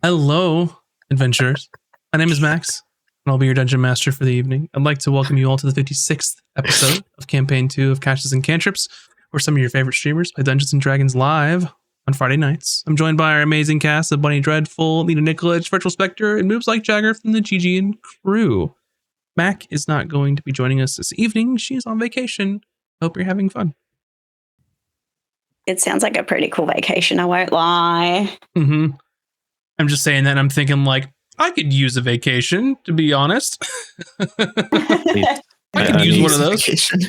Hello, adventurers. My name is Max, and I'll be your dungeon master for the evening. I'd like to welcome you all to the 56th episode of Campaign 2 of Caches and Cantrips, where some of your favorite streamers play Dungeons & Dragons live on Friday nights. I'm joined by our amazing cast of Bunny Dreadful, Lena Nicolich, Virtual Spectre, and moves like Jagger from the GG and crew. Mac is not going to be joining us this evening. She's on vacation. Hope you're having fun. It sounds like a pretty cool vacation, I won't lie. Mm-hmm. I'm just saying that and I'm thinking like, I could use a vacation, to be honest. I could use one of those. Vacation.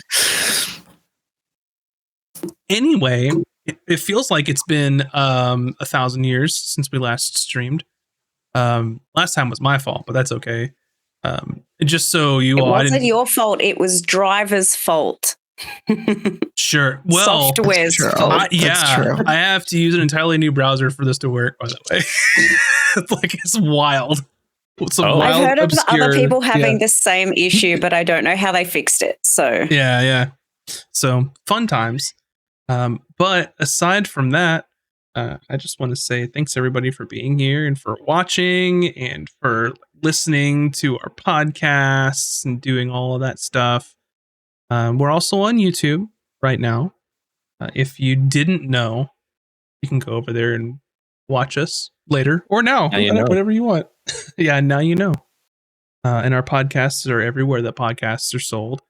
Anyway, it feels like it's been 1,000 years since we last streamed. Last time was my fault, but that's okay. Just so you all... It wasn't your fault. It was driver's fault. Sure. Well, software's fault. That's true. I have to use an entirely new browser for this to work, by the way. It's wild. Wild, I've heard of obscure, other people having the same issue, but I don't know how they fixed it. So yeah. So fun times. But aside from that, I just want to say thanks everybody for being here and for watching and for listening to our podcasts and doing all of that stuff. We're also on YouTube right now. If you didn't know, you can go over there and watch us later or now whatever you want. Yeah, now you know. And our podcasts are everywhere that podcasts are sold,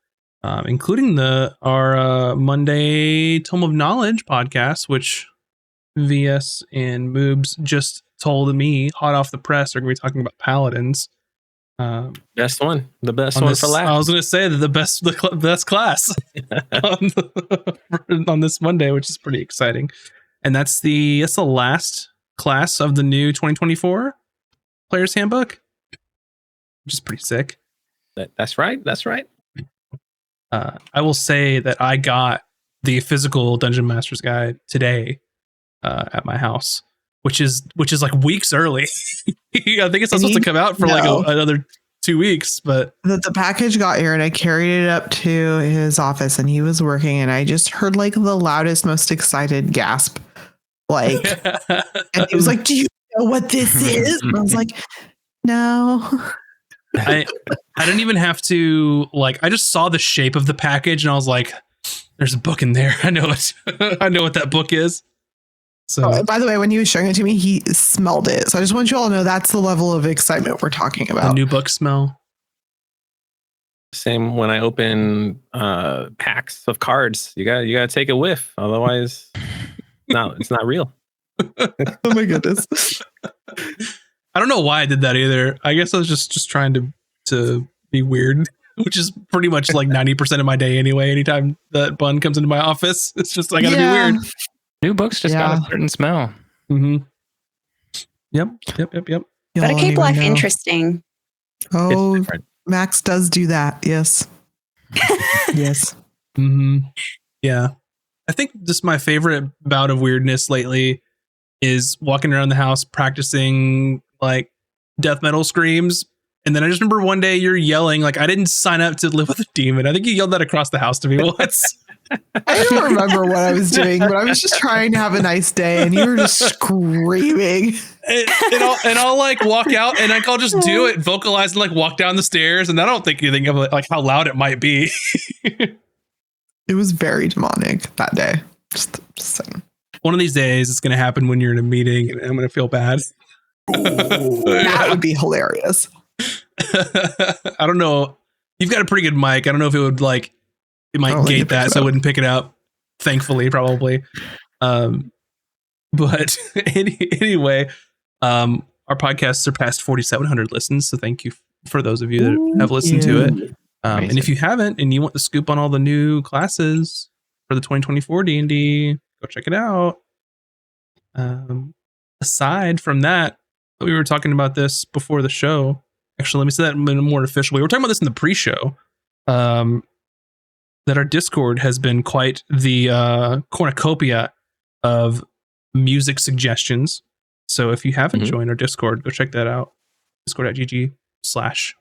including our Monday Tome of Knowledge podcast, which VS and Moobs just told me hot off the press are going to be talking about paladins. Best one, the best one for last. I was going to say that the best class on this Monday, which is pretty exciting, and that's the last class of the new 2024 Player's Handbook, which is pretty sick. That's right. I will say that I got the physical Dungeon Master's Guide today at my house, which is like weeks early. I think it's not supposed to come out for another 2 weeks, but the package got here and I carried it up to his office and he was working and I just heard like the loudest, most excited gasp. And he was like, "Do you know what this is?" And I was like, "No." I didn't even have to I just saw the shape of the package and I was like, "There's a book in there. I know it. I know what that book is." So, by the way, when he was showing it to me, he smelled it. So I just want you all to know that's the level of excitement we're talking about. The new book smell. Same when I open packs of cards. You gotta take a whiff, otherwise, no, it's not real. Oh my goodness! I don't know why I did that either. I guess I was just trying to be weird, which is pretty much like 90% of my day anyway. Anytime that Bun comes into my office, it's just I gotta be weird. New books just got a certain smell. Mm-hmm. Yep. Gotta keep life interesting. Oh, Max does do that. Yes. Yes. Mm-hmm. Yeah. I think just my favorite bout of weirdness lately is walking around the house practicing like death metal screams. And then I just remember one day you're yelling, I didn't sign up to live with a demon. I think you yelled that across the house to me once. I don't remember what I was doing, but I was just trying to have a nice day and you were just screaming. And I'll walk out and I'll just do it, vocalize and walk down the stairs. And I don't think anything of how loud it might be. It was very demonic that day. Just saying. One of these days it's going to happen when you're in a meeting and I'm going to feel bad. That would be hilarious. I don't know. You've got a pretty good mic. I don't know if it would it might gate that so I wouldn't pick it up. Thankfully, probably. But anyway, our podcast surpassed 4,700 listens. So thank you for those of you that have listened to it. And if you haven't and you want the scoop on all the new classes for the 2024 D&D, go check it out. Aside from that, we were talking about this before the show. Actually, let me say that in a more official way. We were talking about this in the pre-show. That our Discord has been quite the cornucopia of music suggestions. So if you haven't joined our Discord, go check that out. Discord.gg/Casters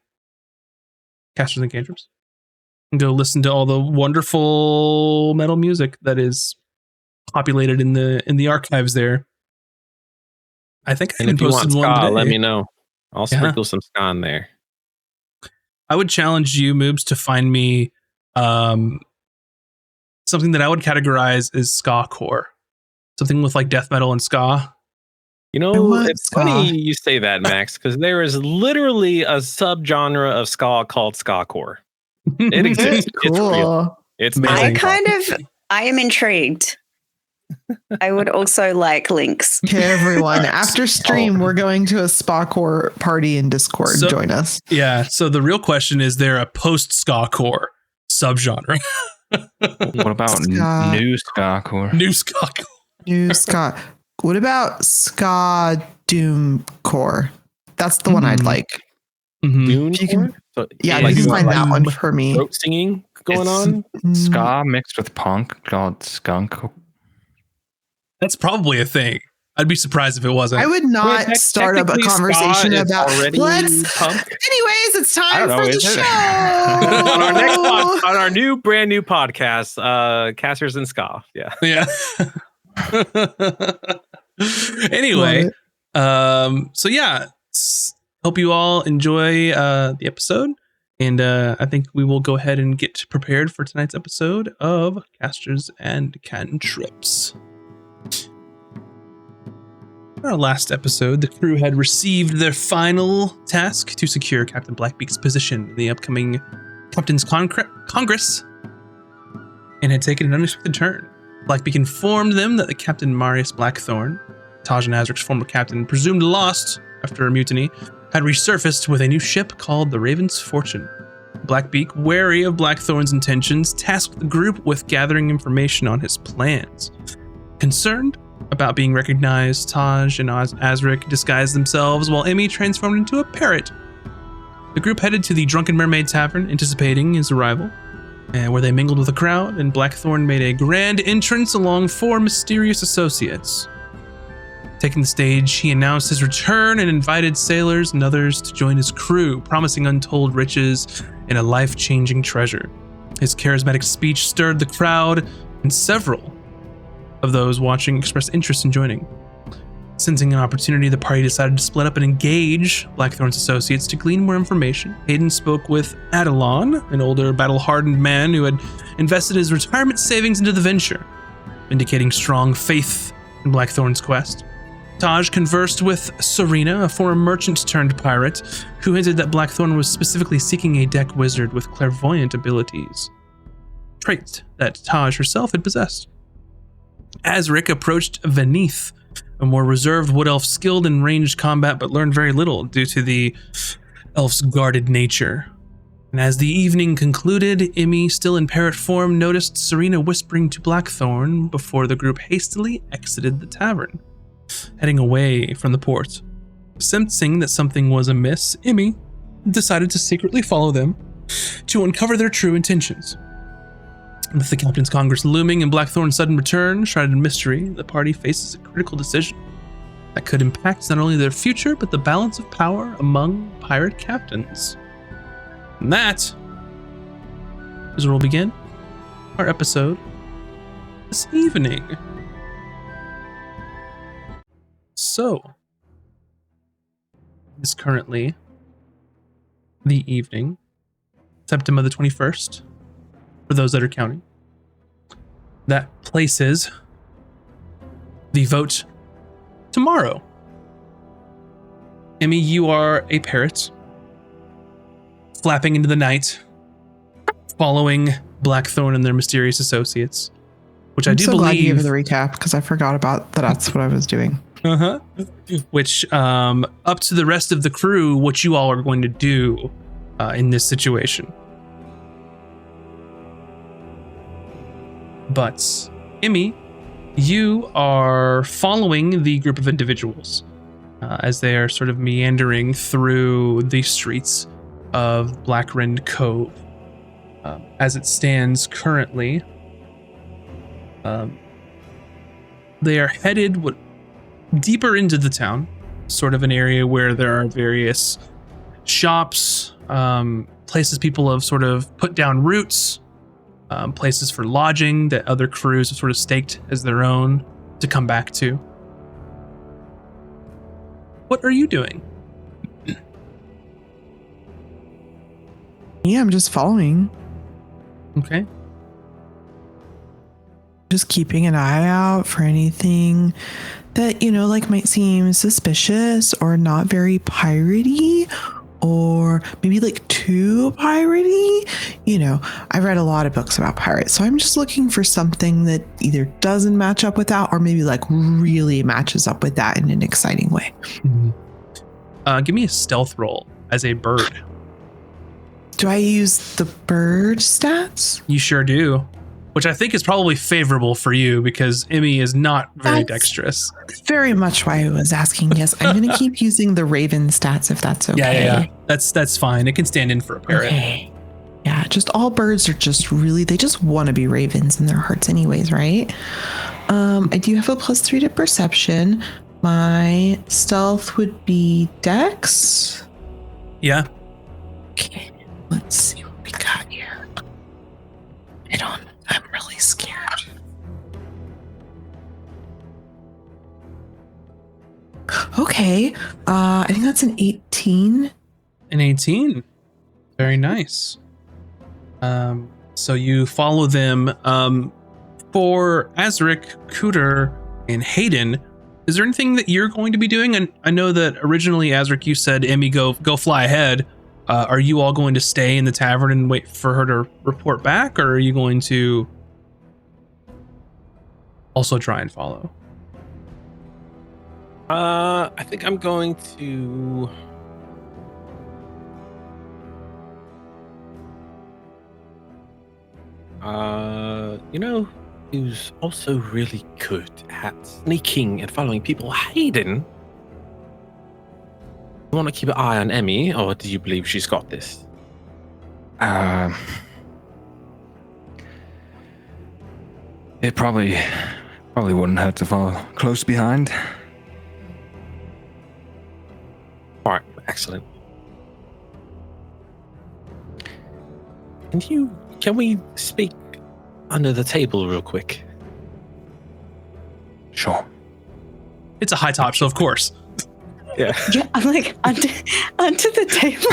and Cantrips. And go listen to all the wonderful metal music that is populated in the archives there. I think I And even if you want posted one ska, today. let me know. I'll Yeah. sprinkle some ska in there. I would challenge you, Moobs, to find me something that I would categorize as ska core. Something with like death metal and ska. You I know, want it's funny ska. you say that, Max, because there is literally a subgenre of ska called ska core. It exists. It's real. Cool. It's Amazing. I am intrigued. I would also like links. Okay, everyone. All right. After stream, we're going to a spa core party in Discord. So- Join us. Yeah. So the real question is there a post ska core subgenre? What about Ska. new ska core? New ska core. New ska. What about ska doom core? That's the one I'd like. Mhm. Dune If you can- core? So, Yeah, Like you can you find want that one doom. for me. throat singing going It's- on. Ska mixed with punk called skunk. That's probably a thing. I'd be surprised if it wasn't. I would not start up a technically ska conversation is about already let's. punk. Anyways, it's I time don't know, for the is it? show. On our on our brand new podcast, Casters and Ska. Yeah. Yeah. Love Anyway, it. so yeah, hope you all enjoy the episode, and I think we will go ahead and get prepared for tonight's episode of Casters and Cantrips. In our last episode, the crew had received their final task to secure Captain Blackbeak's position in the upcoming Captain's Congress, and had taken an unexpected turn. Blackbeak informed them that the Captain Marius Blackthorn, Taj and Azric's former captain, presumed lost after a mutiny, had resurfaced with a new ship called the Raven's Fortune. Blackbeak, wary of Blackthorn's intentions, tasked the group with gathering information on his plans. Concerned about being recognized, Taj and Azric disguised themselves while Emmy transformed into a parrot. The group headed to the Drunken Mermaid Tavern, anticipating his arrival, where they mingled with the crowd, and Blackthorn made a grand entrance along 4 mysterious associates. Taking the stage, he announced his return and invited sailors and others to join his crew, promising untold riches and a life-changing treasure. His charismatic speech stirred the crowd, and several of those watching expressed interest in joining. Sensing an opportunity, the party decided to split up and engage Blackthorn's associates to glean more information. Hayden spoke with Adelon, an older, battle-hardened man who had invested his retirement savings into the venture, indicating strong faith in Blackthorn's quest. Taj conversed with Serena, a former merchant-turned-pirate, who hinted that Blackthorn was specifically seeking a deck wizard with clairvoyant abilities, traits that Taj herself had possessed. Azric approached Venith, a more reserved wood elf skilled in ranged combat but learned very little due to the elf's guarded nature. And as the evening concluded, Emmy, still in parrot form, noticed Serena whispering to Blackthorn before the group hastily exited the tavern, heading away from the port. Sensing that something was amiss, Emmy decided to secretly follow them to uncover their true intentions. With the Captain's Congress looming and Blackthorn's sudden return shrouded in mystery, the party faces a critical decision that could impact not only their future, but the balance of power among pirate captains. And that is where we'll begin our episode this evening. So, it is currently the evening, September the 21st. For those that are counting, that places the vote tomorrow. Emmy, you are a parrot flapping into the night, following Blackthorn and their mysterious associates, which I do so glad you believe. gave the recap because I forgot about that. That's what I was doing. Which, up to the rest of the crew, what you all are going to do in this situation. But, Emmy, you are following the group of individuals as they are sort of meandering through the streets of Blackrend Cove. As it stands currently, they are headed deeper into the town, sort of an area where there are various shops, places people have sort of put down roots, places for lodging that other crews have sort of staked as their own to come back to. what are you doing? Yeah, I'm just following. Okay. Just keeping an eye out for anything that, like might seem suspicious or not very piratey or maybe like too piratey. I've read a lot of books about pirates, so I'm just looking for something that either doesn't match up with that or maybe like really matches up with that in an exciting way. Mm-hmm. Give me a stealth roll as a bird. Do I use the bird stats? You sure do. Which I think is probably favorable for you because Emmy is not very dexterous. Very much why I was asking. Yes, I'm going to keep using the raven stats if that's okay. Yeah. That's fine. It can stand in for a parrot. Okay. Yeah, just all birds are just really, they just want to be ravens in their hearts anyways, right? I do have a +3 to perception. My stealth would be dex. Yeah. Okay, let's see what we got here. I'm really scared. Okay, I think that's an 18. An 18. Very nice. So you follow them. For Azric, Cooter, and Hayden, is there anything that you're going to be doing? And I know that originally, Azric, you said, Emmy, go fly ahead. Are you all going to stay in the tavern and wait for her to report back? Or are you going to also try and follow? I think I'm going to... who's also really good at sneaking and following people? Hayden? You want to keep an eye on Emmy, or do you believe she's got this? It probably wouldn't hurt to follow close behind. All right, excellent. Can we speak under the table real quick? Sure. It's a high top, so of course. Yeah. Yeah, I'm like, under the table.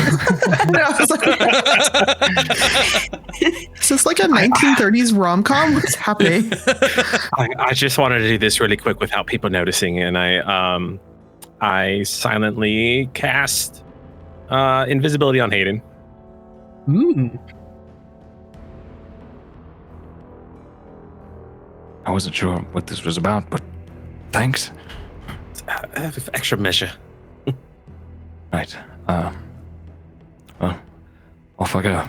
Is this like a 1930s rom-com? What's happening? I just wanted to do this really quick without people noticing, and I silently cast invisibility on Hayden. I wasn't sure what this was about, but thanks. Extra measure. Right. Well, off I go.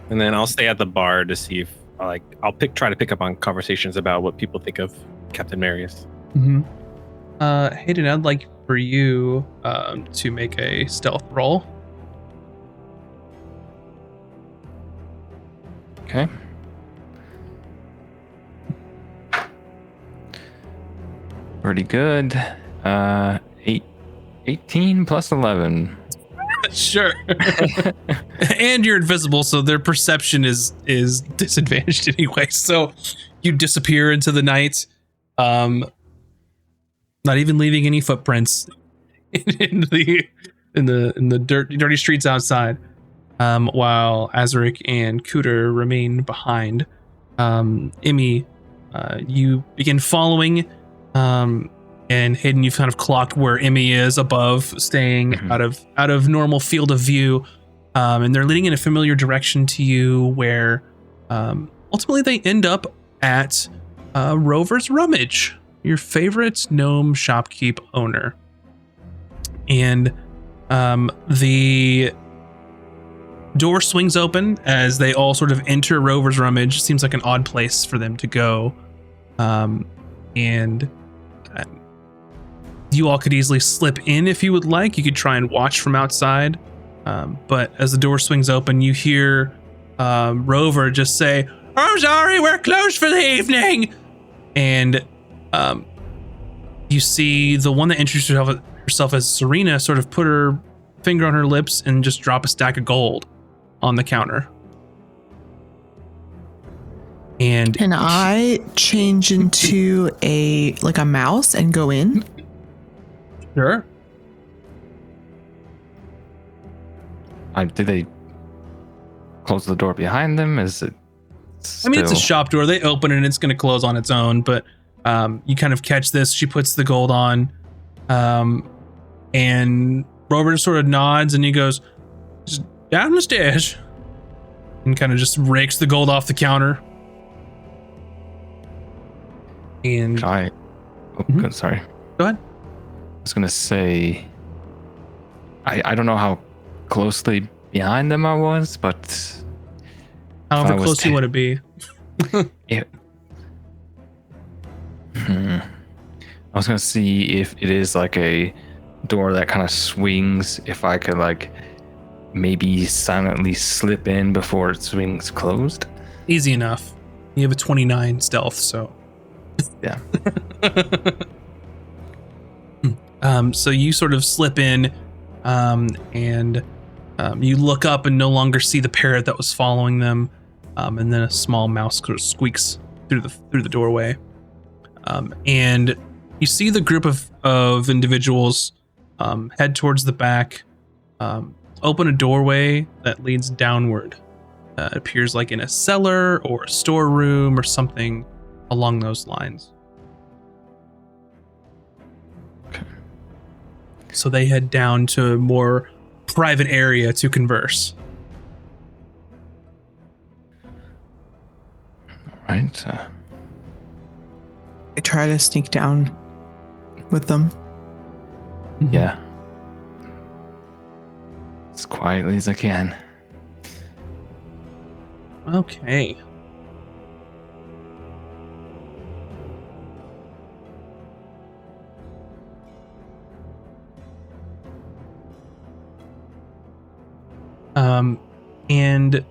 And then I'll stay at the bar to see if I'll try to pick up on conversations about what people think of Captain Marius. Mm-hmm. Hayden, I'd like for you to make a stealth roll. Okay. Pretty good. 18 plus 11. Sure. And you're invisible, so their perception is disadvantaged anyway. So you disappear into the night, not even leaving any footprints in the dirty streets outside. While Azric and Cooter remain behind. Emmy, you begin following. And Hayden, you've kind of clocked where Emmy is above, staying out of normal field of view. And they're leading in a familiar direction to you where ultimately they end up at Rover's Rummage, your favorite gnome shopkeep owner. And the door swings open as they all sort of enter Rover's Rummage. Seems like an odd place for them to go. And you all could easily slip in if you would like. You could try and watch from outside. But as the door swings open, you hear Rover just say, "I'm sorry, we're closed for the evening." And you see the one that introduced herself as Serena sort of put her finger on her lips and just drop a stack of gold on the counter. And Can I change into a mouse and go in? Sure. Do they close the door behind them? Is it I mean, it's a still- shop door. They open and it's going to close on its own, but you kind of catch this. She puts the gold on, and Robert sort of nods and he goes, just down the stairs, and kind of just rakes the gold off the counter. And I oh, Mhm. good, sorry. Go ahead. I was gonna say I don't know how closely behind them I was, but however I was close you want to be. yeah. I was gonna see if it is like a door that kind of swings, if I could like maybe silently slip in before it swings closed. Easy enough. You have a 29 stealth, so. Yeah. So you sort of slip in, and you look up and no longer see the parrot that was following them, and then a small mouse sort of squeaks through the doorway, and you see the group of individuals head towards the back, open a doorway that leads downward. It appears like in a cellar or a storeroom or something along those lines. Okay. So they head down to a more private area to converse. Right. I try to sneak down with them. Yeah. As quietly as I can. Okay. And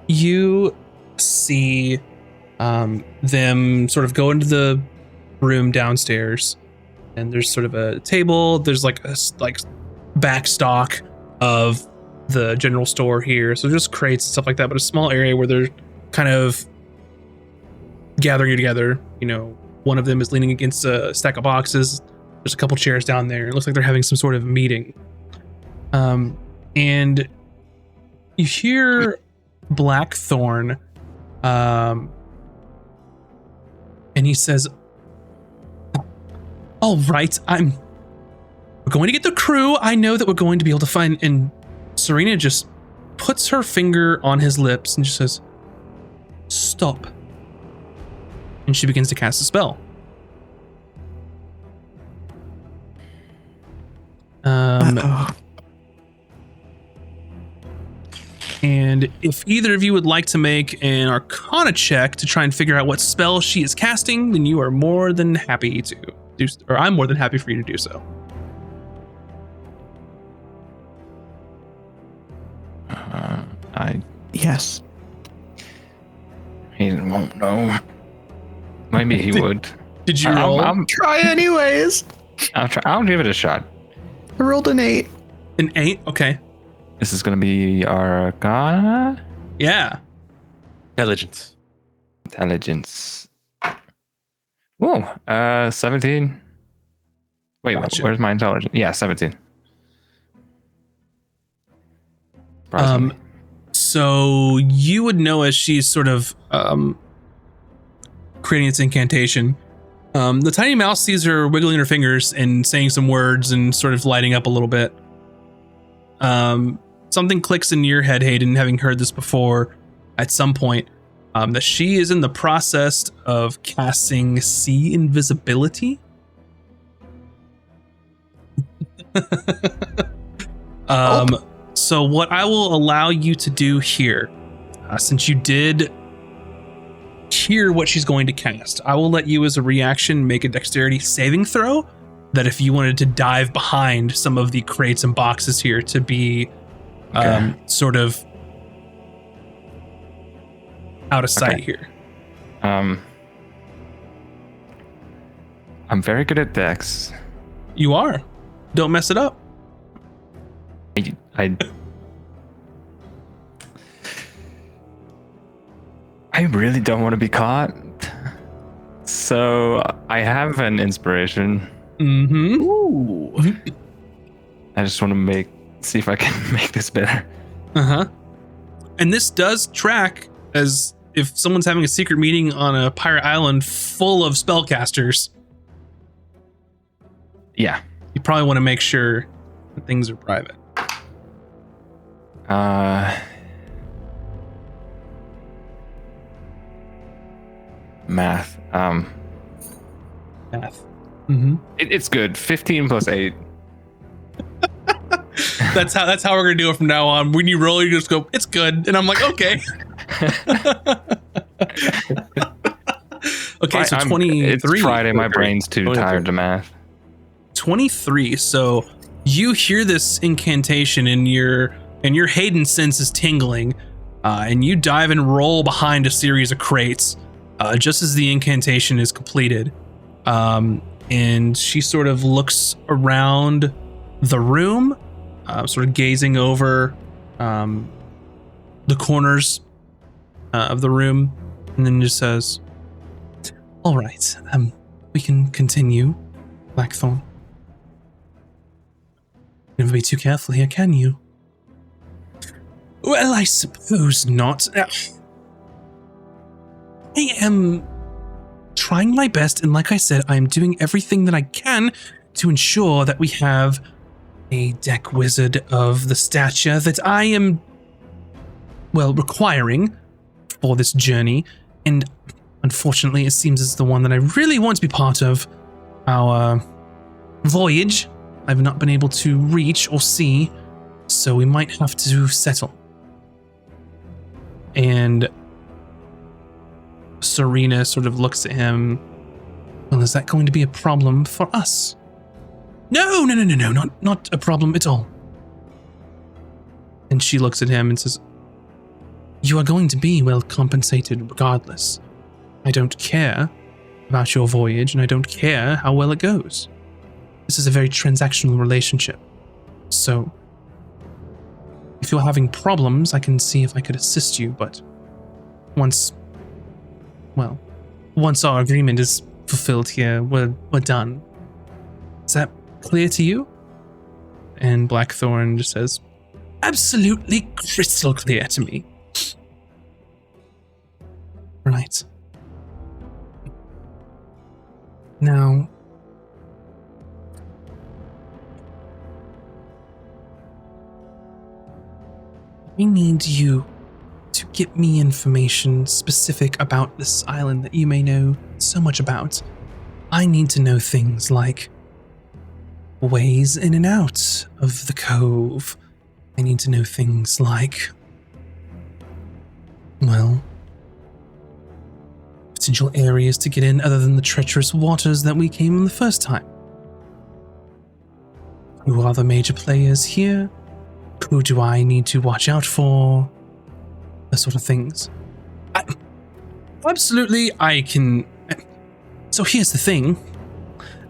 you see them sort of go into the room downstairs, and there's sort of a table. There's like a back stock of the general store here, so just crates and stuff like that, but a small area where they're kind of gathering together. You know, one of them is leaning against a stack of boxes. There's a couple chairs down there. It looks like they're having some sort of meeting. And you hear Blackthorn, and he says, "All right, we're going to get the crew. I know that we're going to be able to find." And Serena just puts her finger on his lips and just says, "Stop." And she begins to cast a spell. Uh-oh. And if either of you would like to make an Arcana check to try and figure out what spell she is casting, then you are more than happy to do, or I'm more than happy for you to do so. Yes. He won't know. Maybe he would. Did you roll Try anyways. I'll try. I'll give it a shot. I rolled an 8. an 8? Okay. This is gonna be Arcana? Yeah. Intelligence. Intelligence. Whoa, 17. Wait, Gotcha. where's my intelligence? Yeah, 17. Surprisingly. So you would know as she's sort of creating its incantation. The tiny mouse sees her wiggling her fingers and saying some words and sort of lighting up a little bit. Something clicks in your head, Hayden, having heard this before at some point, that she is in the process of casting see invisibility. So what I will allow you to do here, since you did hear what she's going to cast, I will let you as a reaction make a dexterity saving throw, that if you wanted to dive behind some of the crates and boxes here to be sort of out of sight here. I'm very good at dex. You are. Don't mess it up. I really don't want to be caught. So I have an inspiration. Mm-hmm. Ooh. I just want to see if I can make this better. Uh-huh. And this does track as if someone's having a secret meeting on a pirate island full of spellcasters. Yeah. You probably want to make sure that things are private. Math. Math. Mm-hmm. It's good. 15 plus 8. That's how we're gonna do it from now on. When you roll, you just go, it's good. And I'm like, okay. Okay, so 23. It's Friday. My brain's too tired to math. 23. So you hear this incantation and your Hayden sense is tingling, and you dive and roll behind a series of crates just as the incantation is completed. And she sort of looks around the room, sort of gazing over the corners of the room, and then just says, all right, we can continue, Blackthorn. Never be too careful here, can you? Well, I suppose not. I am trying my best, and like I said, I am doing everything that I can to ensure that we have a deck wizard of the stature that I am, well, requiring for this journey, and unfortunately it seems it's the one that I really want to be part of. Our voyage I've not been able to reach or see, so we might have to settle. And Serena sort of looks at him. Well, is that going to be a problem for us? No, not a problem at all. And she looks at him and says, you are going to be well compensated regardless. I don't care about your voyage, and I don't care how well it goes. This is a very transactional relationship. So, if you're having problems, I can see if I could assist you, but once our agreement is fulfilled here, we're done. Is that clear to you? And Blackthorn just says, absolutely crystal clear to me. Right. Now, I need you to get me information specific about this island that you may know so much about. I need to know things like ways in and out of the cove. I need to know things like, well, potential areas to get in other than the treacherous waters that we came in the first time. Who are the major players here? Who do I need to watch out for? Those sort of things. Absolutely, I can. So here's the thing.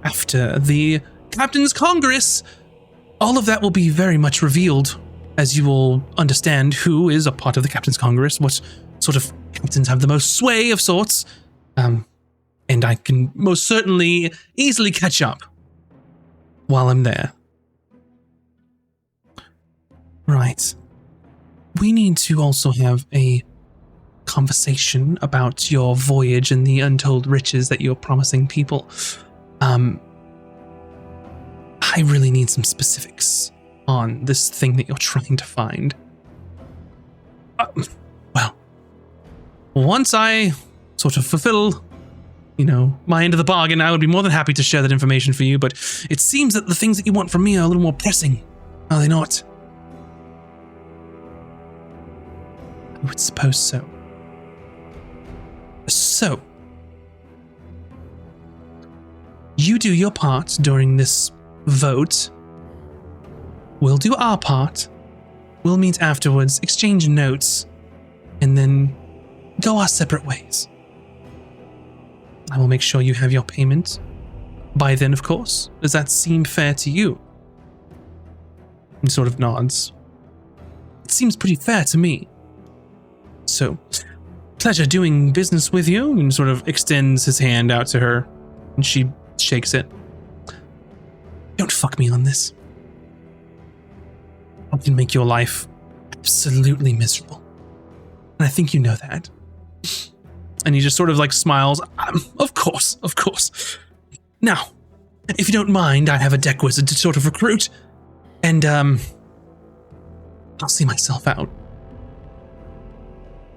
After the Captain's Congress, all of that will be very much revealed, as you will understand who is a part of the Captain's Congress, what sort of captains have the most sway of sorts. And I can most certainly easily catch up while I'm there. Right. We need to also have a conversation about your voyage and the untold riches that you're promising people. I really need some specifics on this thing that you're trying to find. Well, once I sort of fulfill, my end of the bargain, I would be more than happy to share that information for you, but it seems that the things that you want from me are a little more pressing, are they not? I would suppose so. So, you do your part during this vote. We'll do our part. We'll meet afterwards, exchange notes, and then go our separate ways. I will make sure you have your payment by then, of course. Does that seem fair to you? And sort of nods. It seems pretty fair to me. So, pleasure doing business with you, and sort of extends his hand out to her, and she shakes it. Don't fuck me on this. I can make your life absolutely miserable. And I think you know that. And he just sort of like smiles. Of course. Now, if you don't mind, I have a deck wizard to sort of recruit. And, I'll see myself out.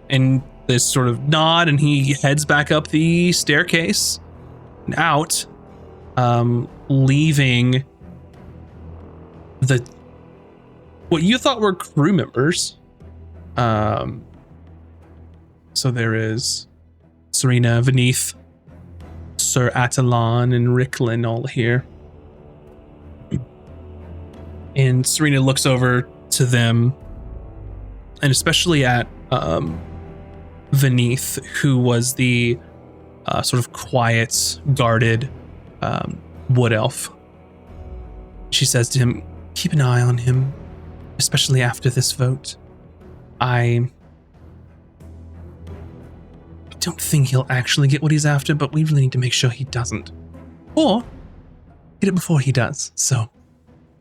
And this sort of nod, and he heads back up the staircase and out, leaving what you thought were crew members. So there is Serena, Vineeth, Sir Attilan, and Ricklin all here. And Serena looks over to them, and especially at Vineeth, who was the sort of quiet, guarded wood elf. She says to him, keep an eye on him, especially after this vote. I don't think he'll actually get what he's after, but we really need to make sure he doesn't. Or get it before he does. So,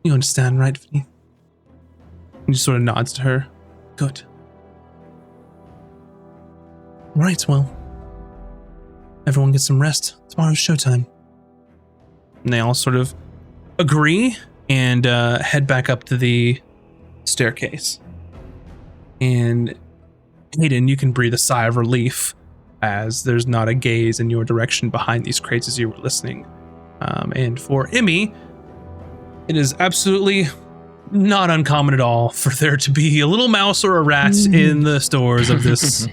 you understand, right, Vineeth? And just sort of nods to her. Good. Right, well, everyone get some rest. Tomorrow's showtime. And they all sort of agree and head back up to the staircase. And Hayden, you can breathe a sigh of relief as there's not a gaze in your direction behind these crates as you were listening. And for Emmy, it is absolutely not uncommon at all for there to be a little mouse or a rat in the stores of this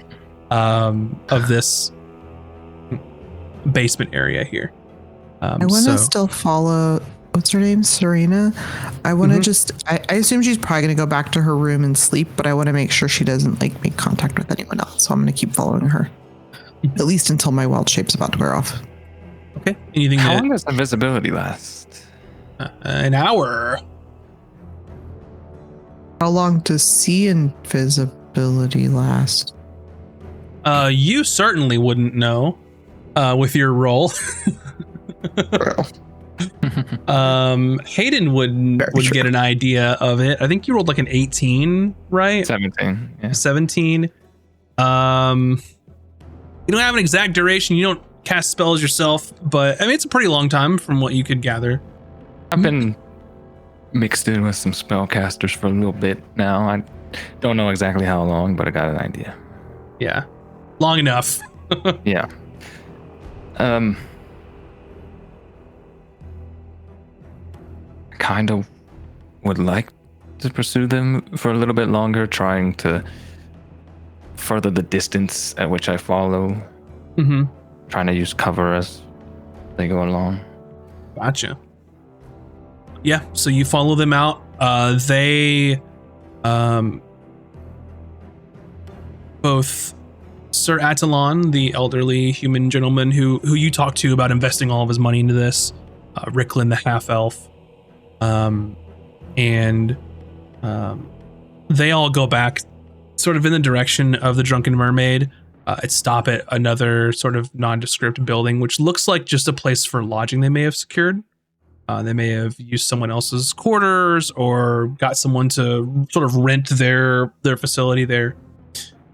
basement area here. I want to still follow. What's her name? Serena. I want to I assume she's probably going to go back to her room and sleep, but I want to make sure she doesn't like make contact with anyone else. So I'm going to keep following her, at least until my wild shape's about to wear off. Okay. Anything? How long does invisibility last? An hour. How long does see invisibility last? You certainly wouldn't know with your roll. Hayden would get an idea of it. I think you rolled like an 18, right? 17. Yeah. 17. You don't have an exact duration. You don't cast spells yourself, but I mean, it's a pretty long time from what you could gather. I've been mixed in with some spellcasters for a little bit now. I don't know exactly how long, but I got an idea. Yeah. Long enough. Yeah. Kind of would like to pursue them for a little bit longer, trying to further the distance at which I follow. Mm-hmm. Trying to use cover as they go along. Gotcha. Yeah, so you follow them out. They both Sir Attilan, the elderly human gentleman who you talked to about investing all of his money into this, Ricklin, the half-elf, and they all go back sort of in the direction of the Drunken Mermaid. Stop at another sort of nondescript building, which looks like just a place for lodging they may have secured. They may have used someone else's quarters or got someone to sort of rent their facility there.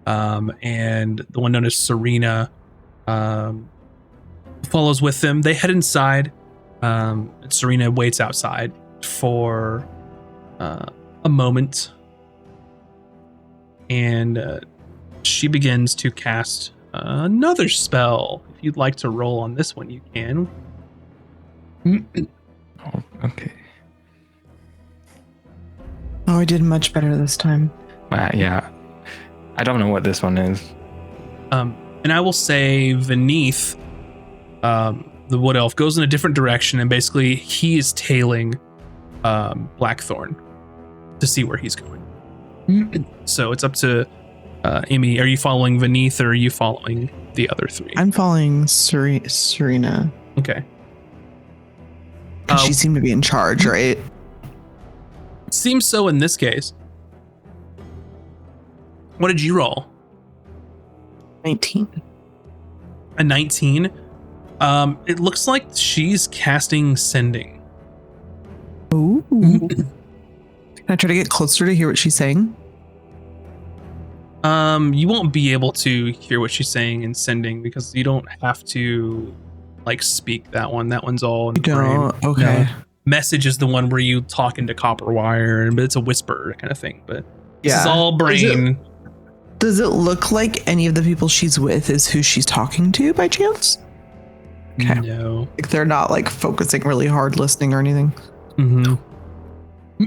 And the one known as Serena follows with them. They head inside. Serena waits outside for a moment. And she begins to cast another spell. If you'd like to roll on this one, you can. Oh, okay. Oh, I did much better this time. Yeah. I don't know what this one is. And I will say Vineeth, the wood elf, goes in a different direction, and basically he is tailing Blackthorn to see where he's going. So it's up to Emmy. Are you following Vineeth, or are you following the other three? I'm following Serena. Okay. She seemed to be in charge, right? Seems so in this case. What did you roll? 19. A 19. It looks like she's casting Sending. Ooh. Can I try to get closer to hear what she's saying? You won't be able to hear what she's saying in sending because you don't have to like speak that one. That one's all in the brain. Don't. Okay. No. Message is the one where you talk into copper wire, but it's a whisper kind of thing. But this is all brain. Does it look like any of the people she's with is who she's talking to by chance? Okay. No. Like they're not like focusing really hard listening or anything. Mm-hmm.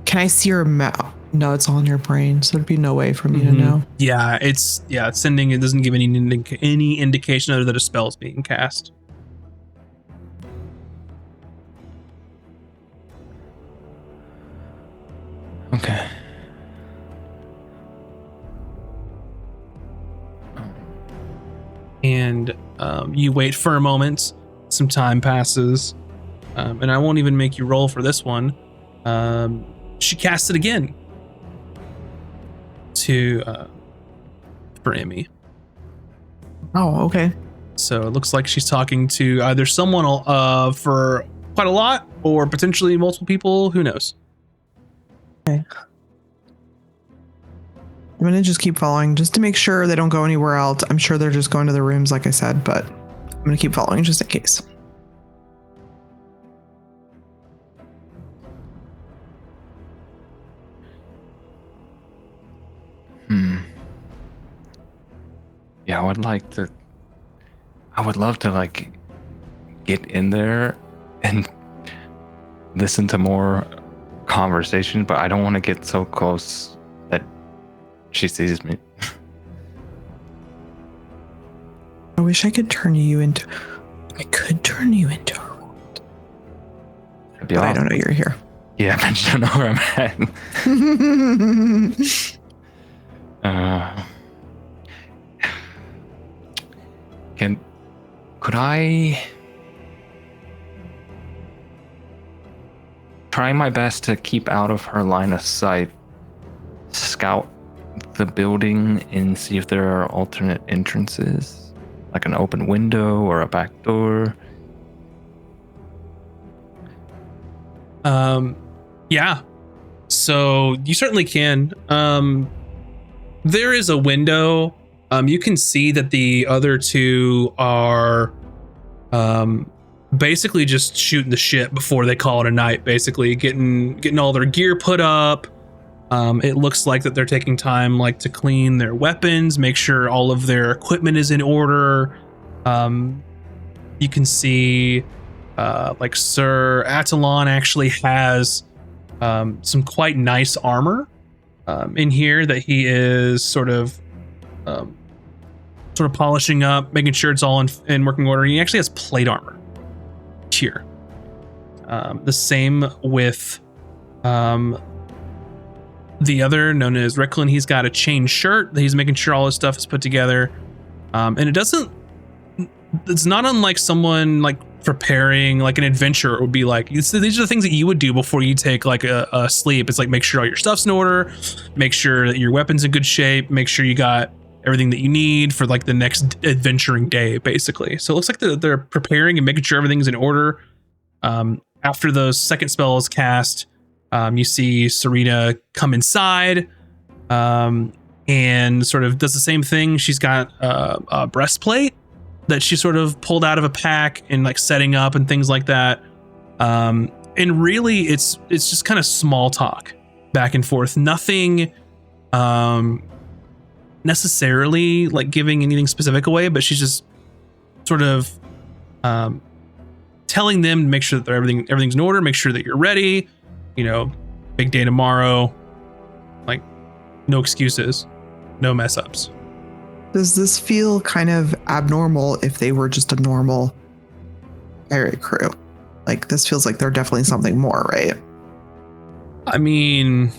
Can I see her mouth? No, it's all in your brain, so there'd be no way for me to know. Yeah, it's sending. It doesn't give any indication other that a spell's being cast. Okay. And you wait for a moment. Some time passes, and I won't even make you roll for this one. She casts it again for Emmy. Oh, okay. So it looks like she's talking to either someone for quite a lot or potentially multiple people. Who knows? Okay. I'm gonna just keep following just to make sure they don't go anywhere else. I'm sure they're just going to the rooms, like I said, but I'm gonna keep following just in case. Yeah, I would love to like get in there and listen to more conversation, but I don't want to get so close that she sees me. I wish I could turn you into. I could turn you into a robot, but I don't know you're here. Yeah, I just don't know where I'm at. Could I try my best to keep out of her line of sight, scout the building and see if there are alternate entrances, like an open window or a back door? Yeah. So you certainly can. There is a window. You can see that the other two are basically just shooting the shit before they call it a night, basically getting all their gear put up. It looks like that they're taking time like to clean their weapons, make sure all of their equipment is in order. You can see like Sir Attalon actually has some quite nice armor in here that he is sort of polishing up, making sure it's all in working order. He actually has plate armor here. The same with the other, known as Ricklin. He's got a chain shirt that he's making sure all his stuff is put together. And it's not unlike someone like preparing like an adventure. It would be like, these are the things that you would do before you take like a sleep. It's like, make sure all your stuff's in order, make sure that your weapon's in good shape, make sure you got everything that you need for like the next adventuring day, basically. So it looks like they're preparing and making sure everything's in order. After the second spell is cast, you see Serena come inside and sort of does the same thing. She's got a breastplate that she sort of pulled out of a pack and like setting up and things like that. And really it's just kind of small talk back and forth. Nothing necessarily like giving anything specific away, but she's just sort of telling them to make sure that everything's in order, make sure that you're ready, big day tomorrow, like no excuses, no mess ups. Does this feel kind of abnormal if they were just a normal pirate crew? Like this feels like they're definitely something more, right? I mean,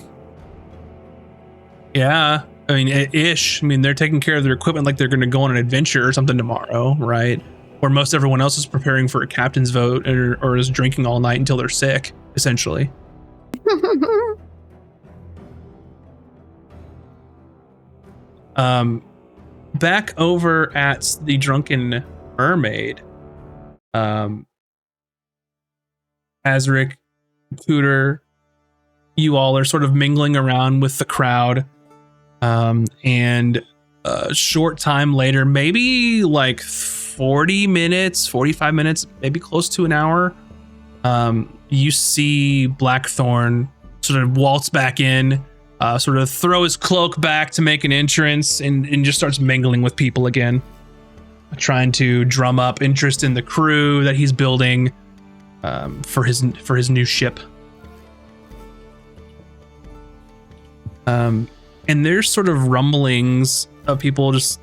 yeah. I mean, ish. I mean, they're taking care of their equipment like they're going to go on an adventure or something tomorrow, right? Where most everyone else is preparing for a captain's vote or is drinking all night until they're sick, essentially. Back over at the Drunken Mermaid, Azric, Cooter, you all are sort of mingling around with the crowd. And a short time later, maybe like 40 minutes, 45 minutes, maybe close to an hour, you see Blackthorn sort of waltz back in, sort of throw his cloak back to make an entrance, and just starts mingling with people again, trying to drum up interest in the crew that he's building for his new ship. And there's sort of rumblings of people just,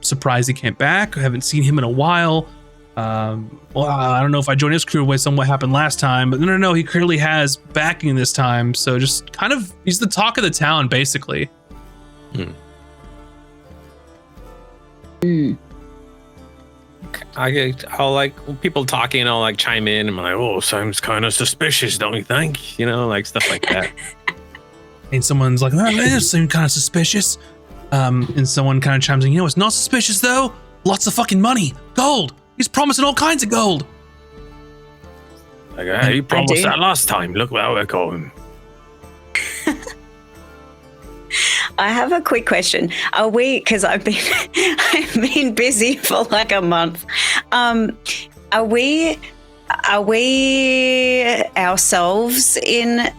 surprised he came back. I haven't seen him in a while. Well, I don't know if I joined his crew with what happened last time, but no, he clearly has backing this time. So just kind of, he's the talk of the town, basically. I'll like people talking, I'll like chime in and I'm like, oh, sounds kind of suspicious, don't you think? Like stuff like that. And someone's like, oh, that seems kind of suspicious. And someone kind of chimes in, it's not suspicious though. Lots of fucking money, gold. He's promising all kinds of gold. Like, hey, you promised that last time. Look what we're going. I have a quick question. Are we, because I've been busy for like a month. Are we ourselves in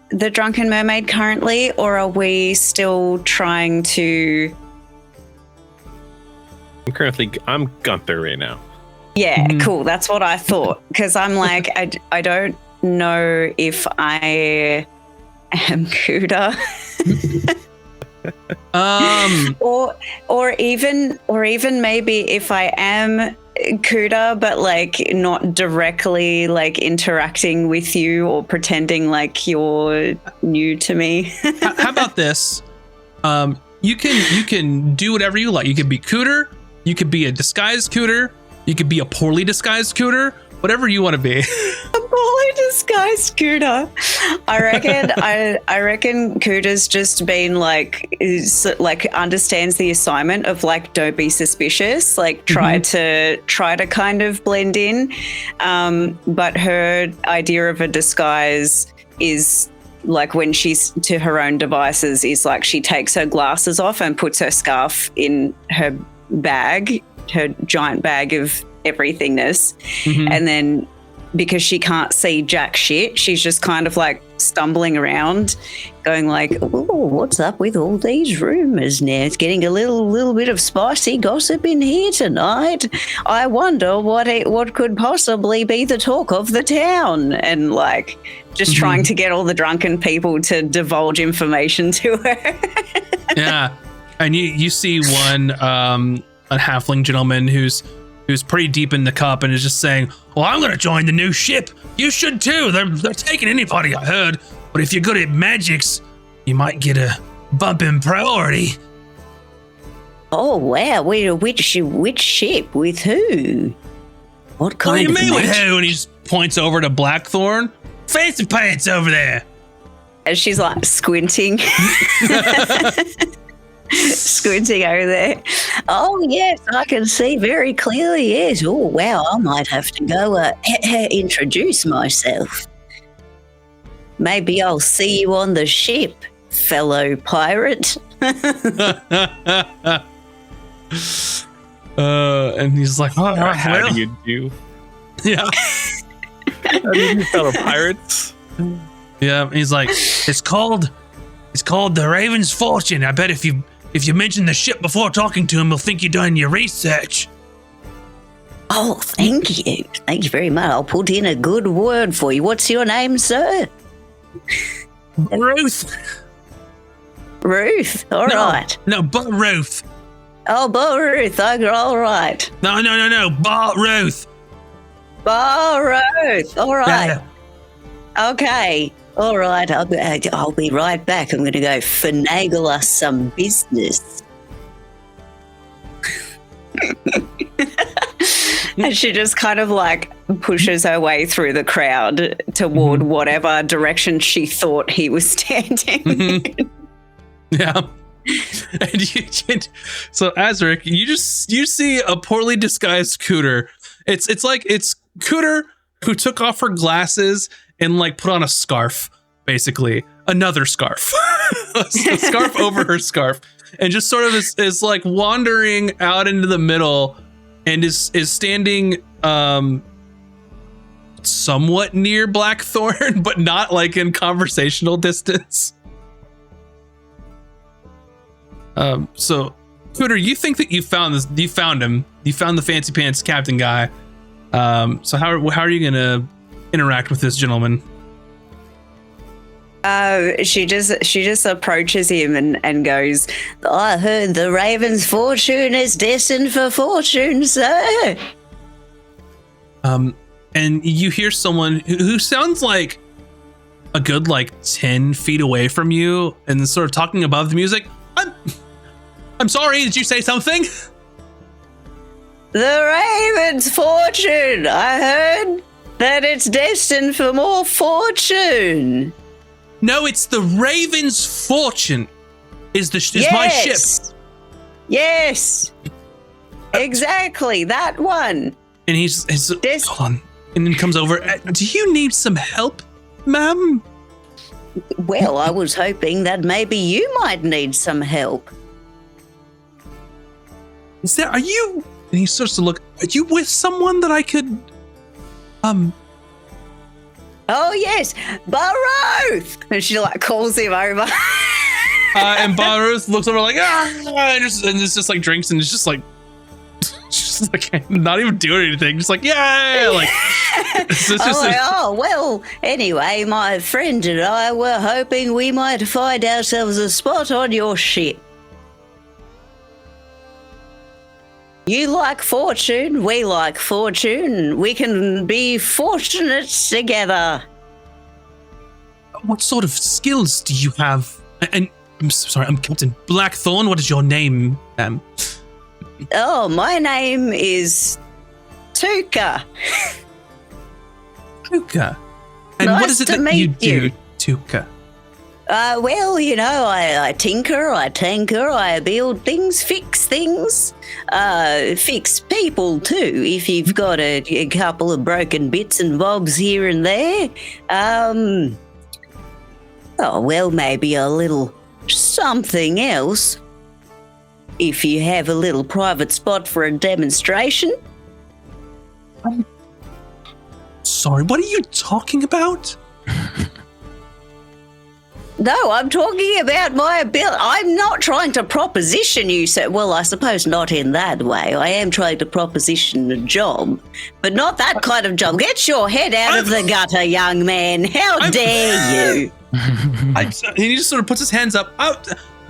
the Drunken Mermaid currently, or are we still trying to? I'm Gunther right now. Yeah, cool. That's what I thought. Because I'm like, I don't know if I am Cuda. or even maybe if I am Cuda, but like not directly like interacting with you or pretending like you're new to me. How about this? You can do whatever you like. You can be Cooter. You could be a disguised Cooter. You could be a poorly disguised Cooter. Whatever you want to be. A poorly disguised Cooter. I reckon Cooter's just been like understands the assignment of like don't be suspicious. Like try to kind of blend in. But her idea of a disguise is like when she's to her own devices is like she takes her glasses off and puts her scarf in her bag, her giant bag of everythingness, and then because she can't see jack shit, she's just kind of like stumbling around going like, oh, what's up with all these rumors now? It's getting a little bit of spicy gossip in here tonight. I wonder what could possibly be the talk of the town, and like just trying to get all the drunken people to divulge information to her. Yeah. And you see one a halfling gentleman who's pretty deep in the cup and is just saying, well, I'm gonna join the new ship. You should too. They're taking anybody, I heard. But if you're good at magics, you might get a bump in priority. Oh wow, which ship? With who? What kind of What do you mean magic? with who? And he just points over to Blackthorn. Fancy pants over there. And she's like squinting. Squinting over there. Oh, yes, I can see very clearly, yes. Oh, wow, I might have to go introduce myself. Maybe I'll see you on the ship, fellow pirate. And he's like, oh, How do you do? Yeah. How do you do, fellow pirates? Yeah, he's like, it's called the Raven's Fortune. I bet if you mention the ship before talking to him, he'll think you've done your research. Oh, thank you. Thank you very much. I'll put in a good word for you. What's your name, sir? Ruth. Ruth. All right. No, but Ruth. Oh, Ruth. All right. No, but Ruth. Ruth. All right. Yeah. Okay. All right. I'll be right back. I'm going to go finagle us some business. And she just kind of like pushes her way through the crowd toward whatever direction she thought he was standing. Yeah. So Azric, you see a poorly disguised Cooter. It's like Cooter who took off her glasses and like put on a scarf, basically another scarf, a scarf over her scarf, and just sort of is like wandering out into the middle, and is standing somewhat near Blackthorn, but not like in conversational distance. So Cooter, you think that you found him, you found the fancy pants captain guy. So how are you gonna interact with this gentleman? She just approaches him and goes, I heard the raven's fortune is destined for fortune, sir. And you hear someone who sounds like a good like 10 feet away from you and sort of talking above the music. I'm sorry, did you say something? The raven's fortune. I heard that it's destined for more fortune. No, it's the raven's fortune. Is my ship? Yes. Exactly, that one. And he's hold on, and then comes over. Do you need some help, ma'am? Well, I was hoping that maybe you might need some help. Are you? And he starts to look. Are you with someone that I could? Oh yes, Baruth! And she like calls him over. And Baruth looks over like and it's just like drinks and it's just like not even doing anything, just like like. Well. Anyway, my friend and I were hoping we might find ourselves a spot on your ship. You like fortune, we like fortune. We can be fortunate together. What sort of skills do you have? And I'm sorry, I'm Captain Blackthorn. What is your name, ma'am? Oh, my name is Tuka. Tuka. And nice what is it to that you meet do, you. Tuka? Well, you know, I tinker, I tanker, I build things, fix things, fix people too, if you've got a couple of broken bits and bobs here and there. Maybe a little something else, if you have a little private spot for a demonstration. Sorry, what are you talking about? No, I'm talking about my ability. I'm not trying to proposition you, sir. Well, I suppose not in that way. I am trying to proposition a job, but not that kind of job. Get your head out of the gutter, young man. How dare you? He just sort of puts his hands up.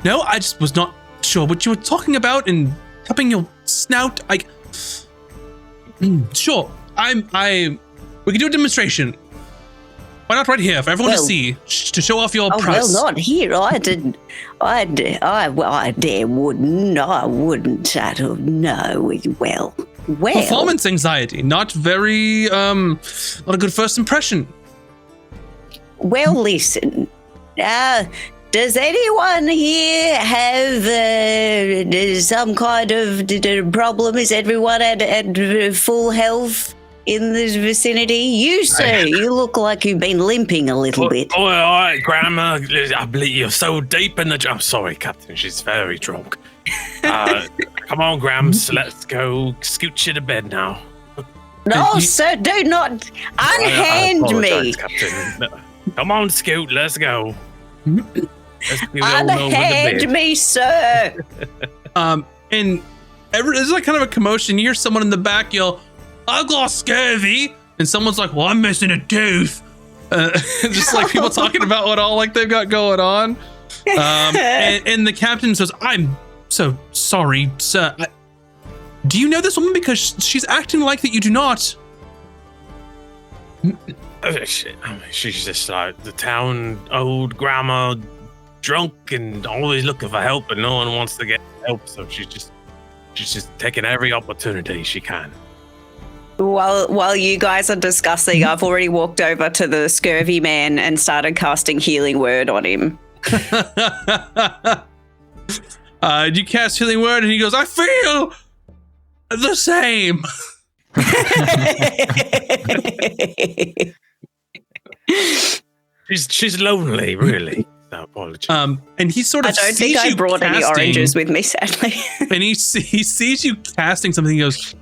No, I just was not sure what you were talking about and cupping your snout. Sure, we can do a demonstration. Why not right here for everyone to see, to show off your prowess? Well, not here. I wouldn't. I don't know. Well. Performance anxiety, not very, not a good first impression. Well, listen. Does anyone here have some kind of problem? Is everyone at full health in this vicinity? You, sir, you look like you've been limping a little bit. All right, Grandma. I believe you're so deep in the... I'm sorry, Captain. She's very drunk. Come on, Grams. Let's go scoot you to bed now. No, sir, do not unhand me. Captain. Come on, Scoot. Let's go. Unhand me, sir. And there's like kind of a commotion. You hear someone in the back yell, I've got scurvy, and someone's like, well, I'm missing a tooth. Just like people talking about what all like they've got going on. And the captain says, I'm so sorry, sir. Do you know this woman? Because she's acting like that you do not. She's just like the town old grandma, drunk and always looking for help, and no one wants to get help, so she's just taking every opportunity she can. While you guys are discussing, I've already walked over to the scurvy man and started casting healing word on him. You cast healing word, and he goes, I feel the same. She's lonely, really. No apology. And he sort of I don't think sees I you brought any casting- oranges with me, sadly. And he sees you casting something. He goes,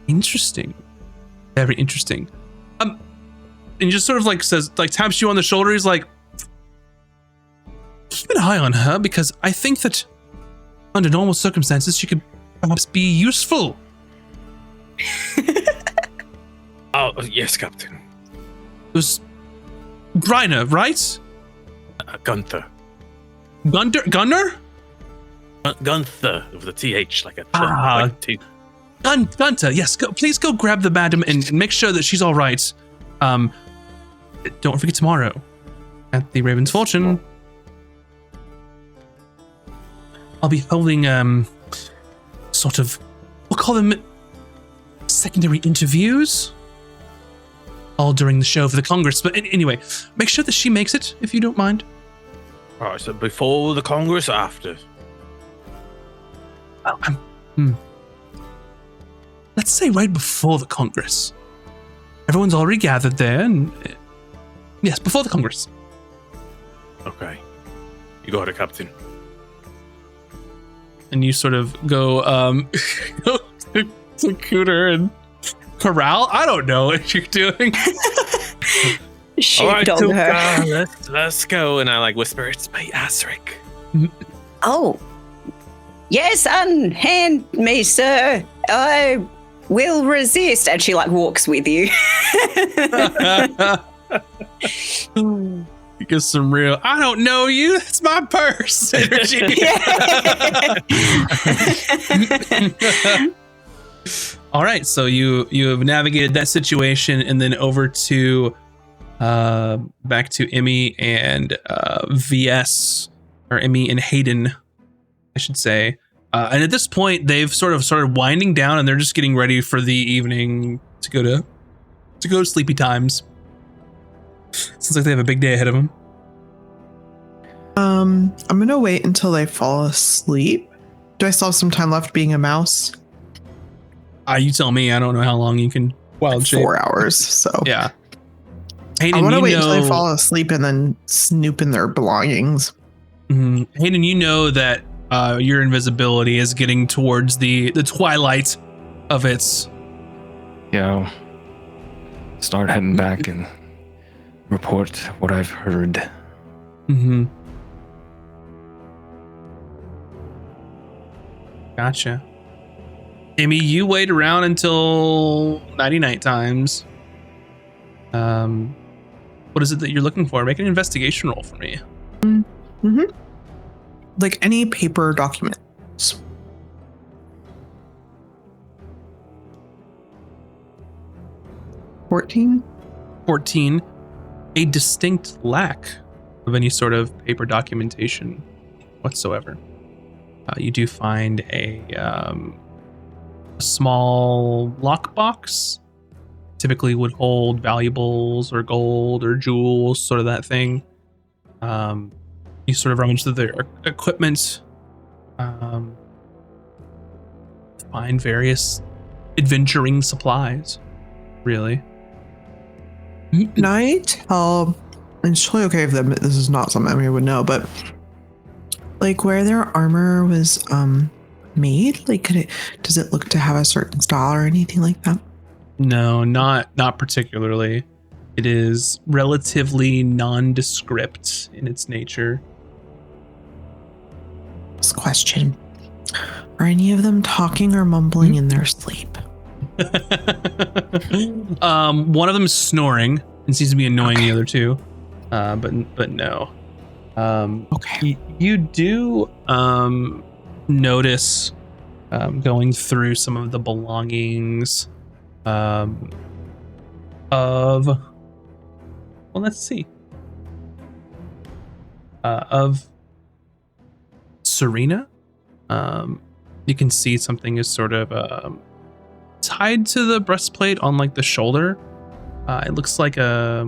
interesting, very interesting. And he just sort of like says, like taps you on the shoulder. He's like, keep an eye on her because I think that under normal circumstances she could perhaps be useful. Oh yes, Captain. It was Reiner, right? Gunther. Gunner? Gunther with the TH, like a T. Gunther, yes. Please go grab the madam and make sure that she's all right. Don't forget tomorrow at the Raven's Fortune. I'll be holding sort of, we'll call them secondary interviews, all during the show for the Congress. But anyway, make sure that she makes it if you don't mind. All right, so before the Congress or after? Let's say right before the Congress. Everyone's already gathered there, and yes, before the Congress. Okay. You got it, Captain. And you sort of go go to Cooter and corral. I don't know what you're doing. Sheepdog her. Let's go. And I like whisper, it's my Asric. Oh, yes, unhand me, sir. I will resist. And she like walks with you. You get some real, I don't know you, it's my purse energy. All right, so you have navigated that situation and then over to back to Emmy and VS, or Emmy and Hayden, I should say. And at this point, they've sort of started winding down and they're just getting ready for the evening to go to sleepy times. Seems like they have a big day ahead of them. I'm gonna wait until they fall asleep. Do I still have some time left being a mouse? You tell me. I don't know how long you can wild shape. 4 hours. So Yeah. Hayden, I want to wait until know, they fall asleep and then snoop in their belongings. Hayden, you know that your invisibility is getting towards the twilight of its. Yeah. Start heading back and report what I've heard. Mm-hmm. Gotcha. Amy, you wait around until night times. What is it that you're looking for? Make an investigation roll for me. Mm-hmm. Like any paper documents. 14. 14. A distinct lack of any sort of paper documentation whatsoever. You do find a small lockbox. Typically would hold valuables or gold or jewels, sort of that thing. You sort of rummage through their equipment, find various adventuring supplies, really. Can I tell, and it's totally okay if this is not something we would know, but like where their armor was made? Like does it look to have a certain style or anything like that? No, not particularly. It is relatively nondescript in its nature. This question. Are any of them talking or mumbling in their sleep? One of them is snoring and seems to be annoying the other two. But no. Okay. You do notice going through some of the belongings of, well, let's see, of Serena. You can see something is sort of tied to the breastplate on like the shoulder. It looks like a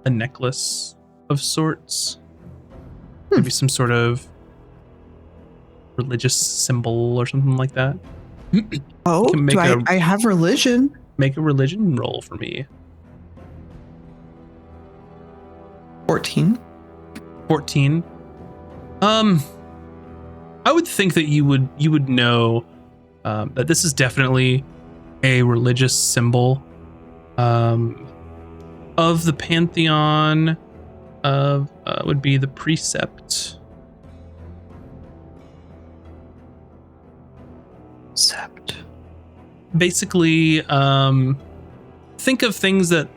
necklace of sorts. Maybe some sort of religious symbol or something like that. Oh, can make I have religion? Make a religion roll for me. 14. 14. I would think that you would know that this is definitely a religious symbol of the pantheon of would be the precept. Sept. Basically, think of things that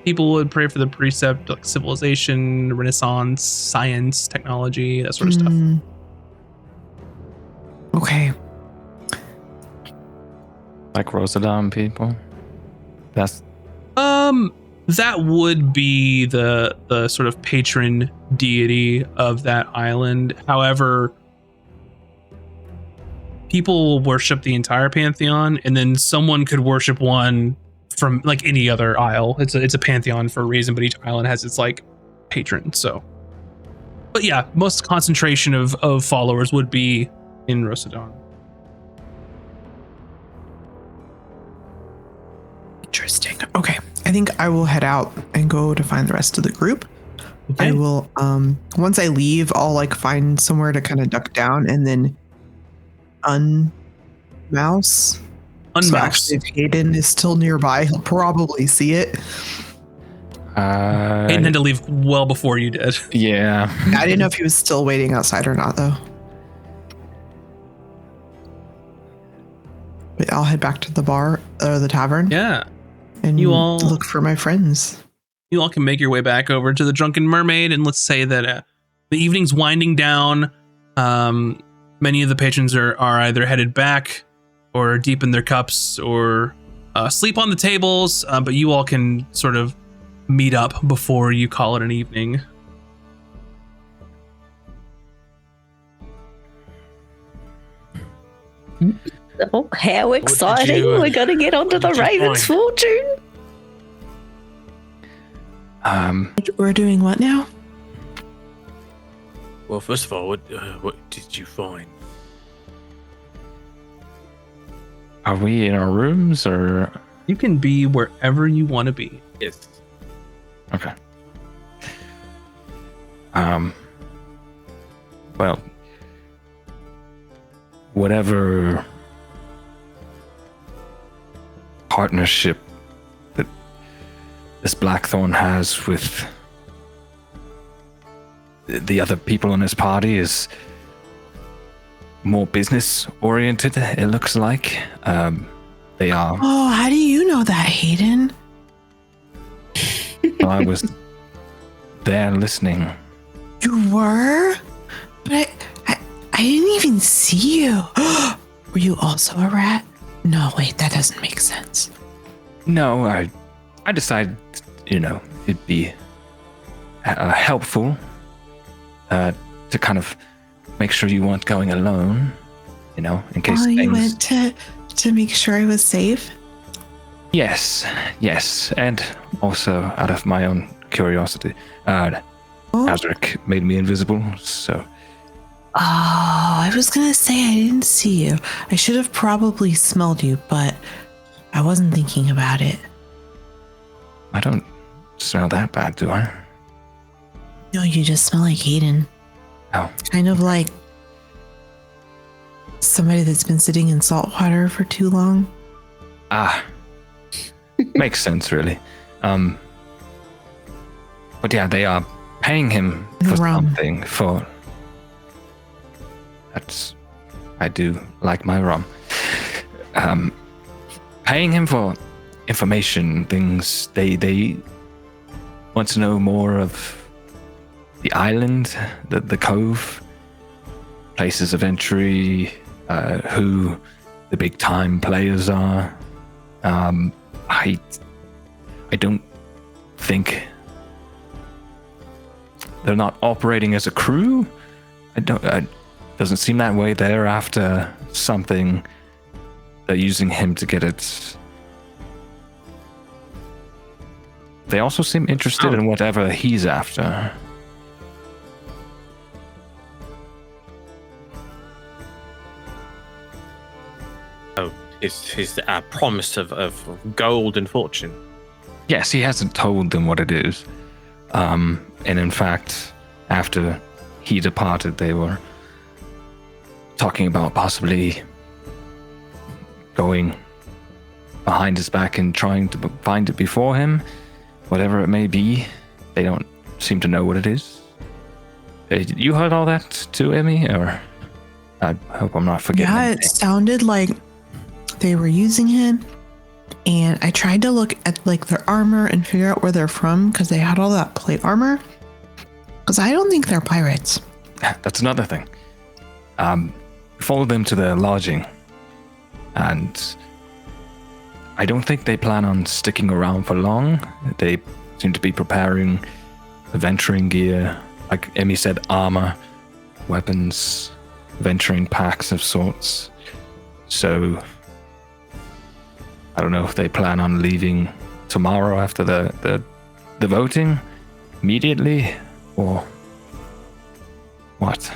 people would pray for the precept, like civilization, Renaissance, science, technology, that sort of stuff. Okay. Like Rosadam people. That's that would be the sort of patron deity of that island. However, people worship the entire pantheon, and then someone could worship one from like any other isle. It's a pantheon for a reason, but each island has its like patron. So, but yeah, most concentration of followers would be in Rosadon. Interesting. Okay. I think I will head out and go to find the rest of the group. Okay. I will once I leave, I'll like find somewhere to kind of duck down and then unmouse. So actually, if Hayden is still nearby, he'll probably see it. Hayden had to leave well before you did. Yeah. I didn't know if he was still waiting outside or not, though. But I'll head back to the bar or the tavern. Yeah. And You all- look for my friends. You all can make your way back over to the Drunken Mermaid, and let's say that the evening's winding down. Many of the patrons are either headed back or deep in their cups or sleep on the tables, but you all can sort of meet up before you call it an evening. Oh, how exciting! you, We're gonna get onto the what did you Raven's find? fortune. We're doing what now? Well, first of all, what did you find? Are we in our rooms or? You can be wherever you want to be. Yes. Okay. Well, whatever partnership that this Blackthorn has with the other people in his party is more business oriented, it looks like. They are. Oh, how do you know that, Hayden? Well, I was there listening. You were? But I didn't even see you. Were you also a rat? No, wait, that doesn't make sense. No, I decided, it'd be helpful to kind of make sure you weren't going alone, in case Oh, things... you went to make sure I was safe? Yes, and also out of my own curiosity. Azric made me invisible, so... Oh, I was gonna say I didn't see you. I should have probably smelled you, but I wasn't thinking about it. I don't smell that bad, do I? No, you just smell like Hayden. Oh. Kind of like somebody that's been sitting in salt water for too long. Makes sense, really. But yeah, they are paying him for Rum. something. I do like my rum. Paying him for information, things. They want to know more of the island, the cove, places of entry, who the big time players are. I don't think they're not operating as a crew. Doesn't seem that way. They're after something. They're using him to get it. They also seem interested in whatever he's after. Oh, his promise of gold and fortune. Yes, he hasn't told them what it is. And in fact, after he departed, they were talking about possibly going behind his back and trying to find it before him, whatever it may be. They don't seem to know what it is. You heard all that too, Emmy? Or I hope I'm not forgetting. Yeah, anything. it sounded like they were using him. And I tried to look at like their armor and figure out where they're from because they had all that plate armor. Because I don't think they're pirates. That's another thing. Follow them to their lodging. And I don't think they plan on sticking around for long. They seem to be preparing venturing gear. Like Emmy said, armor, weapons, venturing packs of sorts. So I don't know if they plan on leaving tomorrow after the voting immediately or what.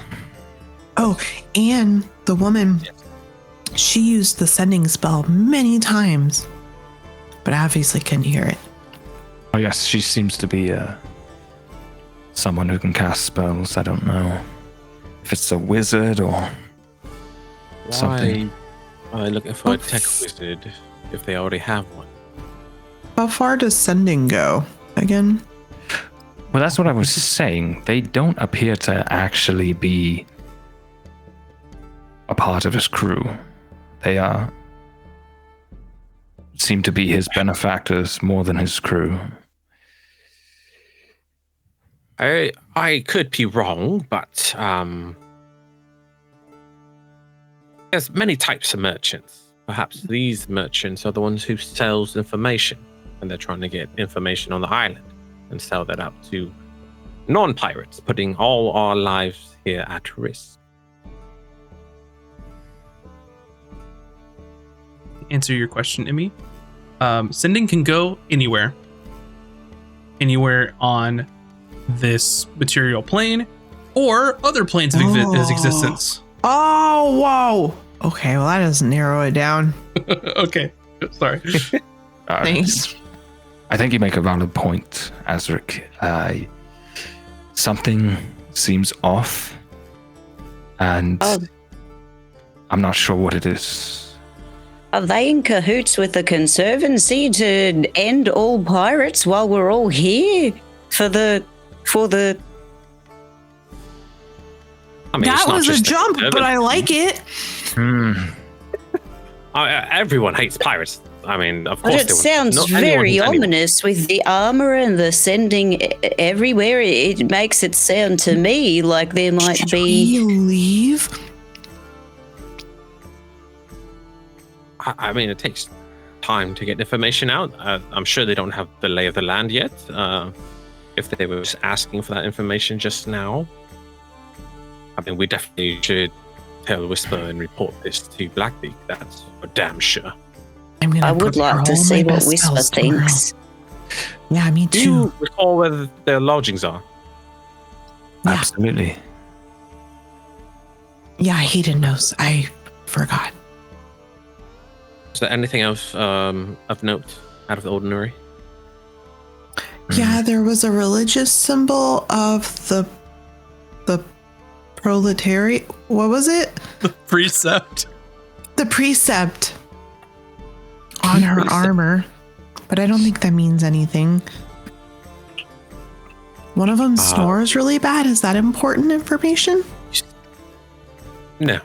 Oh, and the woman, she used the sending spell many times, but obviously couldn't hear it. Oh yes, she seems to be someone who can cast spells. I don't know if it's a wizard or something. Why are they looking for a tech wizard if they already have one? How far does sending go again? Well, that's what I was saying. They don't appear to actually be a part of his crew. They seem to be his benefactors more than his crew. I could be wrong, but there's many types of merchants. Perhaps these merchants are the ones who sells information, and they're trying to get information on the island and sell that out to non-pirates, putting all our lives here at risk. Answer your question, Emmy. Sending can go anywhere on this material plane or other planes of existence. Oh, whoa. Okay, well, that doesn't narrow it down. Okay, sorry. Thanks. I think you make a valid point, Azric. Something seems off, and I'm not sure what it is. Are they in cahoots with the Conservancy to end all pirates while we're all here for the? I mean, it's That not was a just jump, but I like it. Everyone hates pirates. I mean, of But course. it sounds very ominous with the armor and the sending everywhere. It makes it sound to me like there might Should be. we leave? I mean, it takes time to get information out. I'm sure they don't have the lay of the land yet. If they were just asking for that information just now, I mean, we definitely should tell Whisper and report this to Blackbeak. That's for damn sure. I would like to see what Whisper thinks. Yeah, me Do too. you recall where their lodgings are? Yeah. Absolutely. Yeah, he didn't know. I forgot. Is there anything else of note out of the ordinary? Yeah, there was a religious symbol of the proletariat. What was it? The precept. The precept on her armor, but I don't think that means anything. One of them snores really bad. Is that important information? No.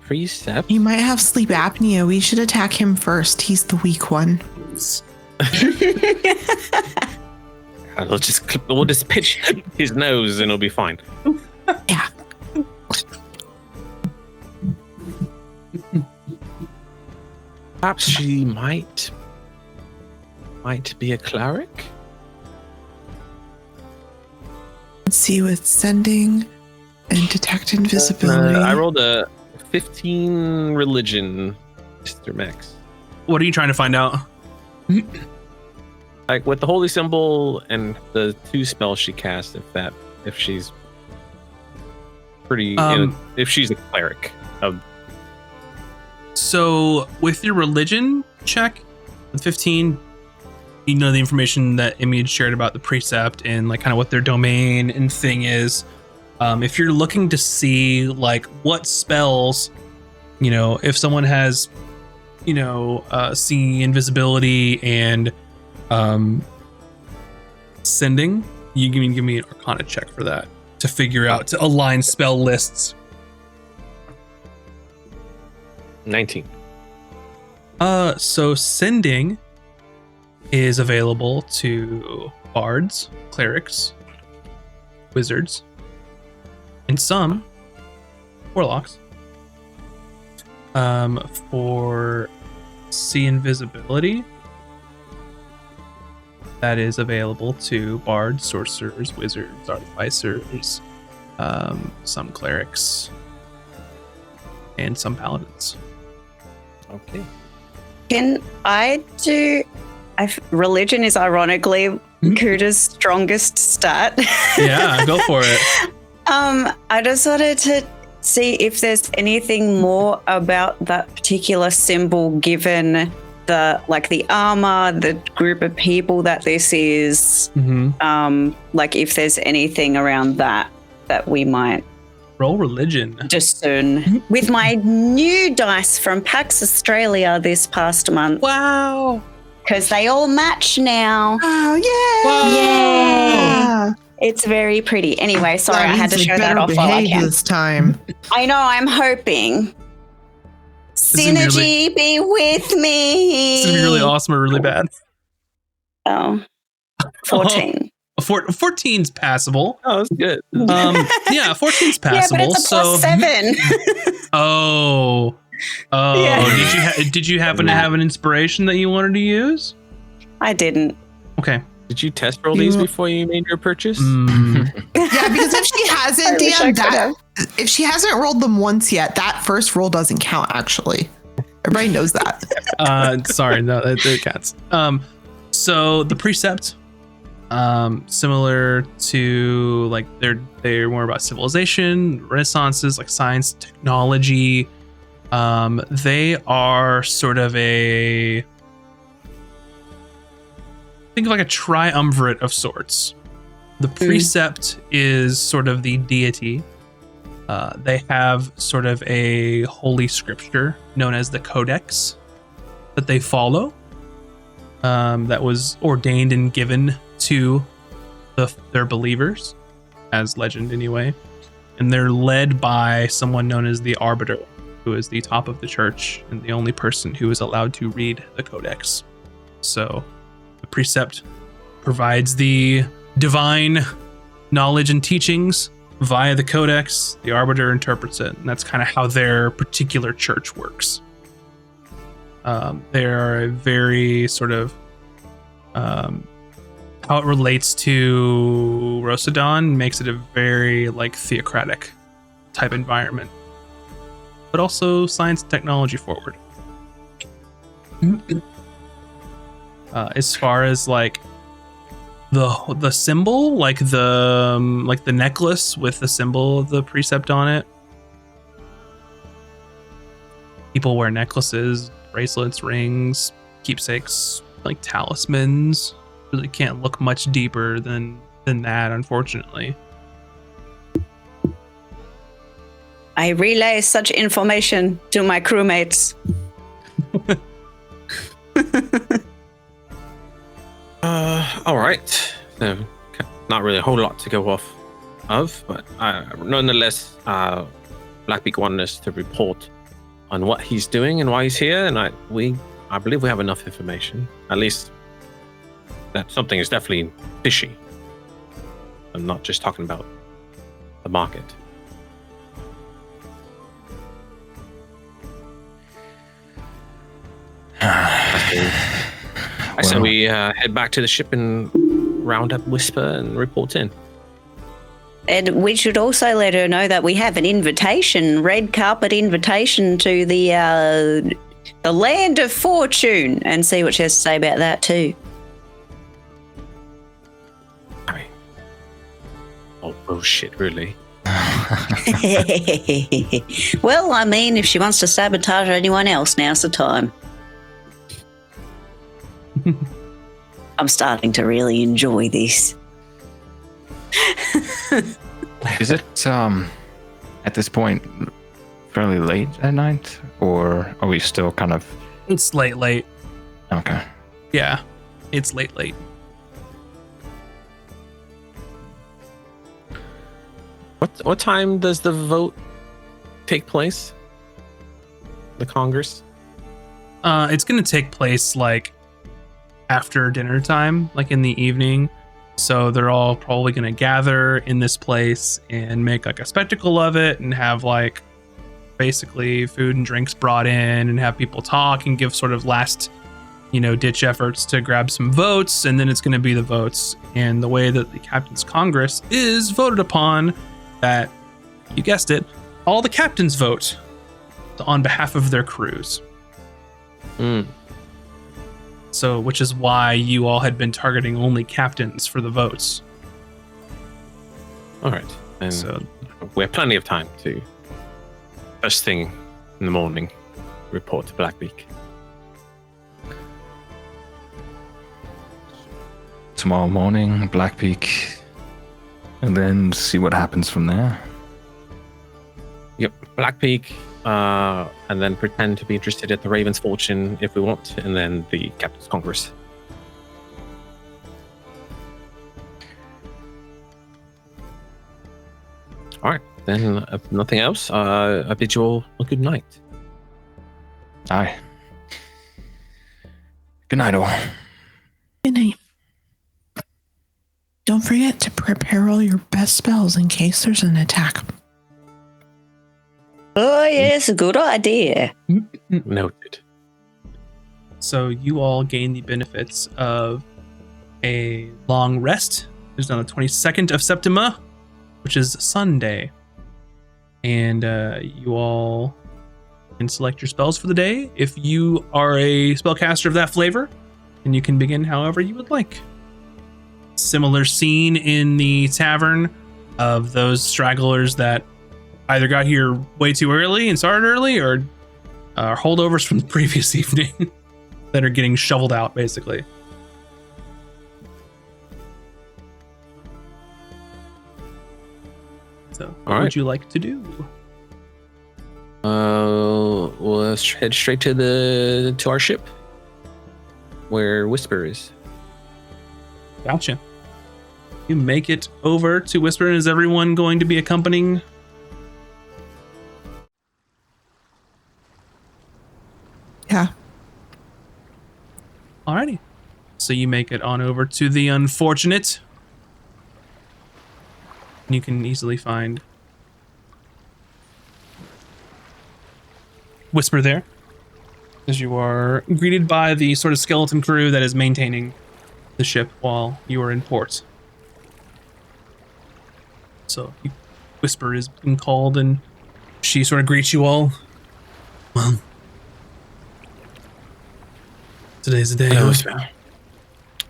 Precept? He might have sleep apnea. We should attack him first. He's the weak one. We'll just pitch his nose and it'll be fine. Yeah. Perhaps she might be a cleric? Let's see, with sending and detect invisibility. I rolled a 15 religion, Mr. Max. What are you trying to find out? Like with the holy symbol and the 2 spells she cast, if she's pretty, if she's a cleric of So with your religion check, with 15, you know the information that Emmy had shared about the precept and like kind of what their domain and thing is. If you're looking to see like what spells, you know, if someone has, you know, seeing invisibility and sending, you give me an Arcana check for that to figure out, to align spell lists. 19. So sending is available to bards, clerics, wizards, and some warlocks. For see invisibility, that is available to bards, sorcerers, wizards, artificers, some clerics, and some paladins. Okay. Can I do? Religion is ironically Kuda's strongest stat. Yeah, go for it. I just wanted to see if there's anything more about that particular symbol, given the armor, the group of people that this is. Like if there's anything around that we might Roll religion. discern with my new dice from PAX Australia this past month. Wow. Because they all match now. Oh, yeah. Yay! It's very pretty. Anyway, sorry, I had to show that off while I can. This time. I know, I'm hoping. is gonna be Synergy be with me. It's gonna be really awesome or really bad. Oh, 14. 14's passable. Oh, that's good. Yeah, 14's passable. Yeah, but it's a plus 7. Oh. Yeah. Did you happen to have an inspiration that you wanted to use? I didn't. Okay. Did you test roll these before you made your purchase? Yeah, because if she hasn't, wish I DM, could if she hasn't rolled them once yet, that first roll doesn't count, actually. Everybody knows that. Sorry, no, that counts. So the precept, similar to like they're more about civilization, renaissances, like science, technology. They are sort of think of like a triumvirate of sorts. The precept is sort of the deity. They have sort of a holy scripture known as the Codex that they follow. That was ordained and given to their believers as legend anyway. And they're led by someone known as the Arbiter, who is the top of the church and the only person who is allowed to read the Codex. So the precept provides the divine knowledge and teachings via the Codex. The Arbiter interprets it, and that's kind of how their particular church works. They are a very sort of how it relates to Rosadon makes it a very like theocratic type environment, but also science and technology forward. As far as like the symbol, like the necklace with the symbol of the precept on it. People wear necklaces, bracelets, rings, keepsakes, like talismans. Really can't look much deeper than that, unfortunately. I relay such information to my crewmates. All right. So, not really a whole lot to go off of, but nonetheless, Blackbeak wanted us to report on what he's doing and why he's here, and I believe we have enough information. At least that something is definitely fishy. I'm not just talking about the market. I say we head back to the ship and round up Whisper and report in. And we should also let her know that we have an invitation, red carpet invitation to the land of fortune, and see what she has to say about that too. I mean, oh bullshit, really? Well, I mean, if she wants to sabotage anyone else, now's the time. I'm starting to really enjoy this. Is it at this point fairly late at night, or are we still kind of? It's late. Okay. Yeah, it's late. What time does the vote take place? The Congress? It's gonna take place like after dinner time, like in the evening. So they're all probably gonna gather in this place and make like a spectacle of it, and have like basically food and drinks brought in, and have people talk and give sort of last, ditch efforts to grab some votes. And then it's gonna be the votes, and the way that the Captain's Congress is voted upon, that you guessed it, all the captains vote on behalf of their crews. So, which is why you all had been targeting only captains for the votes. All right. And So, we have plenty of time to, first thing in the morning, report to Blackbeak. Tomorrow morning, Blackpeak, and then see what happens from there. Yep, Blackpeak, and then pretend to be interested at the Raven's Fortune if we want, and then the Captain's Congress. All right, then if nothing else, I bid you all a good night. Aye. Good night, all. Good night. Don't forget to prepare all your best spells in case there's an attack. Oh, yes, a good idea. Noted. So you all gain the benefits of a long rest. There's on the 22nd of Septima, which is Sunday. And you all can select your spells for the day. If you are a spellcaster of that flavor, then you can begin however you would like. Similar scene in the tavern of those stragglers that either got here way too early and started early, or holdovers from the previous evening that are getting shoveled out, basically. So, what would you like to do? We'll head straight to our ship, where Whisper is. Gotcha. You make it over to Whisper. Is everyone going to be accompanying? Yeah. Alrighty. So you make it on over to the Unfortunate. You can easily find Whisper there, as you are greeted by the sort of skeleton crew that is maintaining the ship while you are in port. So Whisper is being called, and she sort of greets you all. Well, today's the day. Hello, huh? Whisper.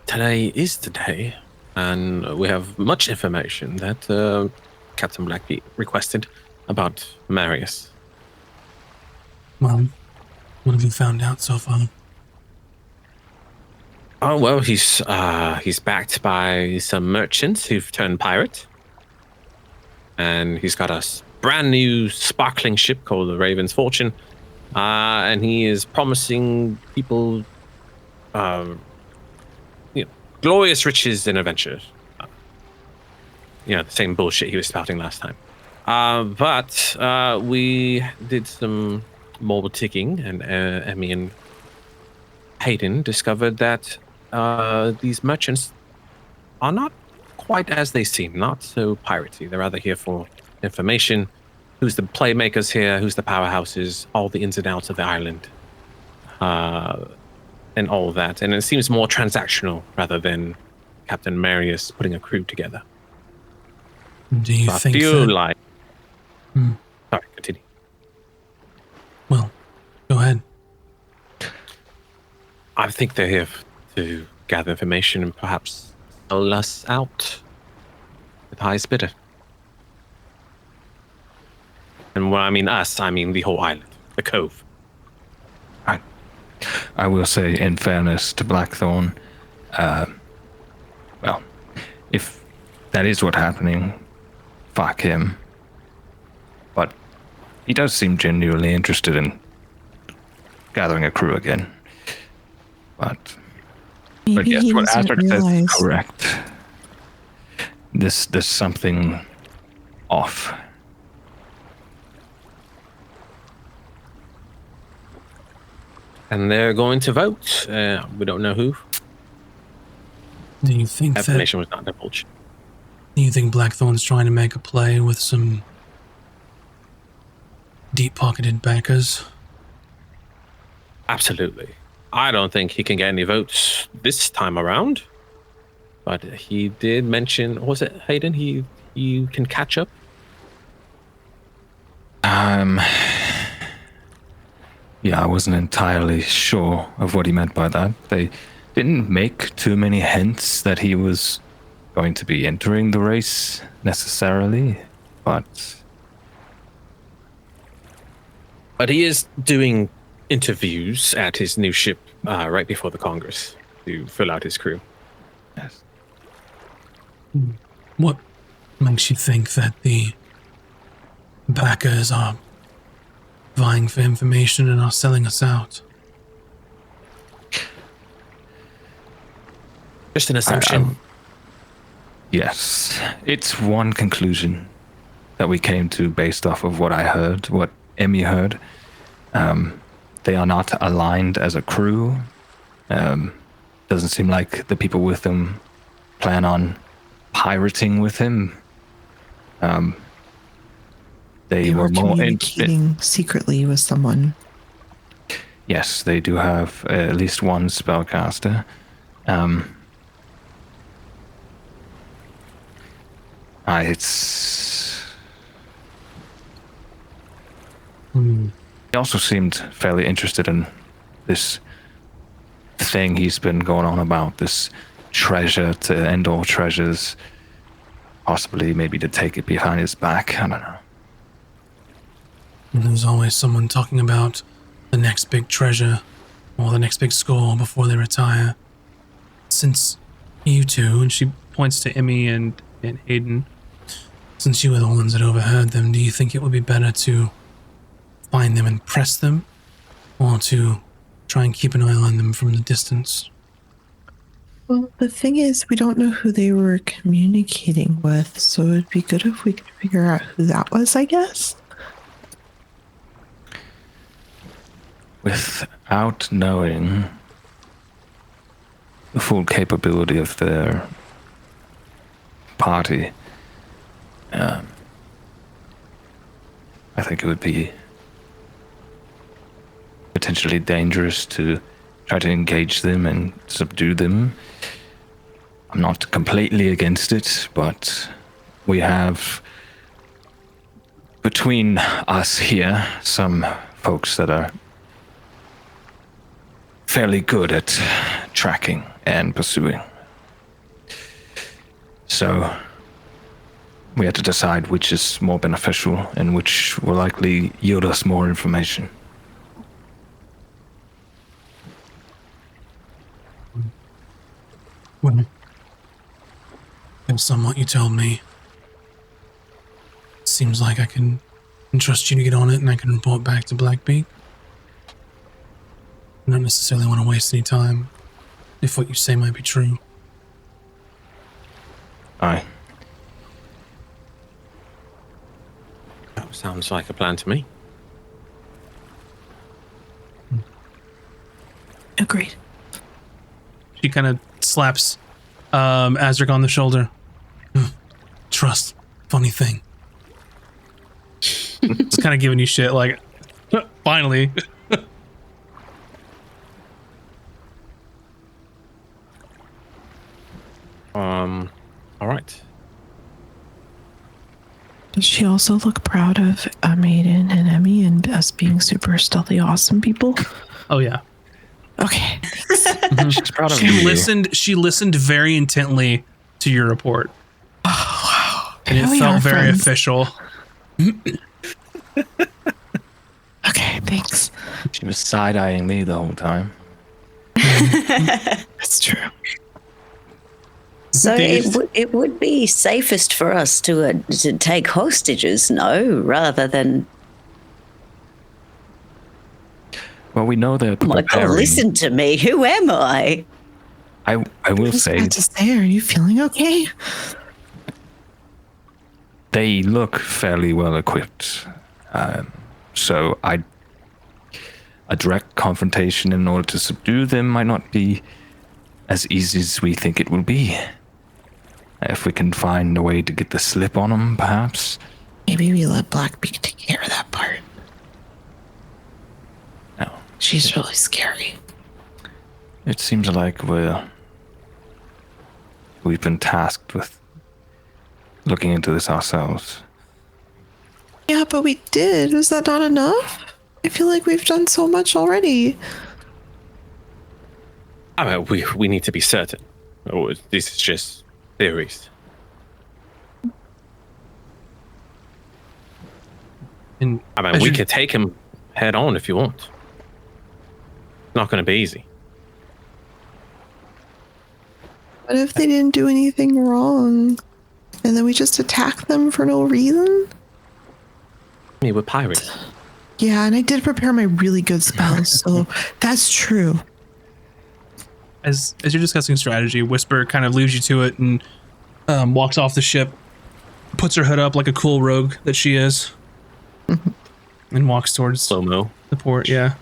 Today is the day, and we have much information that Captain Blackbeard requested about Marius. Well, what have you found out so far? Oh well, he's backed by some merchants who've turned pirate, and he's got a brand new sparkling ship called the Raven's Fortune, and he is promising people, glorious riches and adventures. The same bullshit he was spouting last time. But we did some more digging, and Emmy and Hayden discovered that these merchants are not quite as they seem, not so piratey. They're rather here for information. Who's the playmakers here? Who's the powerhouses? All the ins and outs of the island. And all of that. And it seems more transactional rather than Captain Marius putting a crew together. Do you So think I feel that... like... Hmm. Sorry, continue. Well, go ahead. I think they're here to gather information and perhaps sell us out with the highest bidder. And when I mean us, I mean the whole island, the cove. I will say, in fairness to Blackthorn, well, if that is what's happening, fuck him. But he does seem genuinely interested in gathering a crew again. But Maybe yes, he what doesn't Azric says realize. is correct. There's something off. And they're going to vote. We don't know who. Do you think That information was not divulged. Do you think Blackthorn's trying to make a play with some deep-pocketed backers? Absolutely. I don't think he can get any votes this time around. But he did mention, was it Hayden? You can catch up. Yeah, I wasn't entirely sure of what he meant by that. They didn't make too many hints that he was going to be entering the race necessarily, but he is doing interviews at his new ship right before the Congress to fill out his crew. yes. What makes you think that the backers are vying for information and are selling us out? Just an assumption. Yes, it's one conclusion that we came to based off of what I heard, what Emmy heard. They are not aligned as a crew. Doesn't seem like the people with them plan on pirating with him. They were more communicating secretly with someone. Yes, they do have at least one spellcaster. It's. He also seemed fairly interested in this thing he's been going on about, this treasure to end all treasures, possibly maybe to take it behind his back. I don't know. And there's always someone talking about the next big treasure or the next big score before they retire. Since you two, and she points to Emmy and Hayden, since you were the ones that overheard them, do you think it would be better to find them and press them, or to try and keep an eye on them from the distance? Well, the thing is, we don't know who they were communicating with, so it'd be good if we could figure out who that was, I guess. Without knowing the full capability of their party, I think it would be potentially dangerous to try to engage them and subdue them. I'm not completely against it, but we have between us here some folks that are fairly good at tracking and pursuing. So we had to decide which is more beneficial and which will likely yield us more information. Well, based on what you told me, it seems like I can trust you to get on it and I can report back to Blackbeak. I don't necessarily want to waste any time if what you say might be true. Aye. That sounds like a plan to me. Agreed. She kind of slaps Azric on the shoulder. Trust, funny thing. It's kind of giving you shit like, finally. All right. Does she also look proud of Maiden and Emmy and us being super stealthy, awesome people? Oh yeah. Okay. She's proud of She you. listened very intently to your report. Oh, wow. And it Here we felt are, very friends. official. Okay, thanks. She was side-eyeing me the whole time. That's true. So These- it would be safest for us to take hostages, no, rather than. Well, we know that Oh my God, listen to me. Who am I? I will I was say about to say, are you feeling okay? they look fairly well equipped. So a direct confrontation in order to subdue them might not be as easy as we think it will be. If we can find a way to get the slip on them, perhaps. Maybe we let Blackbeak take care of that part. No. She's really scary. It seems like we've been tasked with looking into this ourselves. Yeah, but we did. Is that not enough? I feel like we've done so much already. I mean, we need to be certain. Or this is just theories. And I mean, we can take him head on if you want. It's not going to be easy. What if they didn't do anything wrong? And then we just attack them for no reason? I mean, we're pirates. Yeah, and I did prepare my really good spells, so that's true. as you're discussing strategy, Whisper kind of leaves you to it and walks off the ship, puts her hood up like a cool rogue that she is, and walks towards Slow-mo. the port. Yeah.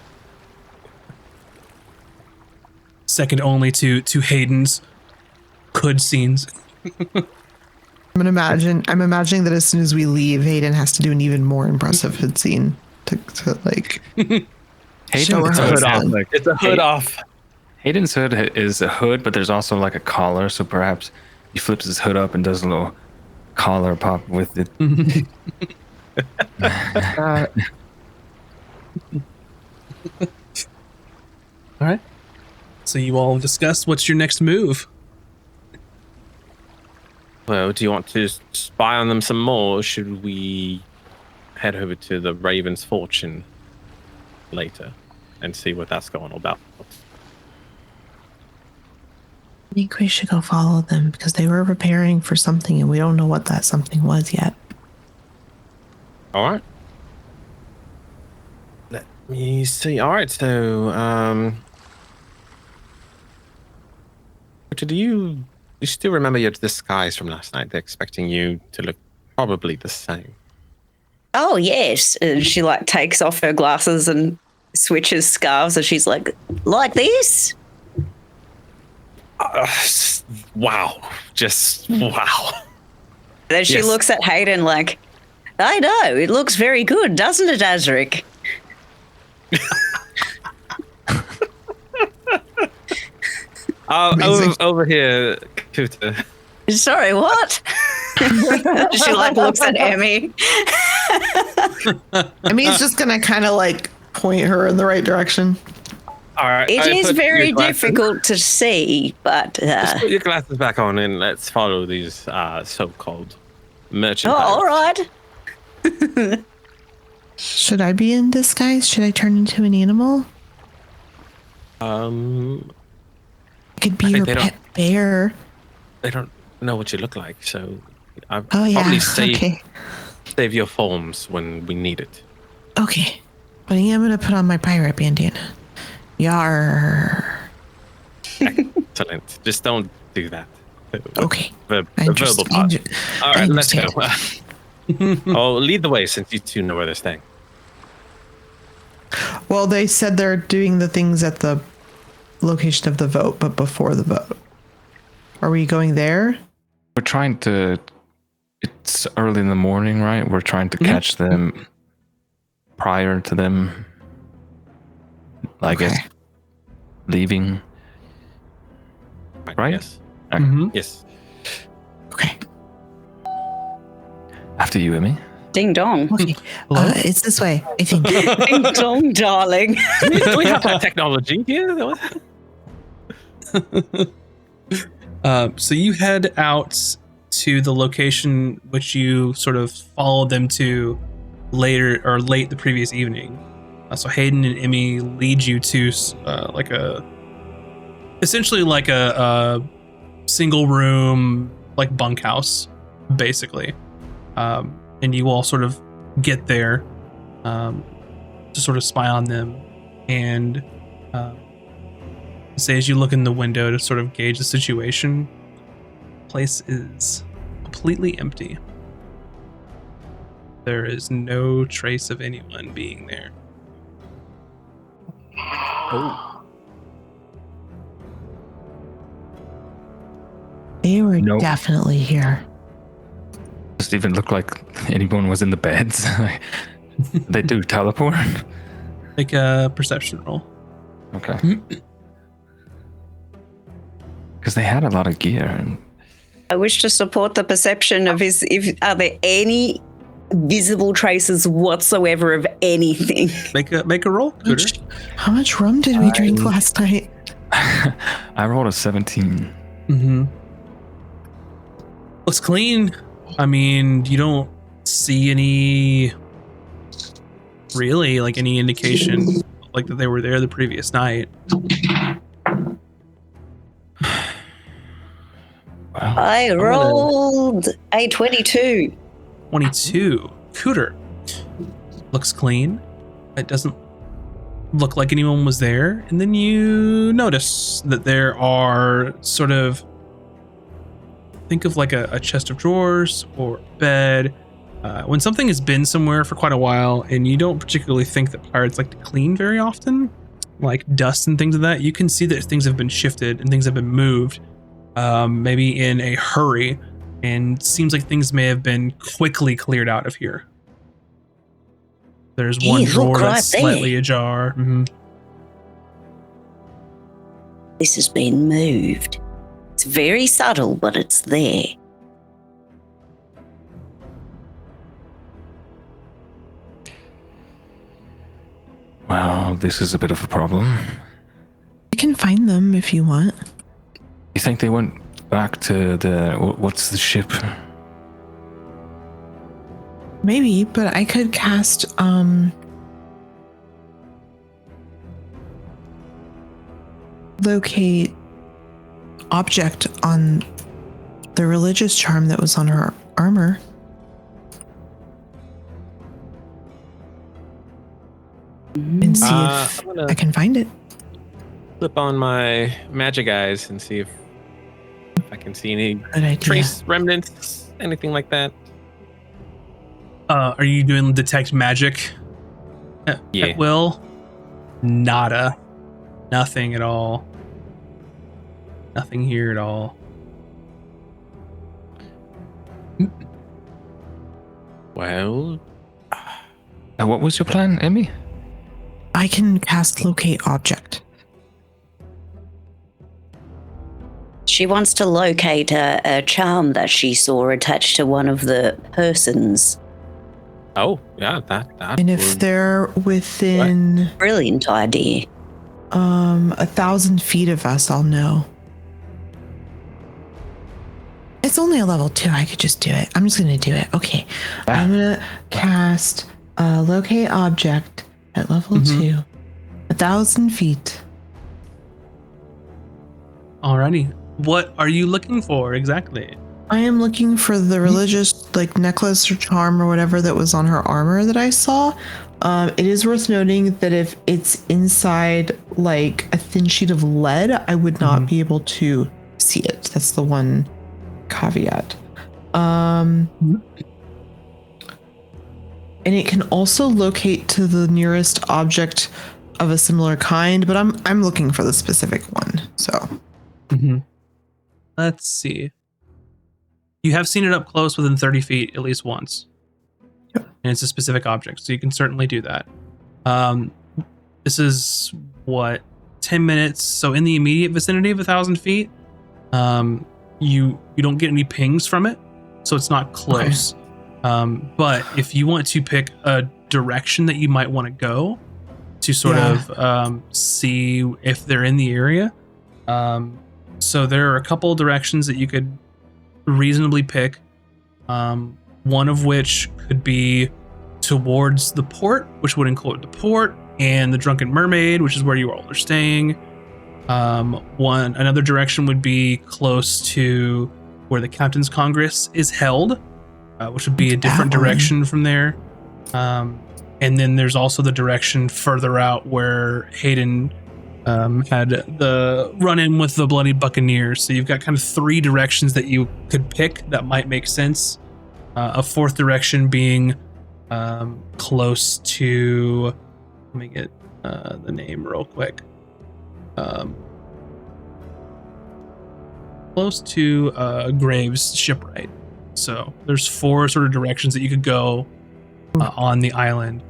Second only to Hayden's hood scenes. I'm imagining that as soon as we leave, Hayden has to do an even more impressive hood scene to like show her Hayden's how hood it's off. done. It's a hood off. Hayden's hood is a hood, but there's also like a collar. So perhaps he flips his hood up and does a little collar pop with it. All right. So you all discuss what's your next move. Well, do you want to spy on them some more, or should we head over to the Raven's Fortune later and see what that's going about? I think we should go follow them because they were preparing for something and we don't know what that something was yet. All right. Let me see. All right, so do you still remember your disguise from last night? They're expecting you to look probably the same. Oh yes, and she like takes off her glasses and switches scarves, and she's like this. Wow. Just wow. Then she Yes. looks at Hayden like, I know, it looks very good, doesn't it, Azric? Over here, Kuta. Sorry, what? She like looks at Emmy. I mean, it's just gonna kind of like point her in the right direction. All right. It I is put very your glasses- difficult to see, but Just put your glasses back on and let's follow these so-called merchant. all pirates. right. Should I be in disguise? Should I turn into an animal? I I could be think your they pet bear. They don't know what you look like, so I'll Oh yeah. probably save Okay. your forms when we need it. Okay. But I am gonna put on my pirate bandana. Yar. Excellent. Just don't do that. Okay. The I verbal part. All I right, let's go. understand. Oh, lead the way since you two know where they're staying. Well, they said they're doing the things at the location of the vote, but before the vote. Are we going there? We're trying to. It's early in the morning, right? We're trying to catch them prior to them, I guess, leaving. Right? Yes. Mhm. Yes. Okay. After you, Emmy. Ding dong. Okay. Hello? It's this way, I think. Ding dong, darling. Do we have that technology here? So you head out to the location which you sort of followed them to late the previous evening. So Hayden and Emmy lead you to essentially like a single room like bunkhouse, basically. And you all sort of get there to sort of spy on them, and say as you look in the window to sort of gauge the situation, the place is completely empty. There is no trace of anyone being there. Oh, They were Nope. definitely here. Doesn't even look like anyone was in the beds. They do teleport. Make a perception roll. Okay. Because they had a lot of gear. And I wish to support the perception of are there any visible traces whatsoever of anything? Make a roll, Cooter. How much rum did we drink last night? I rolled a 17. Mm-hmm. Looks clean. I mean, you don't see any indication like that they were there the previous night. Wow. I rolled a 22. 22. Cooter. Looks clean. It doesn't look like anyone was there. And then you notice that there are sort of, think of like a chest of drawers or a bed. When something has been somewhere for quite a while and you don't particularly think that pirates like to clean very often, like dust and things like that, you can see that things have been shifted and things have been moved, maybe in a hurry, and seems like things may have been quickly cleared out of here. There's one Look drawer right that's there. slightly ajar. Mm-hmm. This has been moved. It's very subtle, but it's there. Well, this is a bit of a problem. You can find them if you want. You think they went back to what's the ship? Maybe, but I could cast locate object on the religious charm that was on her armor. And see if I'm gonna I can find it. flip on my magic eyes and see if I can see any Good idea. trace remnants, anything like that. Are you doing detect magic? Yeah. At will? Nada. Nothing at all. Nothing here at all. Well, What was your plan, Emmy? I can cast locate object. She wants to locate a charm that she saw attached to one of the persons. oh yeah, that And if would- they're within Brilliant idea. 1,000 feet of us, I'll know. It's only a level 2. I could just do it. I'm just gonna do it. Okay. I'm gonna cast locate object at level 2. 1,000 feet. Alrighty. What are you looking for exactly? I am looking for the religious like necklace or charm or whatever that was on her armor that I saw. It is worth noting that if it's inside like a thin sheet of lead, I would not be able to see it. That's the one caveat. And it can also locate to the nearest object of a similar kind, but I'm looking for the specific one. So Mm-hmm. Let's see. You have seen it up close within 30 feet at least once. Yep. And it's a specific object, so you can certainly do that. This is what, 10 minutes. So in the immediate vicinity of 1,000 feet, you don't get any pings from it, so it's not close. But if you want to pick a direction that you might want to go to sort of see if they're in the area, so there are a couple directions that you could reasonably pick. One of which could be towards the port, which would include the port and the Drunken Mermaid, which is where you all are staying. Another direction would be close to where the Captain's Congress is held, which would be a different direction from there. And then there's also the direction further out where Hayden had the run-in with the Bloody Buccaneers. So you've got kind of 3 directions that you could pick that might make sense. A 4th direction being close to... Let me get the name real quick. Close to Graves Shipwright. So there's 4 sort of directions that you could go on the island.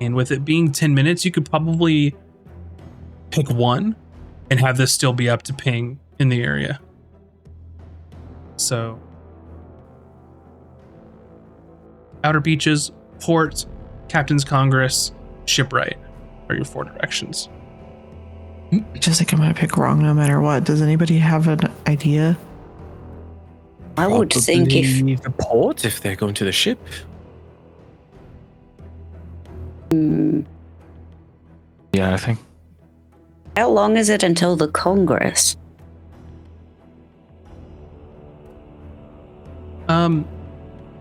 And with it being 10 minutes, you could probably pick one and have this still be up to ping in the area. So Outer Beaches, Port, Captain's Congress, Shipwright are your 4 directions. I just think I'm going to pick wrong no matter what. Does anybody have an idea? I would think if the port, if they're going to the ship. Yeah, I think. How long is it until the Congress?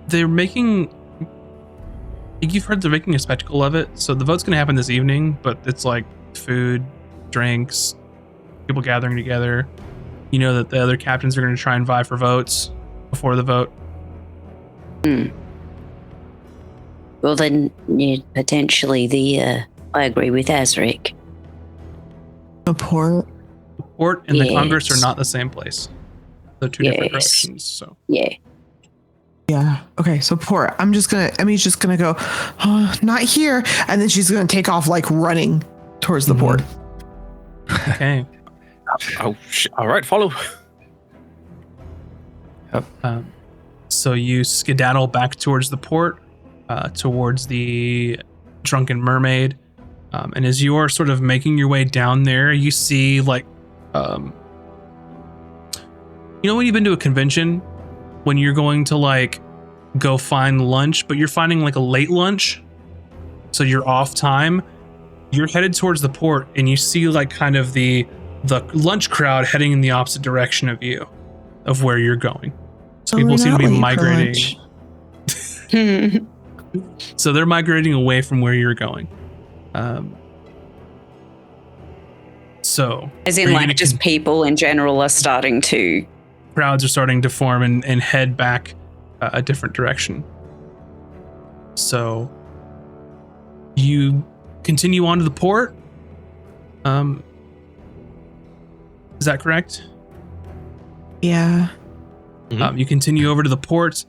They're making... You've heard they're making a spectacle of it. So the vote's going to happen this evening, but it's like food, drinks, people gathering together. You know that the other captains are going to try and vie for votes before the vote. Well, then, potentially I agree with Azric. The port? The port and the Congress are Yes. not the same place. They're 2 different Yes. directions. So Yeah. Yeah. Okay. So port. Emmy's just gonna go, oh, not here, and then she's gonna take off like running towards the port. okay. All right, follow. So you skedaddle back towards the port, towards the Drunken Mermaid. And as you are sort of making your way down there, you see like, when you've been to a convention, when you're going to like go find lunch, but you're finding like a late lunch, so you're off time, you're headed towards the port and you see like kind of the lunch crowd heading in the opposite direction of you, of where you're going. So Oh, people we're seem to not be late for migrating. lunch. So they're migrating away from where you're going. So As are in, you like, gonna just people in general are starting to... crowds are starting to form and head back a different direction. So you continue on to the port. Is that correct? Yeah. You continue over to the port,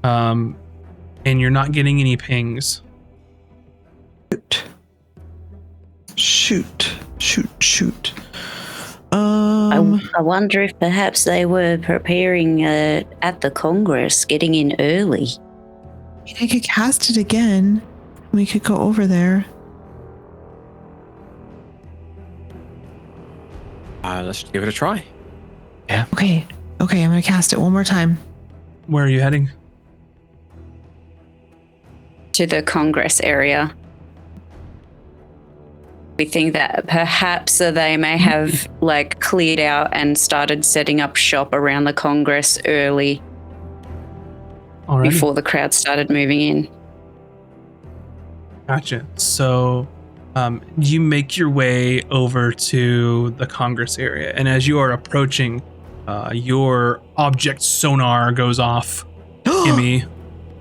and you're not getting any pings. Shoot. I wonder if perhaps they were preparing at the Congress, getting in early. I could cast it again. We could go over there. Let's give it a try. Okay, I'm gonna cast it one more time. Where are you heading? To the Congress area. We think that perhaps they may have like cleared out and started setting up shop around the Congress early Already? before the crowd started moving in. Gotcha. So you make your way over to the Congress area, and as you are approaching, your object sonar goes off. Kimmy.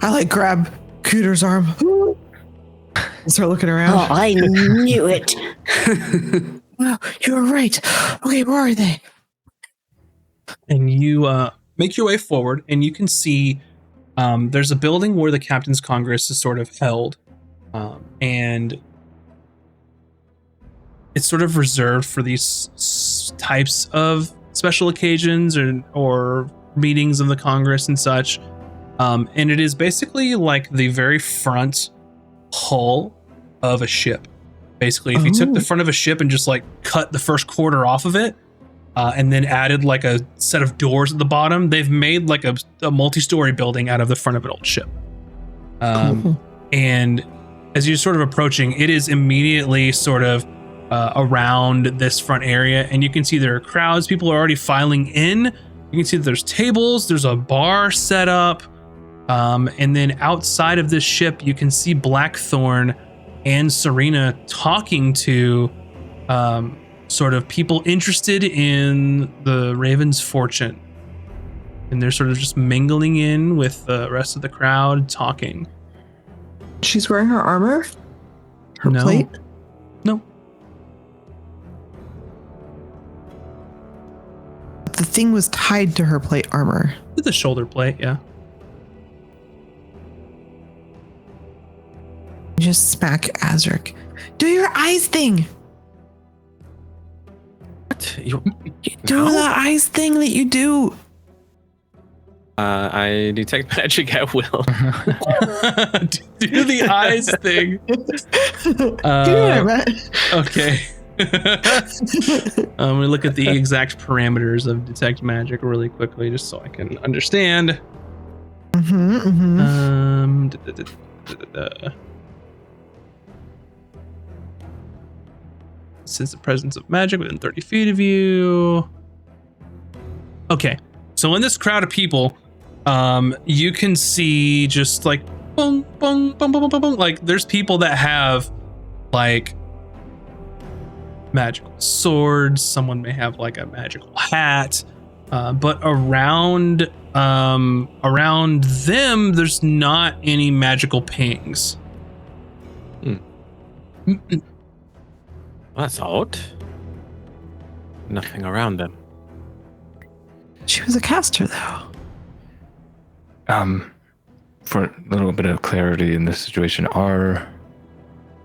I like grab Cooter's arm. And start looking around. Oh, I knew it. Wow, you were right. Okay, where are they? And you make your way forward, and you can see there's a building where the Captain's Congress is sort of held, and it's sort of reserved for these types of special occasions or meetings of the Congress and such. And it is basically like the very front hull of a ship. Basically, if you took the front of a ship and just like cut the first quarter off of it, and then added like a set of doors at the bottom. They've made like a multi-story building out of the front of an old ship. Cool. And as you're sort of approaching, it is immediately sort of around this front area, and you can see there are crowds. People are already filing in. You can see that there's tables, there's a bar set up, and then outside of this ship, you can see Blackthorn and Serena talking to sort of people interested in the Raven's fortune. And they're sort of just mingling in with the rest of the crowd, talking. She's wearing her armor? Her No. plate? No. The thing was tied to her plate armor. The shoulder plate, yeah. Just smack Azric. Do your eyes thing. What? Do the eyes thing that you do. I detect magic at will. Do the eyes thing. Okay. I'm gonna look at the exact parameters of detect magic really quickly, just so I can understand. Since the presence of magic within 30 feet of you. Okay, so in this crowd of people, you can see just like boom, boom, boom, boom, boom, boom. Like there's people that have like magical swords. Someone may have like a magical hat, but around them, there's not any magical pings. That's odd. Nothing around them. She was a caster, though. For a little bit of clarity in this situation, are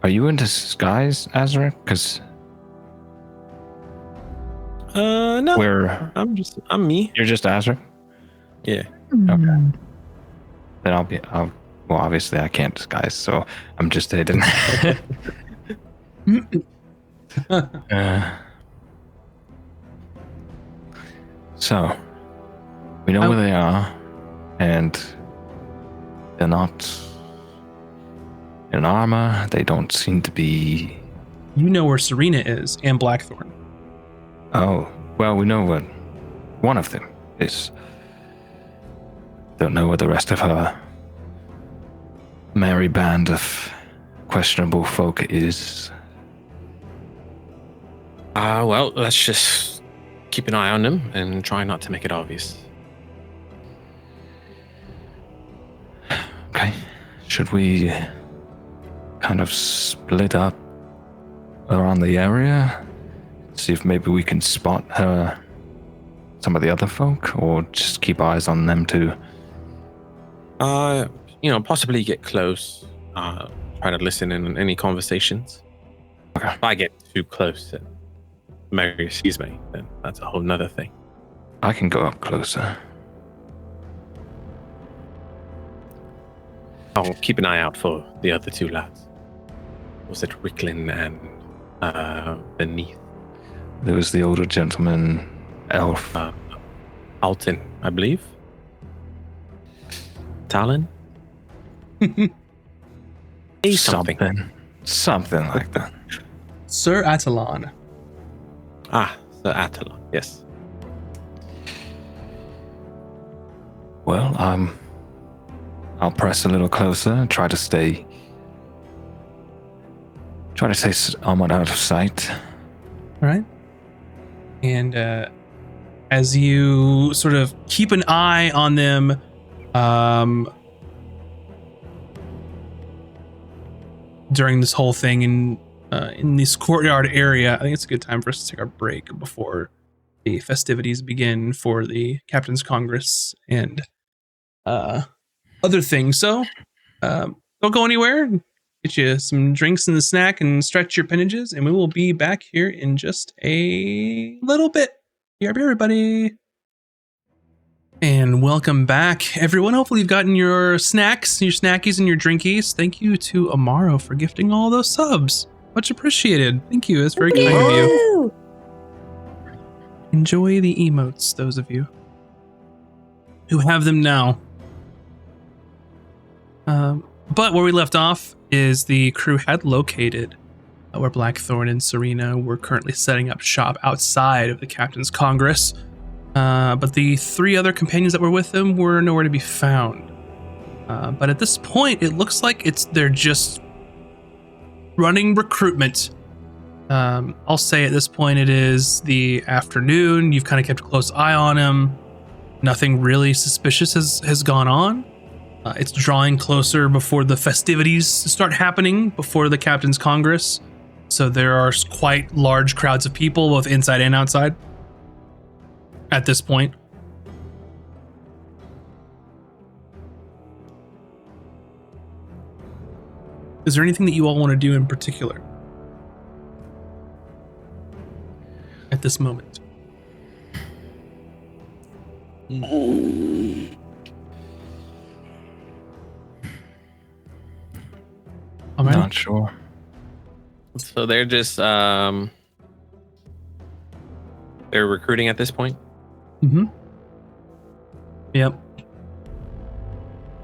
you in disguise, Azra? Because no. I'm me. You're just Azra? Yeah. Okay. Then well, obviously I can't disguise, so I'm just hidden. So we know where they are, and they're not in armor. They don't seem to be. You know where Serena is and Blackthorn. Oh, well, we know what one of them is. Don't know where the rest of her merry band of questionable folk is. Well, let's just keep an eye on them and try not to make it obvious. Okay. Should we kind of split up around the area? See if maybe we can spot some of the other folk, or just keep eyes on them too? Possibly get close. Try to listen in on any conversations. Okay. If I get too close and Mary sees me, then that's a whole nother thing. I can go up closer. I'll keep an eye out for the other two lads. Was it Ricklin and beneath? There was the older gentleman, elf. Alton, I believe. Talon? Something like that. Sir Atalon. Sir Atalon, yes. Well, I'll press a little closer, try to stay somewhat out of sight. All right. And as you sort of keep an eye on them, during this whole thing in this courtyard area, I think it's a good time for us to take our break before the festivities begin for the Captain's Congress and other things. So don't go anywhere. Get you some drinks and a snack and stretch your appendages, and we will be back here in just a little bit. BRB, everybody. And welcome back, everyone. Hopefully you've gotten your snacks, your snackies, and your drinkies. Thank you to Amaro for gifting all those subs. Much appreciated. Thank you. That's very kind of you. Enjoy the emotes, those of you who have them now. But where we left off is the crew had located where Blackthorn and Serena were currently setting up shop outside of the Captain's Congress. But the 3 other companions that were with them were nowhere to be found. But at this point, it looks like they're just running recruitment. I'll say at this point it is the afternoon. You've kind of kept a close eye on him. Nothing really suspicious has gone on. It's drawing closer before the festivities start happening, before the Captain's Congress. So there are quite large crowds of people, both inside and outside, at this point. Is there anything that you all want to do in particular at this moment? I'm not sure. So they're just they're recruiting at this point. Mm-hmm. Yep.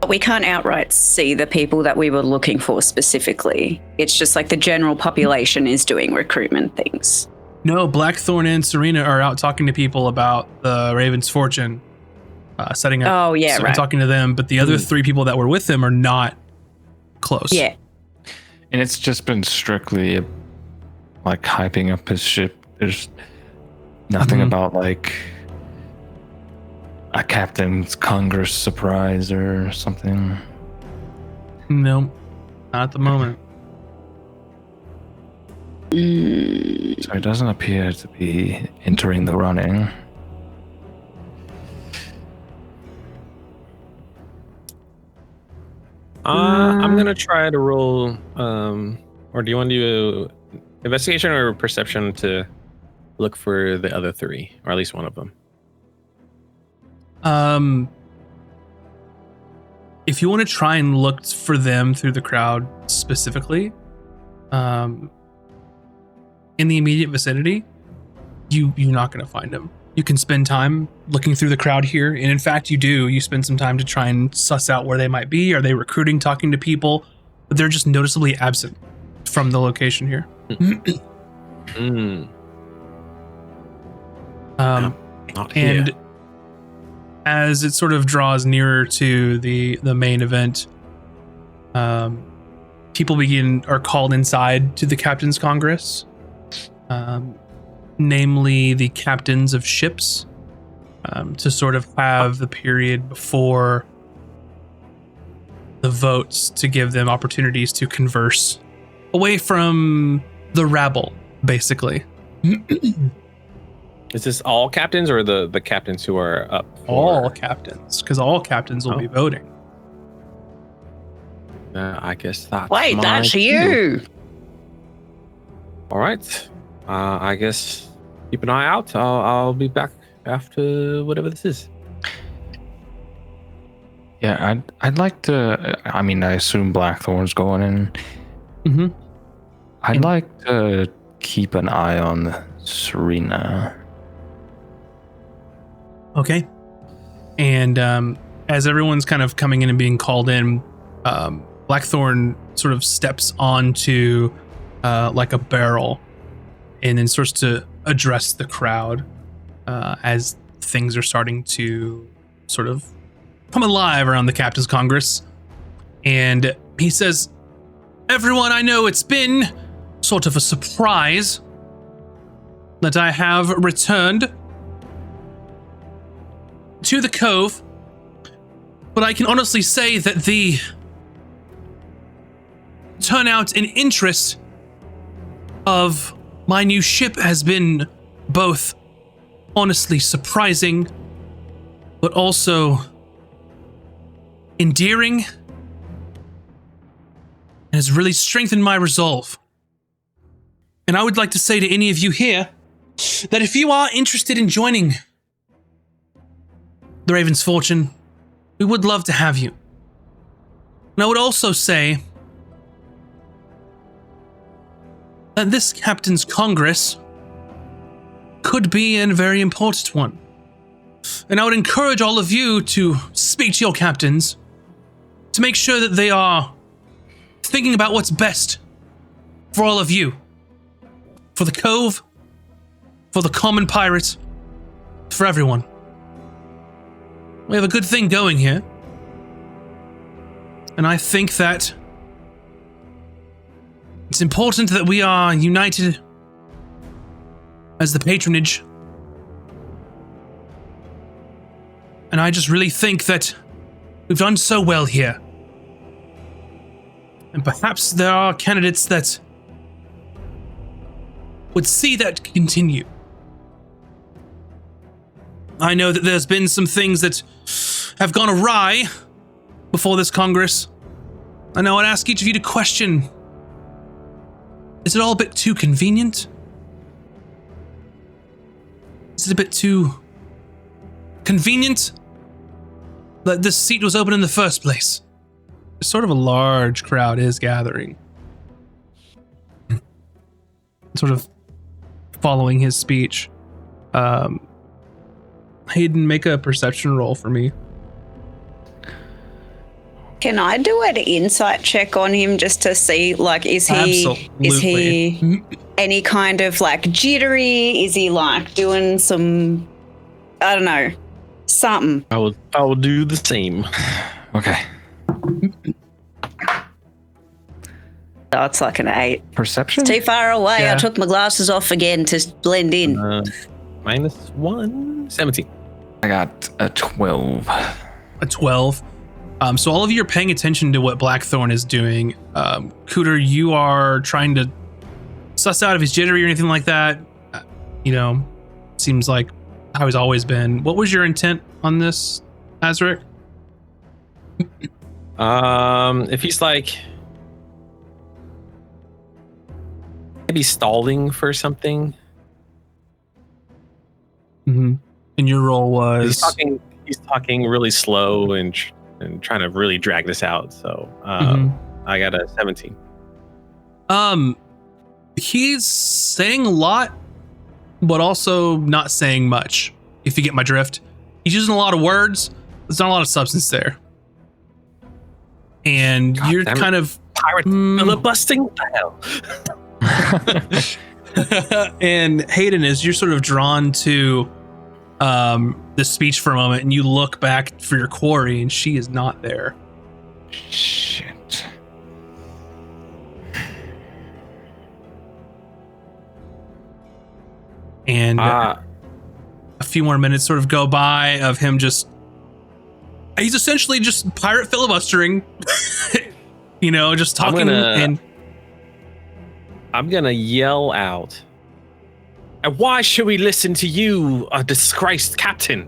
We can't outright see the people that we were looking for specifically. It's just like the general population is doing recruitment things. No, Blackthorn and Serena are out talking to people about the Raven's Fortune, setting up. Oh, yeah, right. Talking to them, but the other 3 people that were with them are not close. Yeah. And it's just been strictly like hyping up his ship. There's nothing about like a Captain's Congress surprise or something. No, not at the moment. So it doesn't appear to be entering the running. I'm gonna try to roll. Or do you want to do investigation or perception to look for the other 3, or at least one of them? If you want to try and look for them through the crowd specifically, in the immediate vicinity, you're not going to find them. You can spend time looking through the crowd here, and in fact, you do. You spend some time to try and suss out where they might be. Are they recruiting, talking to people? But they're just noticeably absent from the location here. Not here. And as it sort of draws nearer to the main event, people are called inside to the Captain's Congress, namely the captains of ships, to sort of have the period before the votes to give them opportunities to converse away from the rabble, basically. Is this all captains or the captains who are up? All captains, because all captains will be voting. I guess that's Wait, my that's cue. you. All right. I guess keep an eye out. I'll be back after whatever this is. Yeah, I'd like to. I mean, I assume Blackthorn's going in. Mm-hmm. I'd like to keep an eye on Serena. Okay. And as everyone's kind of coming in and being called in, Blackthorn sort of steps onto like a barrel and then starts to address the crowd as things are starting to sort of come alive around the Captain's Congress. And he says, "Everyone, I know it's been sort of a surprise that I have returned to the Cove, but I can honestly say that the turnout and interest of my new ship has been both honestly surprising, but also endearing, and has really strengthened my resolve. And I would like to say to any of you here that if you are interested in joining the Raven's Fortune, we would love to have you. And I would also say that this Captain's Congress could be a very important one. And I would encourage all of you to speak to your captains to make sure that they are thinking about what's best for all of you. For the Cove, for the common pirate, for everyone. We have a good thing going here. And I think that it's important that we are united as the patronage. And I just really think that we've done so well here. And perhaps there are candidates that would see that continue. I know that there's been some things that have gone awry before this Congress. I know I'd ask each of you to question, is it all a bit too convenient? Is it a bit too convenient that this seat was open in the first place? Sort of a large crowd is gathering. Sort of following his speech. Hayden, make a perception roll for me. Can I do an insight check on him just to see, like, is he any kind of like jittery? Is he like doing some, I don't know, something? I will do the same. Okay. Oh, it's like an 8. Perception? It's too far away. Yeah. I took my glasses off again to blend in. -1, 17. I got a 12. A 12. So all of you are paying attention to what Blackthorn is doing. Cooter, you are trying to suss out if he's jittery or anything like that. Seems like how he's always been. What was your intent on this, Azric? If he's like maybe stalling for something. Mm-hmm. And your role was He's talking really slow and trying to really drag this out. So I got a 17. He's saying a lot, but also not saying much, if you get my drift. He's using a lot of words. There's not a lot of substance there. And God, you're kind of pirate filibustering. What the hell? and Hayden, as you're sort of drawn to the speech for a moment, and you look back for your quarry, and she is not there. Shit. And a few more minutes sort of go by of him he's essentially just pirate filibustering, just talking. I'm gonna yell out. And why should we listen to you, a disgraced captain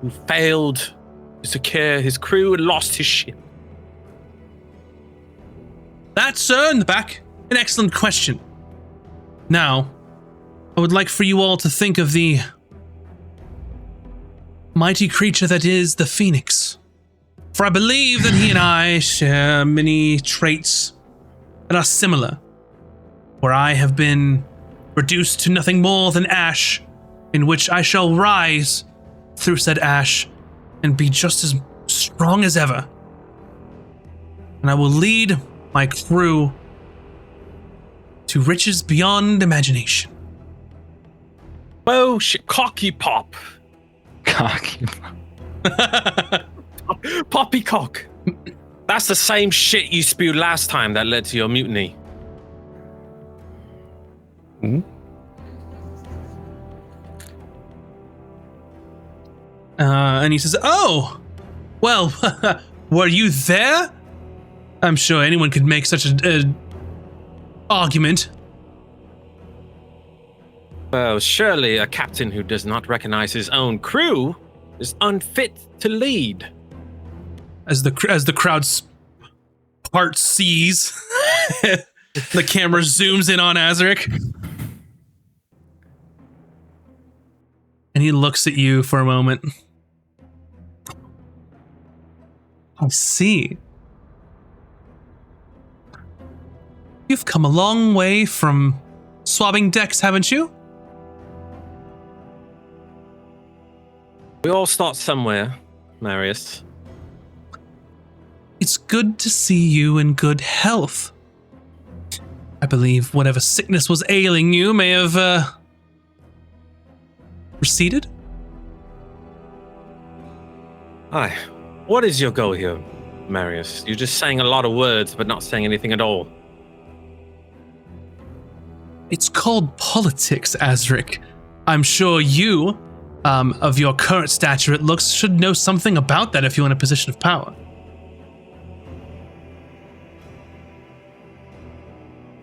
who failed to secure his crew and lost his ship? That, sir, in the back, an excellent question. Now, I would like for you all to think of the mighty creature that is the Phoenix. For I believe that he and I share many traits that are similar, where I have been reduced to nothing more than ash, in which I shall rise through said ash and be just as strong as ever. And I will lead my crew to riches beyond imagination. Oh shit, cocky pop. Cocky. Poppycock. That's the same shit you spewed last time that led to your mutiny. And he says, "Oh, well, were you there? I'm sure anyone could make such a argument." Well, surely a captain who does not recognize his own crew is unfit to lead. As the crowd's part sees, the camera zooms in on Azric, and he looks at you for a moment. I see. You've come a long way from swabbing decks, haven't you? We all start somewhere, Marius. It's good to see you in good health. I believe whatever sickness was ailing you may have receded. Hi. What is your goal here, Marius? You're just saying a lot of words, but not saying anything at all. It's called politics, Azric. I'm sure you, of your current stature, it looks, should know something about that if you're in a position of power.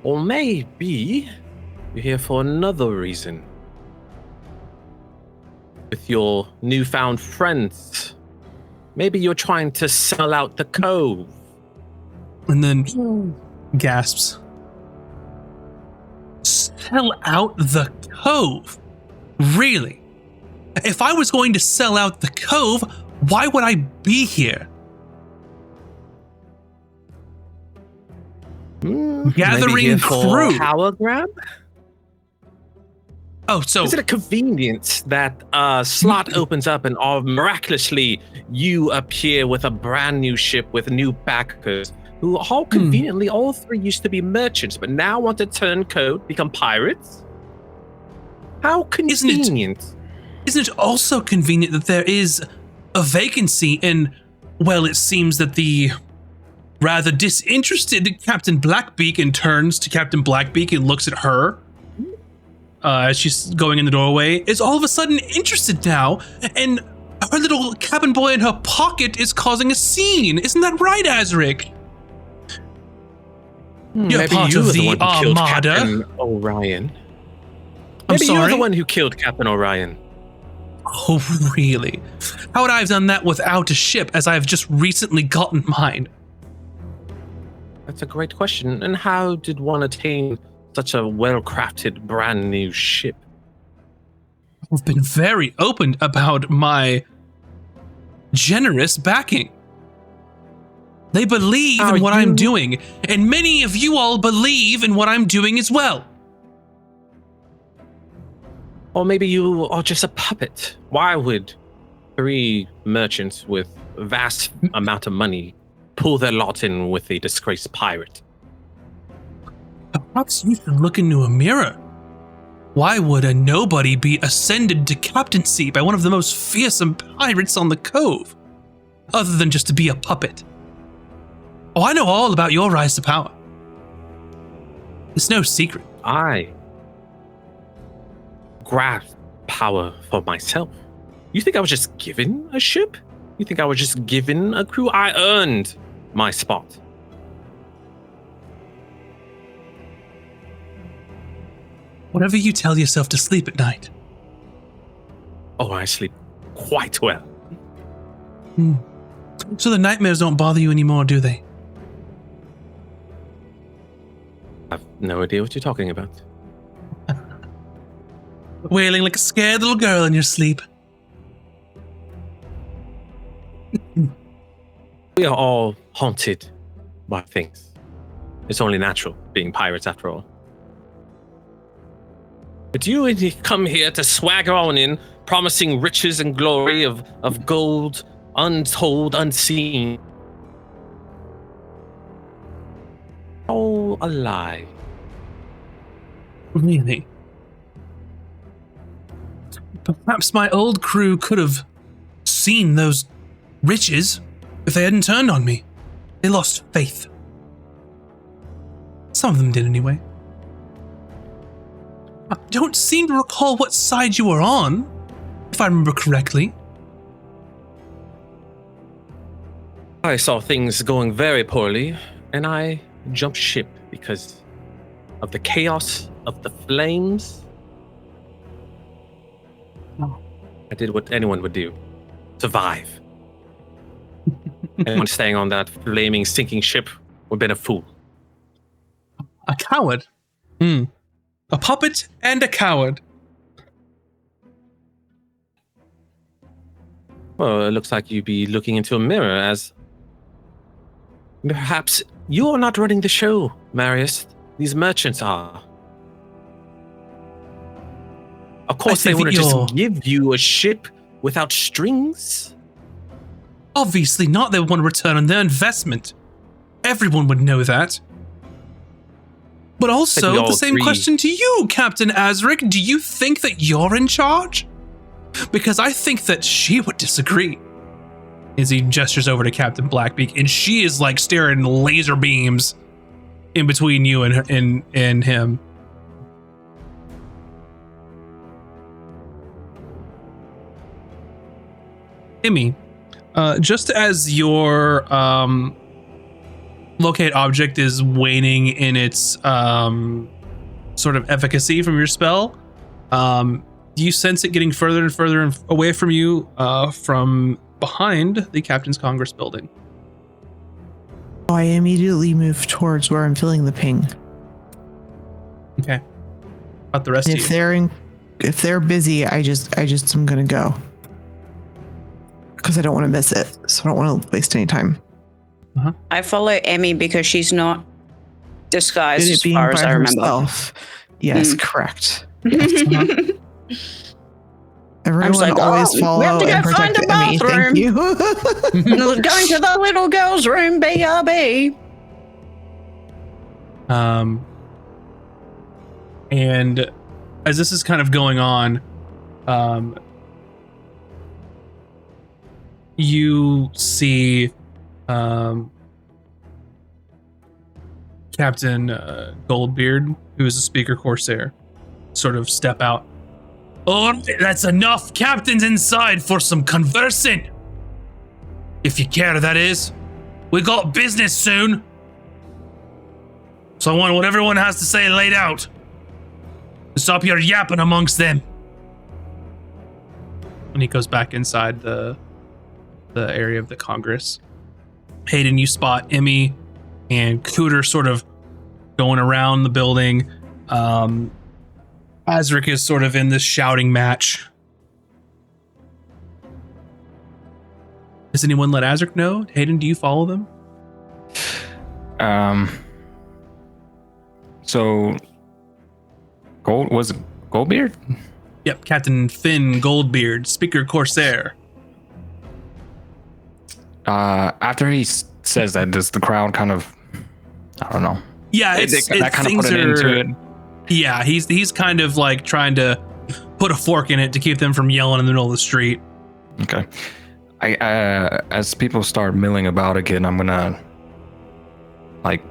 Or maybe you're here for another reason. With your newfound friends. Maybe you're trying to sell out the cove. And then gasps. Sell out the cove? Really? If I was going to sell out the cove, why would I be here? Gathering crew. Power grab? Oh, so is it a convenience that a slot opens up and miraculously you appear with a brand new ship with new backers who all conveniently, all three used to be merchants, but now want to turn code, become pirates? How convenient. Isn't it also convenient that there is a vacancy in, well, it seems that the rather disinterested Captain Blackbeak turns to Captain Blackbeak and looks at her as she's going in the doorway, is all of a sudden interested now, and her little cabin boy in her pocket is causing a scene. Isn't that right, Azric? You're Maybe part you of were the the one who killed Armada. Captain Orion. I'm Maybe you're sorry? the one who killed Captain Orion. Oh, really? How would I have done that without a ship, as I have just recently gotten mine? That's a great question. And how did one attain such a well-crafted, brand new ship? I've been very open about my generous backing. They believe in what I'm doing, and many of you all believe in what I'm doing as well. Or maybe you are just a puppet. Why would three merchants with a vast amount of money pull their lot in with a disgraced pirate? Perhaps you should look into a mirror. Why would a nobody be ascended to captaincy by one of the most fearsome pirates on the cove, other than just to be a puppet? Oh, I know all about your rise to power. It's no secret. I grabbed power for myself. You think I was just given a ship? You think I was just given a crew? I earned my spot. Whatever you tell yourself to sleep at night. Oh, I sleep quite well. So the nightmares don't bother you anymore, do they? I have no idea what you're talking about. Wailing like a scared little girl in your sleep. We are all haunted by things. It's only natural, being pirates after all. But you come here to swagger on in, promising riches and glory of gold, untold, unseen. Oh, a lie. Really? Perhaps my old crew could have seen those riches if they hadn't turned on me. They lost faith. Some of them did anyway. I don't seem to recall what side you were on, if I remember correctly. I saw things going very poorly, and I jumped ship because of the chaos of the flames. I did what anyone would do. Survive. Anyone staying on that flaming, sinking ship would have been a fool. A coward? A puppet and a coward. Well, it looks like you'd be looking into a mirror as... Perhaps you're not running the show, Marius. These merchants are. Of course, they want to just give you a ship without strings? Obviously not. They want a return on their investment. Everyone would know that. But also, all the same agree. question to you, Captain Azric. Do you think that you're in charge? Because I think that she would disagree. As he gestures over to Captain Blackbeak, and she is like staring laser beams in between you and him. Emmy, just as your locate object is waning in its sort of efficacy from your spell, do you sense it getting further and further away from you from behind the Captain's Congress building? I immediately move towards where I'm feeling the ping. Okay. About the rest And of you. if they're busy, I just am gonna go. Because I don't want to miss it. So I don't want to waste any time. I follow Emmy because she's not disguised Did as it being far as by I remember. herself. Yes, Mm. correct. I Everyone like, always we follow have to go and find protect the Emmy. Thank you. Going to the little girl's room, BRB. And as this is kind of going on, you see Captain Goldbeard, who is a speaker corsair, sort of step out. Oh, that's enough. Captain's inside for some conversing. If you care, that is. We got business soon. So I want what everyone has to say laid out. Stop your yapping amongst them. And he goes back inside the area of the Congress. Hayden, you spot Emmy and Cooter sort of going around the building. Azric is sort of in this shouting match. Does anyone let Azric know? Hayden, do you follow them? So was it Goldbeard? Yep, Captain Finn Goldbeard, speaker corsair. After he says that, does the crowd kind of, I don't know. Yeah, that kind of put an end to it. Yeah, he's kind of like trying to put a fork in it to keep them from yelling in the middle of the street. Okay. I as people start milling about again, I'm gonna like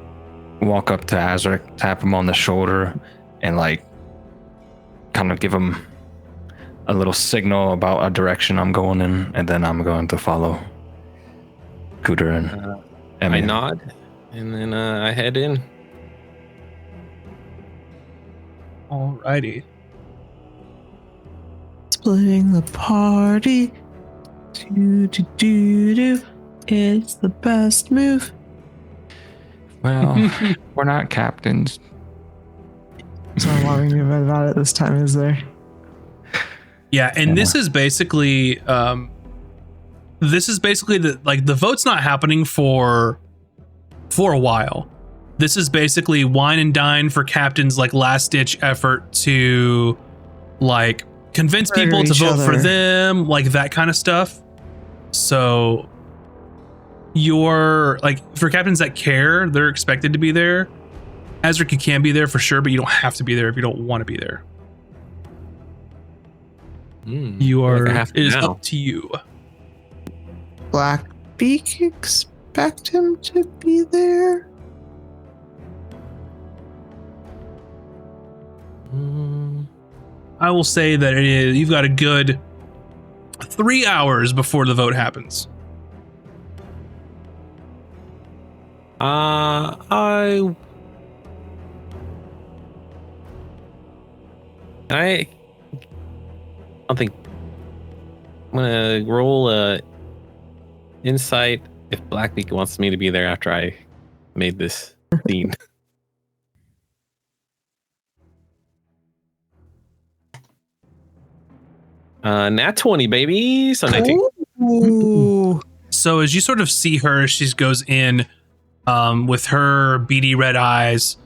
walk up to Azric, tap him on the shoulder, and like kind of give him a little signal about a direction I'm going in, and then I'm going to follow Cooter and Emmy. I nod, and then I head in. Alrighty. Splitting the party. Do. It's the best move. Well, we're not captains. There's not a lot we can about it this time, is there? Yeah, and this is basically the vote's not happening for a while. This is basically wine and dine for captain's like last ditch effort to like convince people to vote for them, like that kind of stuff. So you're like, for captains that care, they're expected to be there. Azric, you can be there for sure, but you don't have to be there if you don't want to be there. You are. It is up to you. Blackbeak expect him to be there? I will say that it is. You've got a good 3 hours before the vote happens. I don't think I'm gonna roll a insight if Blackbeak wants me to be there after I made this scene. Nat 20, baby. So 19. Ooh. So as you sort of see her, she goes in with her beady red eyes.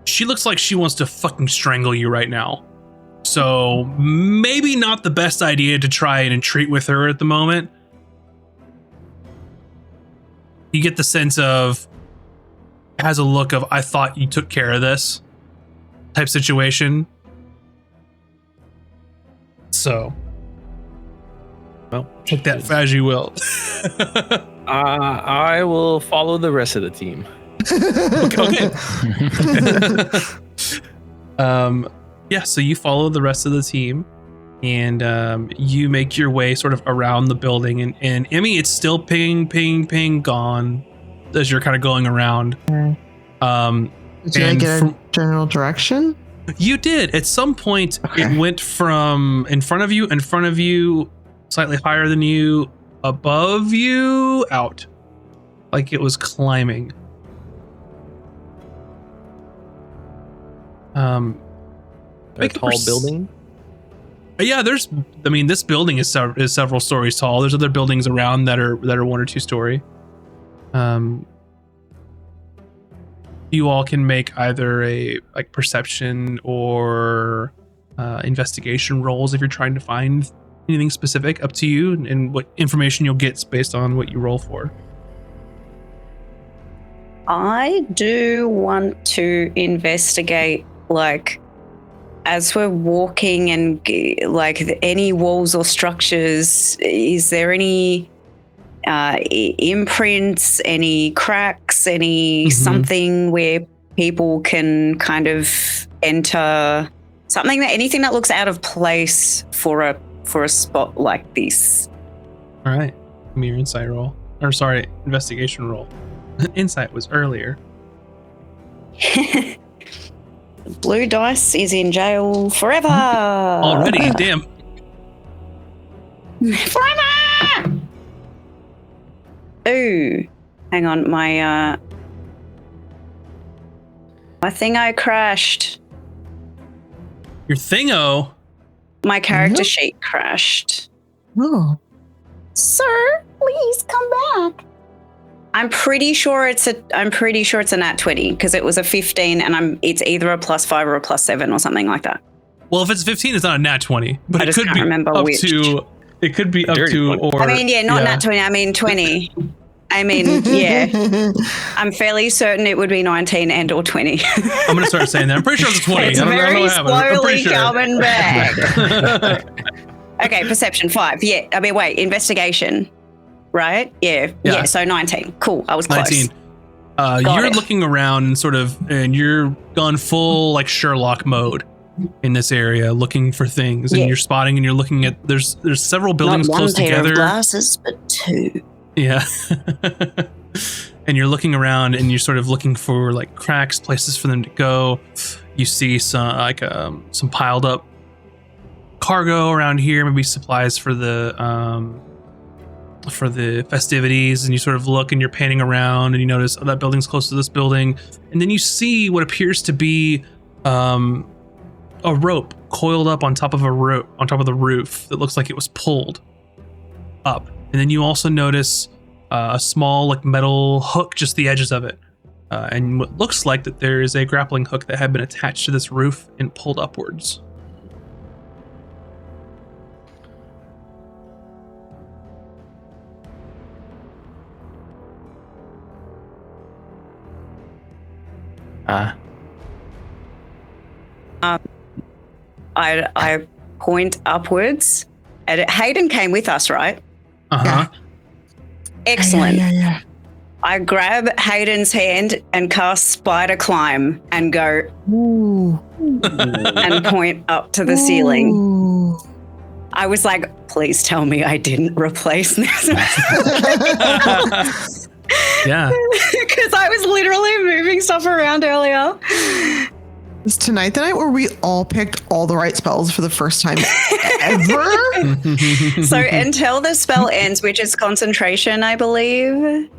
She looks like she wants to fucking strangle you right now. So maybe not the best idea to try and entreat with her at the moment. You get the sense of, has a look of, I thought you took care of this type situation. So, Well, take that as you will. I will follow the rest of the team. Okay. Yeah, so you follow the rest of the team, and you make your way sort of around the building. And Emmy, it's still ping, ping, ping, gone as you're kind of going around. Did I get a general direction? You did. At some point, Okay. it went from in front of you, slightly higher than you, above you, out. Like it was climbing. A Make a tall building. Yeah, this building is several stories tall. There's other buildings around that are 1 or 2 story. You all can make either a perception or investigation rolls if you're trying to find anything specific. Up to you, and what information you'll get based on what you roll for. I do want to investigate, like, as we're walking and like any walls or structures, is there any imprints, any cracks, any something where people can kind of enter, anything that looks out of place for a spot like this? All right, give me your insight roll. Or sorry, investigation roll. Insight was earlier. Blue dice is in jail forever. Already, damn. Forever. Ooh, hang on, my thingo crashed. Your thingo. My character sheet crashed. Oh. Sir, please come back. I'm pretty sure it's a nat 20 because it was a 15 and it's either a +5 or a +7 or something like that. Well, if it's 15, it's not a nat 20, but I it just could can't be remember up which. to. It could be up dirty to, one. or I mean, yeah, not nat 20. I mean 20. I mean, yeah. I'm fairly certain it would be 19 and or 20. I'm gonna start saying that. I'm pretty sure it's a 20. It's I don't know very what happened. I'm pretty slowly sure. coming back. Okay, perception 5. Yeah, I mean, wait, investigation, right? Yeah. So 19. Cool. I was close. 19. Got You're it. looking around and you're gone full like Sherlock mode in this area, looking for things, and Yeah. you're spotting and you're looking at. There's several Not buildings one close pair together. of glasses, but 2. Yeah. And you're looking around and you're sort of looking for like cracks, places for them to go. You see some piled up cargo around here, maybe supplies for the festivities, and you sort of look and you're panning around and you notice, oh, that building's close to this building. And then you see what appears to be a rope coiled up on top of the roof that looks like it was pulled up. And then you also notice a small like metal hook, just the edges of it, and what looks like that there is a grappling hook that had been attached to this roof and pulled upwards. I point upwards. And Hayden came with us, right? Uh-huh. Excellent. Yeah. I grab Hayden's hand and cast Spider Climb and go Ooh. and point up to the ceiling. Ooh. I was like, please tell me I didn't replace this. Yeah. Because I was literally moving stuff around earlier. Is tonight the night where we all picked all the right spells for the first time ever? So until the spell ends, which is concentration, I believe,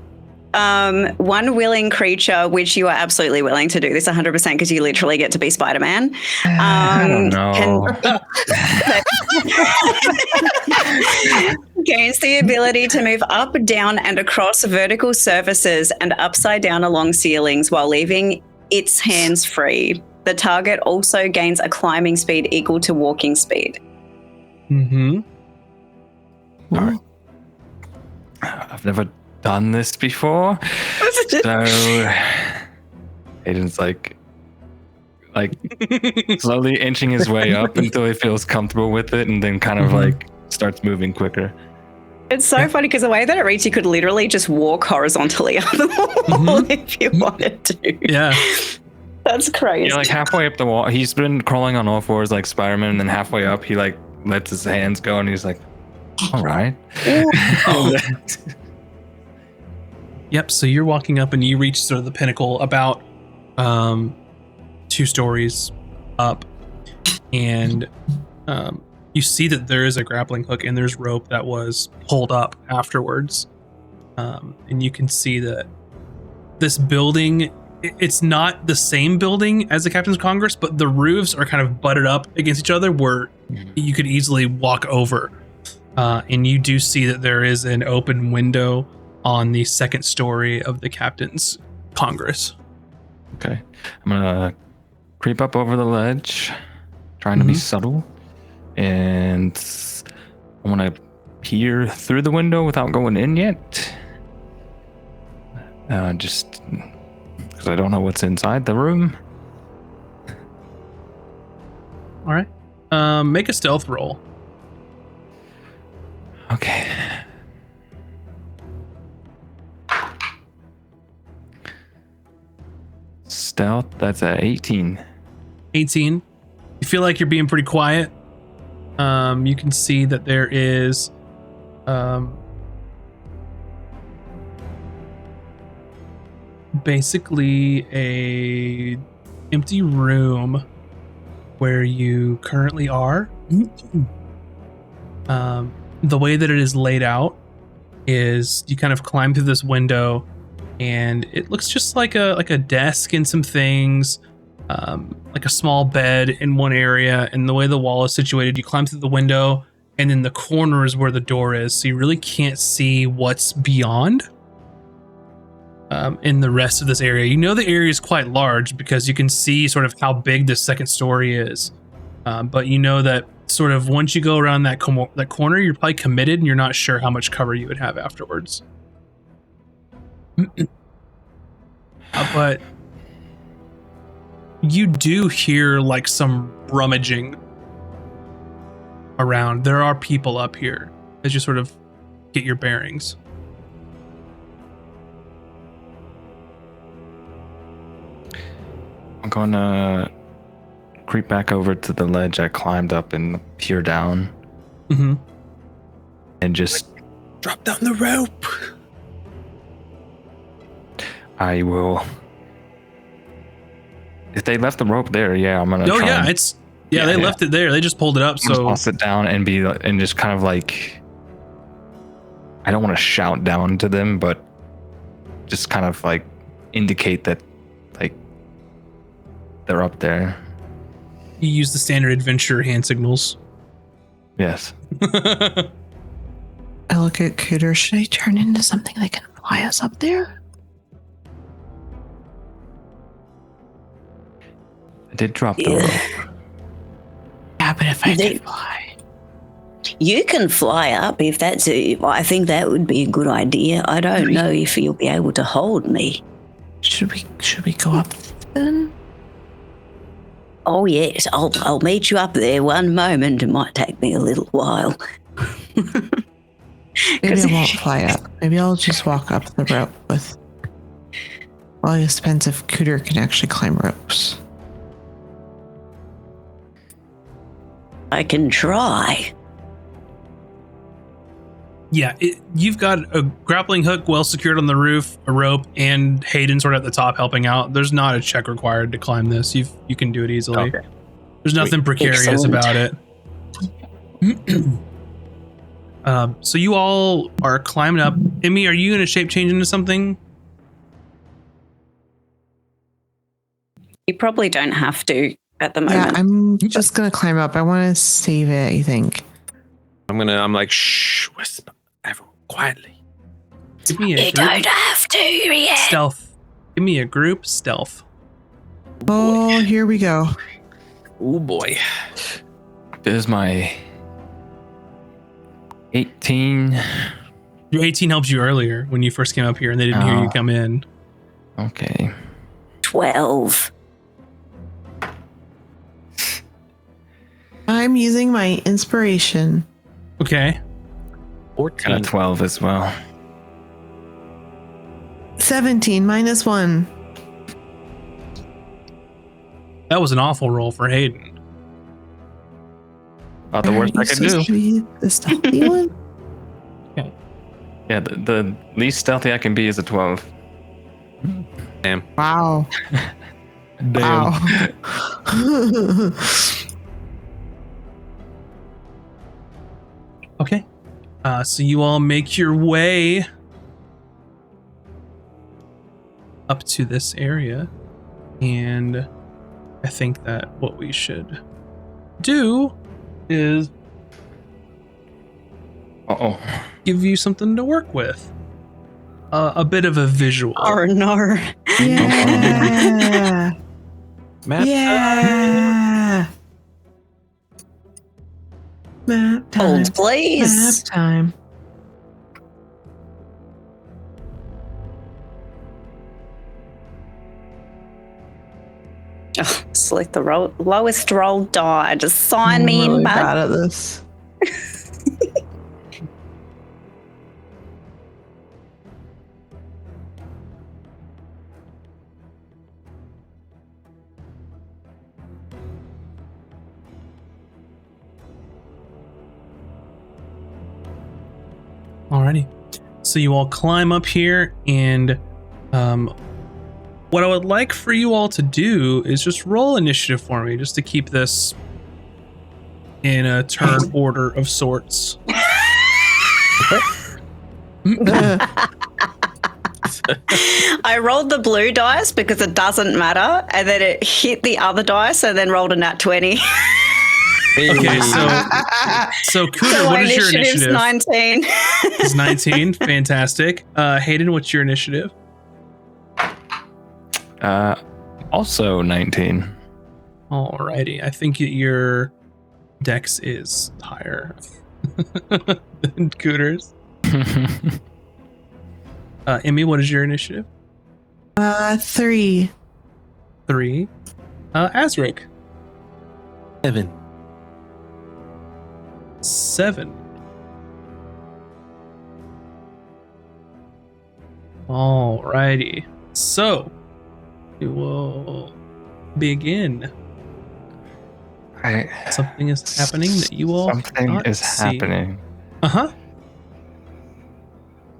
one willing creature, which you are absolutely willing to do this 100% because you literally get to be Spider-Man. Gains the ability to move up, down, and across vertical surfaces and upside down along ceilings while leaving its hands free. The target also gains a climbing speed equal to walking speed. Mm-hmm. All right. I've never done this before, so Aiden's like slowly inching his way up until he feels comfortable with it, and then kind of like starts moving quicker. It's so funny because the way that it reads, you could literally just walk horizontally up the wall if you wanted to. Yeah. That's crazy. Yeah, like halfway up the wall, he's been crawling on all fours like Spider-Man, and then halfway up, he like lets his hands go, and he's like, "All right." Yep. So you're walking up, and you reach sort of the pinnacle, about 2 stories up, and you see that there is a grappling hook and there's rope that was pulled up afterwards, and you can see that this building, it's not the same building as the Captain's Congress, but the roofs are kind of butted up against each other where you could easily walk over, and you do see that there is an open window on the 2nd story of the Captain's Congress. Okay, I'm gonna creep up over the ledge, trying to be subtle, and I want to peer through the window without going in yet. Just because I don't know what's inside the room. All right. Make a stealth roll. Okay. Stealth, that's a 18. 18. You feel like you're being pretty quiet. You can see that there is basically a empty room where you currently are. The way that it is laid out is you kind of climb through this window, and it looks just like a desk and some things, like a small bed in one area. And the way the wall is situated, you climb through the window, and then the corner is where the door is, so you really can't see what's beyond in the rest of this area. You know the area is quite large because you can see sort of how big this 2nd story is, but you know that sort of once you go around that corner, you're probably committed and you're not sure how much cover you would have afterwards. But you do hear like some rummaging around. There are people up here as you sort of get your bearings. I'm gonna creep back over to the ledge I climbed up and peer down. And just drop down the rope. I will. If they left the rope there, yeah, I'm gonna. Oh try yeah, and, it's they left it there. They just pulled it up. I'll So toss it down and just kind of like. I don't want to shout down to them, but just kind of like indicate that, like, they're up there. you use the standard adventure hand signals. Yes. I look at Cooter. Should I turn into something that can fly us up there? I did drop the rope. Yeah, but if I They- could fly. You can fly up if I think that would be a good idea. I don't know if you'll be able to hold me. Should we go up then? Oh yes, I'll meet you up there. One moment. It might take me a little while. Maybe I won't fly up. Maybe I'll just walk up the rope with. Well, it depends if Cooter can actually climb ropes. I can try. Yeah, you've got a grappling hook well secured on the roof, a rope, and Hayden sort of at the top helping out. There's not a check required to climb this. You can do it easily. Okay. There's nothing precarious Excellent. about it. So you all are climbing up. Emmy, are you going to shape change into something? You probably don't have to at the Yeah, moment. I'm just gonna climb up. I want to save it. I think. I'm like, shh, whisper, everyone, quietly. Give me a You group don't have to yet. stealth. Give me a group stealth. Oh, here we go. Oh boy. There's my 18. Your 18 helped you earlier when you first came up here and they didn't hear you come in. Okay. 12. I'm using my inspiration. Okay. Got 14. a 12 as well. 17 minus 1. That was an awful roll for Hayden. About the worst I Aren't could you do. supposed to be the stealthy one? Yeah, the least stealthy I can be is a 12. Wow. Wow. Okay. So you all make your way up to this area. And I think that what we should do is Uh-oh. give you something to work with. A bit of a visual. Oh no. Yeah. Map Yeah. Map time. Hold, please. Map time. Oh, select the lowest roll die. Just sign I'm me really in, bud. bad at this. Alrighty. So you all climb up here, and what I would like for you all to do is just roll initiative for me, just to keep this in a turn order of sorts. I rolled the blue dice because it doesn't matter, and then it hit the other dice, and then rolled a nat 20. Okay, so Cooter, So what my is your initiative's initiative? 19. It's 19. Fantastic. Hayden, what's your initiative? Also 19. Alrighty. I think your dex is higher than Cooter's. Emmy, what is your initiative? 3. 3. Azric. 7. 7. Alrighty. So we will begin. Something is happening that you all Something cannot is see. happening. Uh-huh.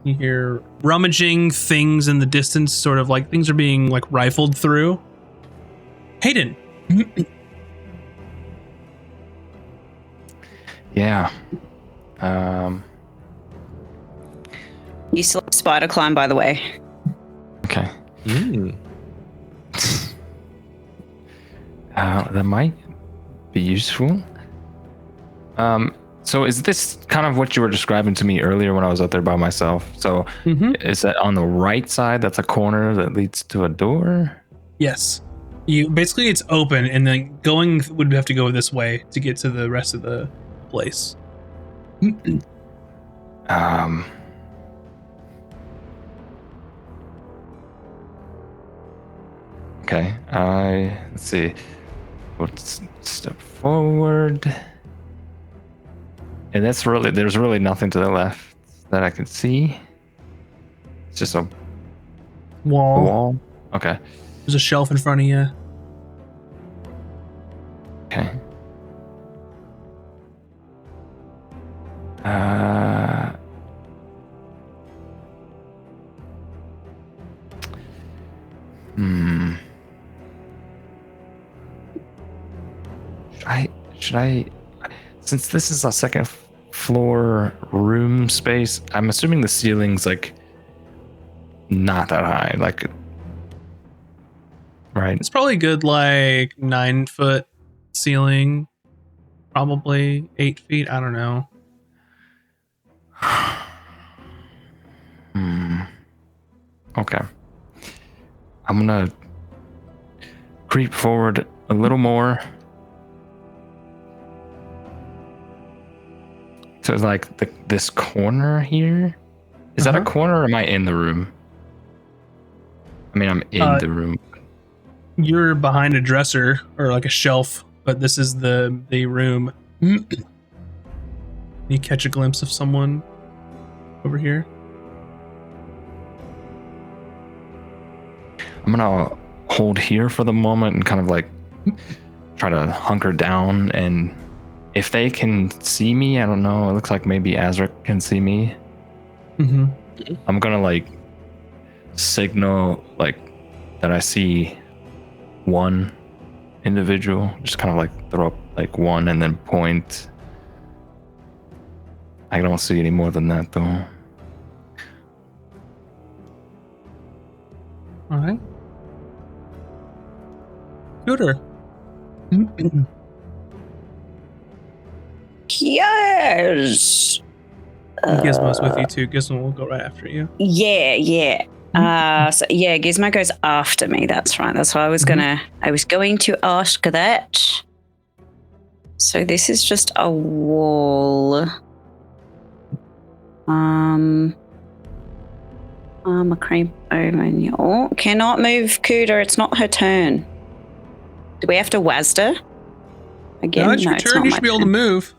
You hear rummaging things in the distance, sort of like things are being like rifled through. Hayden. Yeah. You still have spider climb, by the way. Okay. Mm. That might be useful. So is this kind of what you were describing to me earlier when I was out there by myself? So is that on the right side? That's a corner that leads to a door? Yes. You basically it's open, and then going would have to go this way to get to the rest of the place. Okay. Let's see. Let's step forward. And there's really nothing to the left that I can see. It's just a Wall. wall. Okay. There's a shelf in front of you. Okay. Should I since this is a second floor room space, I'm assuming the ceiling's like not that high, like right? It's probably good, like 9-foot ceiling, probably 8 feet. I don't know. Okay. I'm gonna creep forward a little more. So it's like this corner here. Is that a corner or am I in the room? I mean, I'm in the room. You're behind a dresser or like a shelf, but this is the room. You catch a glimpse of someone over here. I'm gonna hold here for the moment and kind of like try to hunker down, and if they can see me, I don't know. It looks like maybe Azric can see me. Mm-hmm. I'm gonna like signal like that I see one individual. Just kind of like throw up like one and then point. I don't see any more than that though. All right. Scooter. Yes. Gizmo's with you too. Gizmo will go right after you. Yeah. So yeah, Gizmo goes after me. That's right. That's what I was I was going to ask that. So this is just a wall. I'm a creep over you. Oh, cannot move Cooter. It's not her turn. Do we have to Wazda? Again? No, it's your turn. You should be able to move.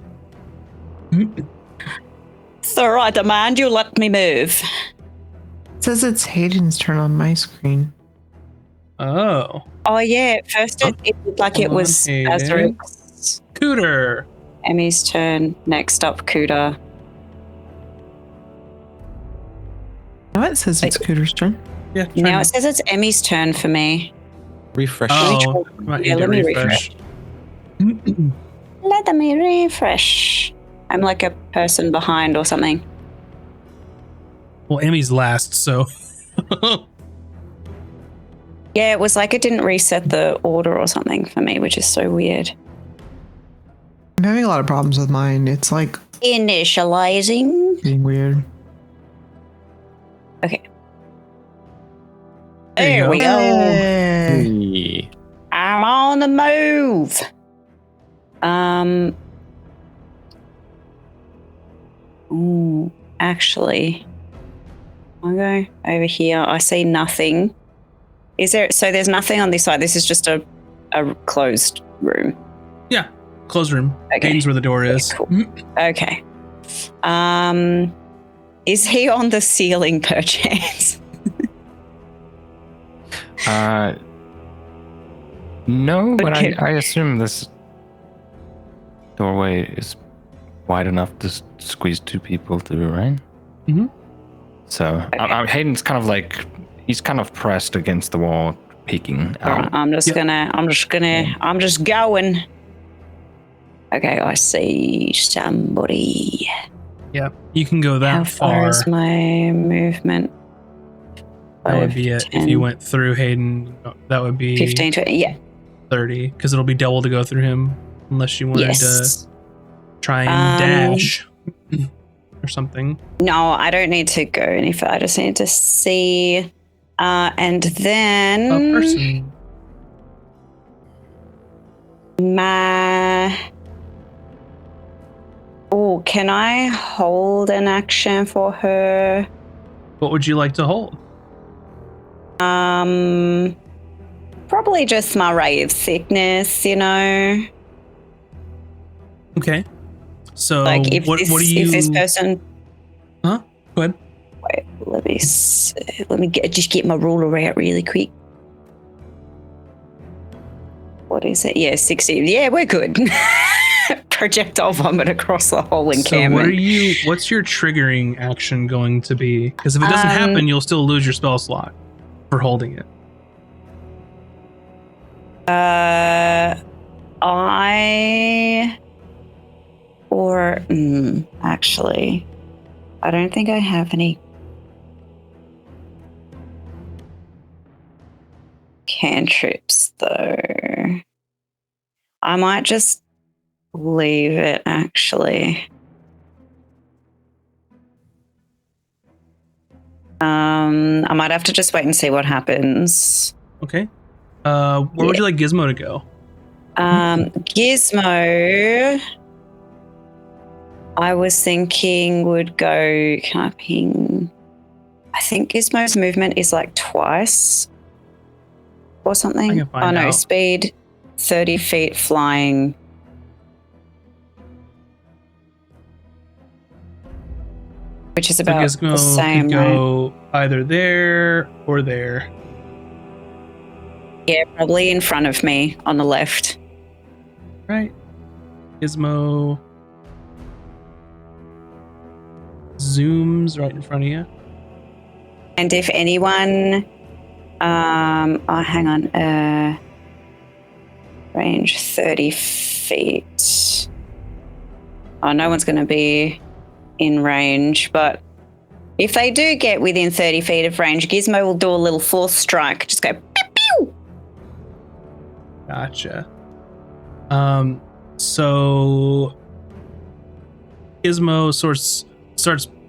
Sir, I demand you let me move. It says it's Hayden's turn on my screen. Oh. Oh yeah, at first it looked like it was Hayden. Azric's. Cooter. Emmy's turn. Next up, Cooter. No, it says it's Cooter's turn. Yeah. Now it says it's Emmy's turn for me. Refresh. Oh, Let me refresh. Let me refresh. I'm like a person behind or something. Well, Emmy's last, so. Yeah, it was like it didn't reset the order or something for me, which is so weird. I'm having a lot of problems with mine. It's like Initializing. being weird. Okay. There you There we go. Hey. I'm on the move. Ooh, actually, I'll go over here. I see nothing. Is there? So there's nothing on this side. This is just a closed room. Yeah. Closed room. Okay. Hayden's where the door is. Cool. Okay. Is he on the ceiling per chance? No, but Okay. I assume this doorway is wide enough to squeeze two people through, right? Mm-hmm. So Okay. Hayden's kind of like he's kind of pressed against the wall, peeking out. I'm just going. Okay, I see somebody. Yeah. You can go that How far is far. my movement? That would be it. 10, If you went through Hayden, that would be 15, 20. Yeah. 30, because it'll be double to go through him, unless you wanted Yes. to try and dash or something. No, I don't need to go any further. I just need to see. And then A person. Oh, can I hold an action for her? What would you like to hold? Probably just my ray of sickness, you know. Okay. So Like if what do you? if this person. Huh? Go ahead. Wait, let me get my ruler out really quick. What is it? Yeah, 60. Yeah, we're good. Projectile vomit across the whole encampment. So what's your triggering action going to be? Because if it doesn't happen, you'll still lose your spell slot for holding it. Actually, I don't think I have any cantrips though. I might just leave it actually. I might have to just wait and see what happens. Okay. Where would you like Gizmo to go? Gizmo, I was thinking would go. Can I ping? I think Gizmo's movement is like twice or something. I can find no, out. speed 30 feet flying. Which is So about Gizmo the same, could right? go either there or there. Yeah, probably in front of me on the left. Right. Gizmo zooms right in front of you. And if anyone, hang on, range 30 feet. Oh, no one's going to be in range, but if they do get within 30 feet of range, Gizmo will do a little force strike. Just go pew pew. Gotcha. So Gizmo starts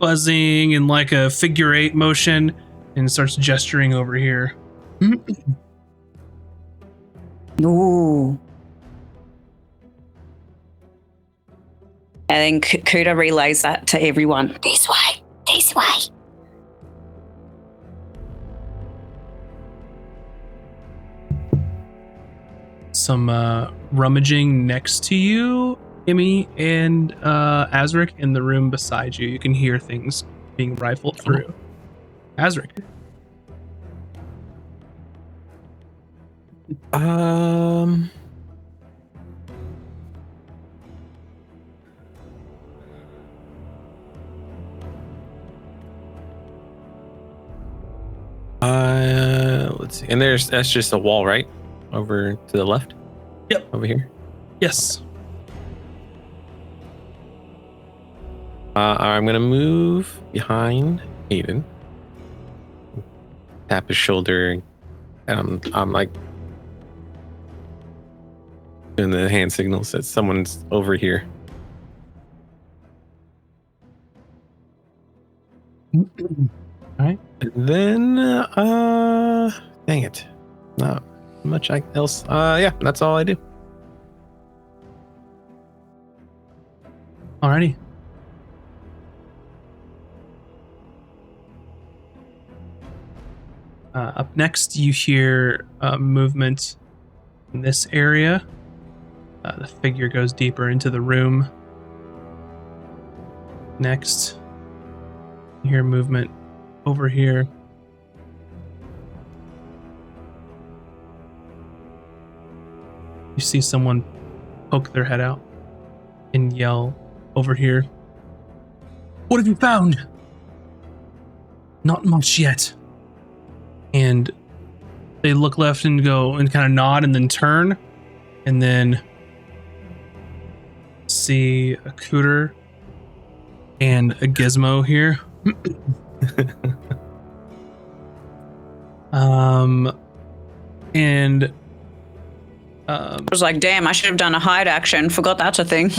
buzzing in like a figure 8 motion and starts gesturing over here. Ooh. And then Kuda relays that to everyone. This way, this way. Some rummaging next to you, Emmy and Azric, in the room beside you. You can hear things being rifled through. Azric. Let's see. And that's just a wall, right? Over to the left? Yep. Over here. Yes. I'm gonna move behind Aiden. Tap his shoulder. I'm like doing the hand signals that someone's over here. Alright. And then dang it. Not much else. Yeah, that's all I do. Alrighty. Up next, you hear movement in this area. The figure goes deeper into the room. Next, you hear movement over here. You see someone poke their head out and yell over here. What have you found? Not much yet. And they look left and go and kind of nod and then turn and then see a Cooter and a Gizmo here. I was like, damn, I should have done a hide action. Forgot that's a thing.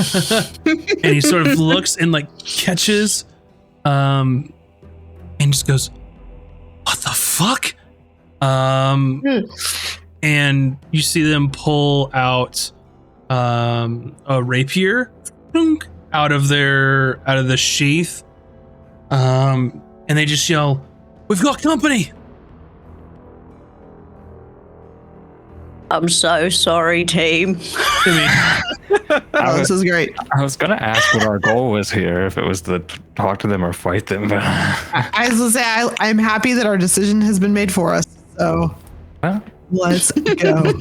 And he sort of looks and like catches and just goes, what the fuck? And you see them pull out a rapier out of the sheath, and they just yell, "We've got company!" I'm so sorry, team. Oh, this is great. I was gonna ask what our goal was here, if it was to talk to them or fight them. But I was gonna say I'm happy that our decision has been made for us. So well, let's go.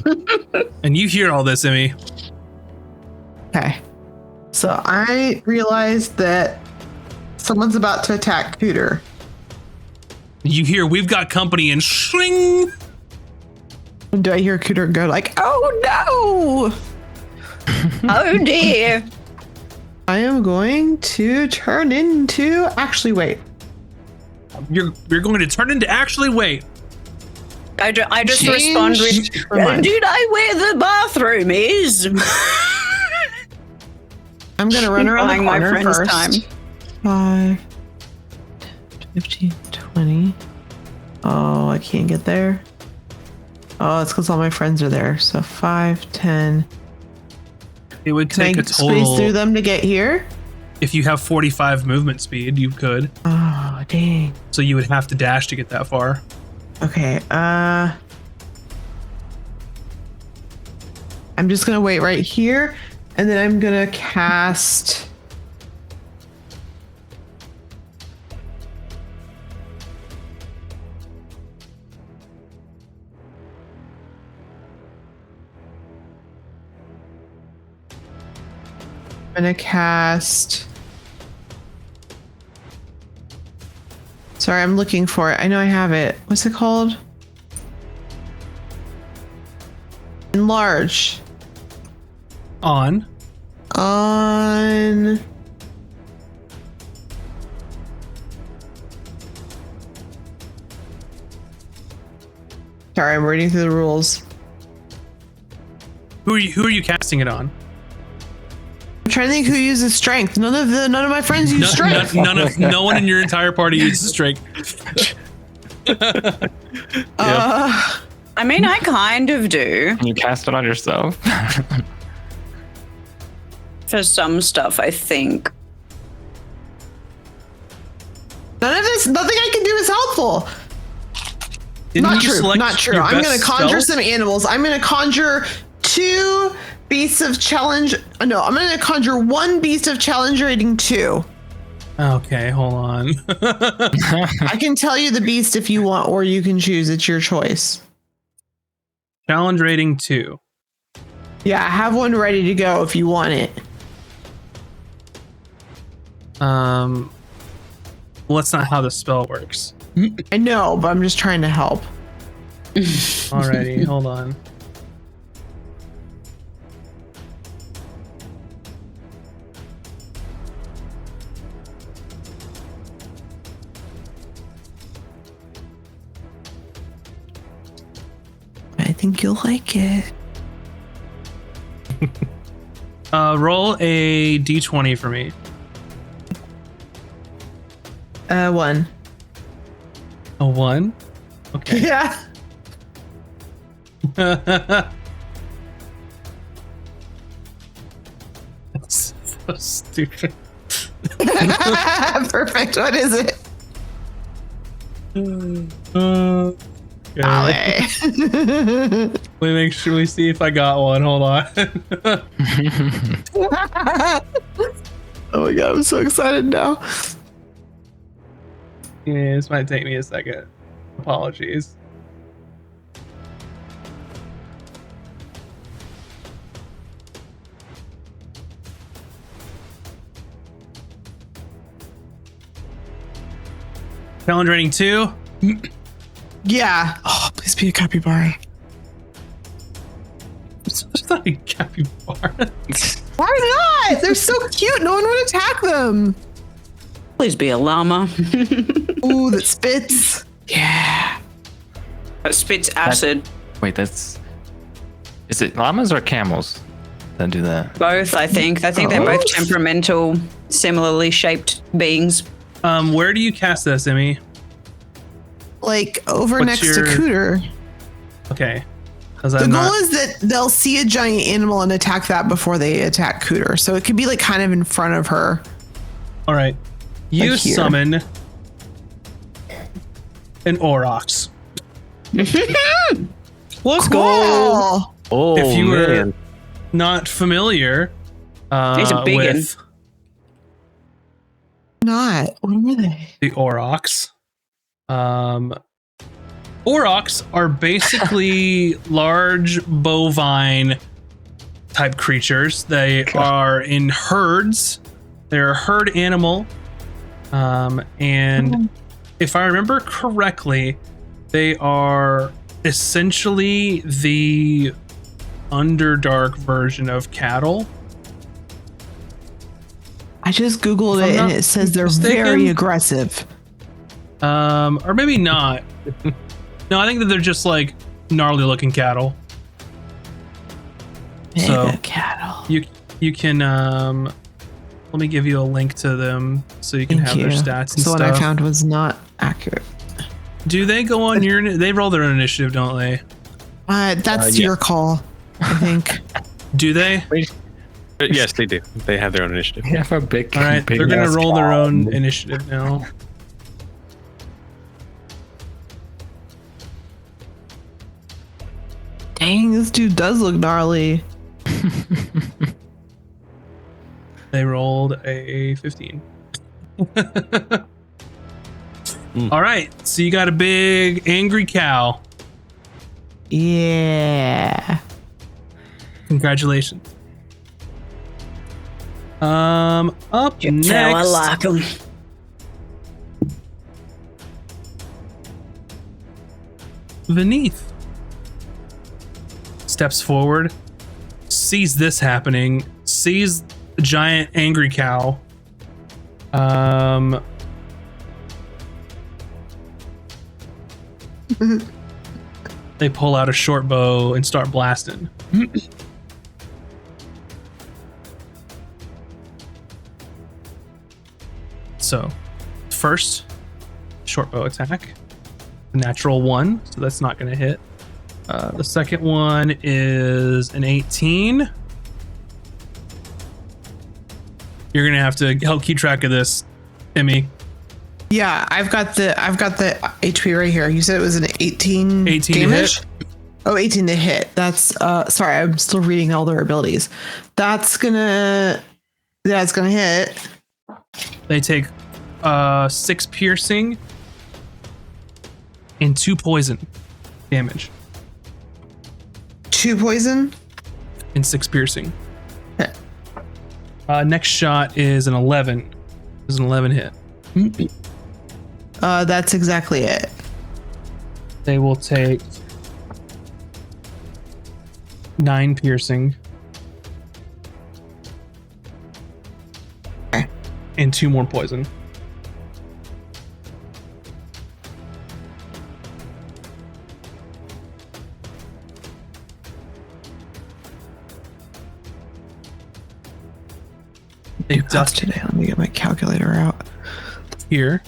And you hear all this, Emmy. Okay. So I realized that someone's about to attack Cooter. You hear, "We've got company," and shring. Do I hear Cooter go like, "Oh no"? Oh dear. I am going to turn into. Actually, wait. You're going to turn into actually wait. I just Change respond with, my mind. did I where the bathroom is? I'm gonna run around the Buying my corner friend's first. time. 5, 15, 20. Oh, I can't get there. Oh, it's because all my friends are there. So 5, 10. It would Can take I a squeeze through total. them to get here? If you have 45 movement speed, you could. Oh, dang. So you would have to dash to get that far. Okay. I'm just gonna wait right here, and then I'm gonna cast. I'm gonna cast. Sorry, I'm looking for it. I know I have it. What's it called? Enlarge. On. On. Sorry, I'm reading through the rules. Who are you casting it on? I'm trying to think who uses strength. None of my friends use strength. No one in your entire party uses strength. I mean, I kind of do Can you cast it on yourself? for some stuff, I think. Nothing I can do is helpful. Didn't Not you true. select Not true. your I'm best going to conjure spell? some animals. I'm going to conjure 2 beasts of challenge. No, I'm going to conjure 1 beast of challenge rating 2. Okay, hold on. I can tell you the beast if you want, or you can choose. It's your choice. Challenge rating 2. Yeah, I have one ready to go if you want it. Well, that's not how the spell works. I know, but I'm just trying to help. Alrighty, hold on. I think you'll like it. Roll a d20 for me. 1. A 1? Okay. Yeah. That's so stupid. Perfect. What is it? Okay. Ale. We see if I got one. Hold on. Oh my god, I'm so excited now. Yeah, this might take me a second. Apologies. Challenge rating 2. Yeah. Oh, please be a capybara. It's not a capybara. Why not? They're so cute. No one would attack them. Please be a llama. Ooh, that spits. Yeah. That spits acid. Wait, is it llamas or camels that do that? Both, I think. I think they're both temperamental, similarly shaped beings. Where do you cast this, Emmy? Like over What's next your- to Cooter. Okay. Because The I'm goal not. is that they'll see a giant animal and attack that before they attack Cooter. So it could be like kind of in front of her. All right. You Like here. summon an Aurochs. Let's go. Cool. Oh, If you were man. not familiar He's a biggin. with Not. What were they? the Aurochs, Aurochs are basically large bovine type creatures. They are in herds. They're a herd animal. And if I remember correctly, they are essentially the Underdark version of cattle. I just Googled If I'm it and not it says they're mistaken. very aggressive. Or maybe not. No, I think that they're just like gnarly looking cattle. So- Mega cattle. You can let me give you a link to them so you can Thank have you. their stats and So what I stuff. found was not accurate. Do they go on your? They roll their own initiative, don't they? That's yeah. your call, I think. Do they? Yes, they do. They have their own initiative. We have a big. All right, big they're gonna ass roll their cow. own initiative now. Dang, this dude does look gnarly. They rolled a 15. All right, so you got a big angry cow. Yeah. Congratulations. Up You next, tell I like 'em. Beneath steps forward, sees this happening, sees the giant angry cow. They pull out a short bow and start blasting. So, first short bow attack, natural 1, so that's not going to hit. The second one is an 18. You're going to have to help keep track of this, Emmy. Yeah, I've got the HP right here. You said it was an 18 18 damage? to hit. Oh, 18 to hit. That's sorry, I'm still reading all their abilities. That's gonna hit. They take 6 piercing and 2 poison damage 2 poison. and 6 piercing. Okay. Next shot is an 11. Is an 11 hit. That's exactly it. They will take 9 piercing Okay. and 2 more poison. They That's dust today. Let me get my calculator out. here.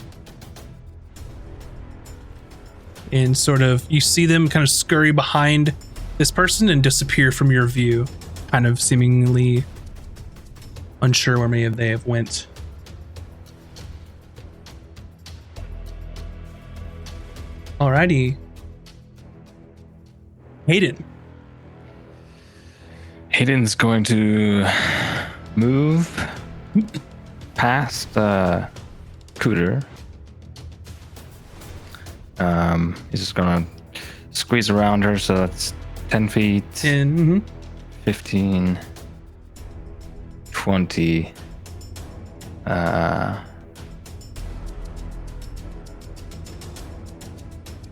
And sort of, you see them kind of scurry behind this person and disappear from your view, kind of seemingly unsure where many of they have went. Alrighty. Hayden. Hayden's going to move past Cooter. He's just gonna squeeze around her, so that's 10 feet, 10. 15, 20,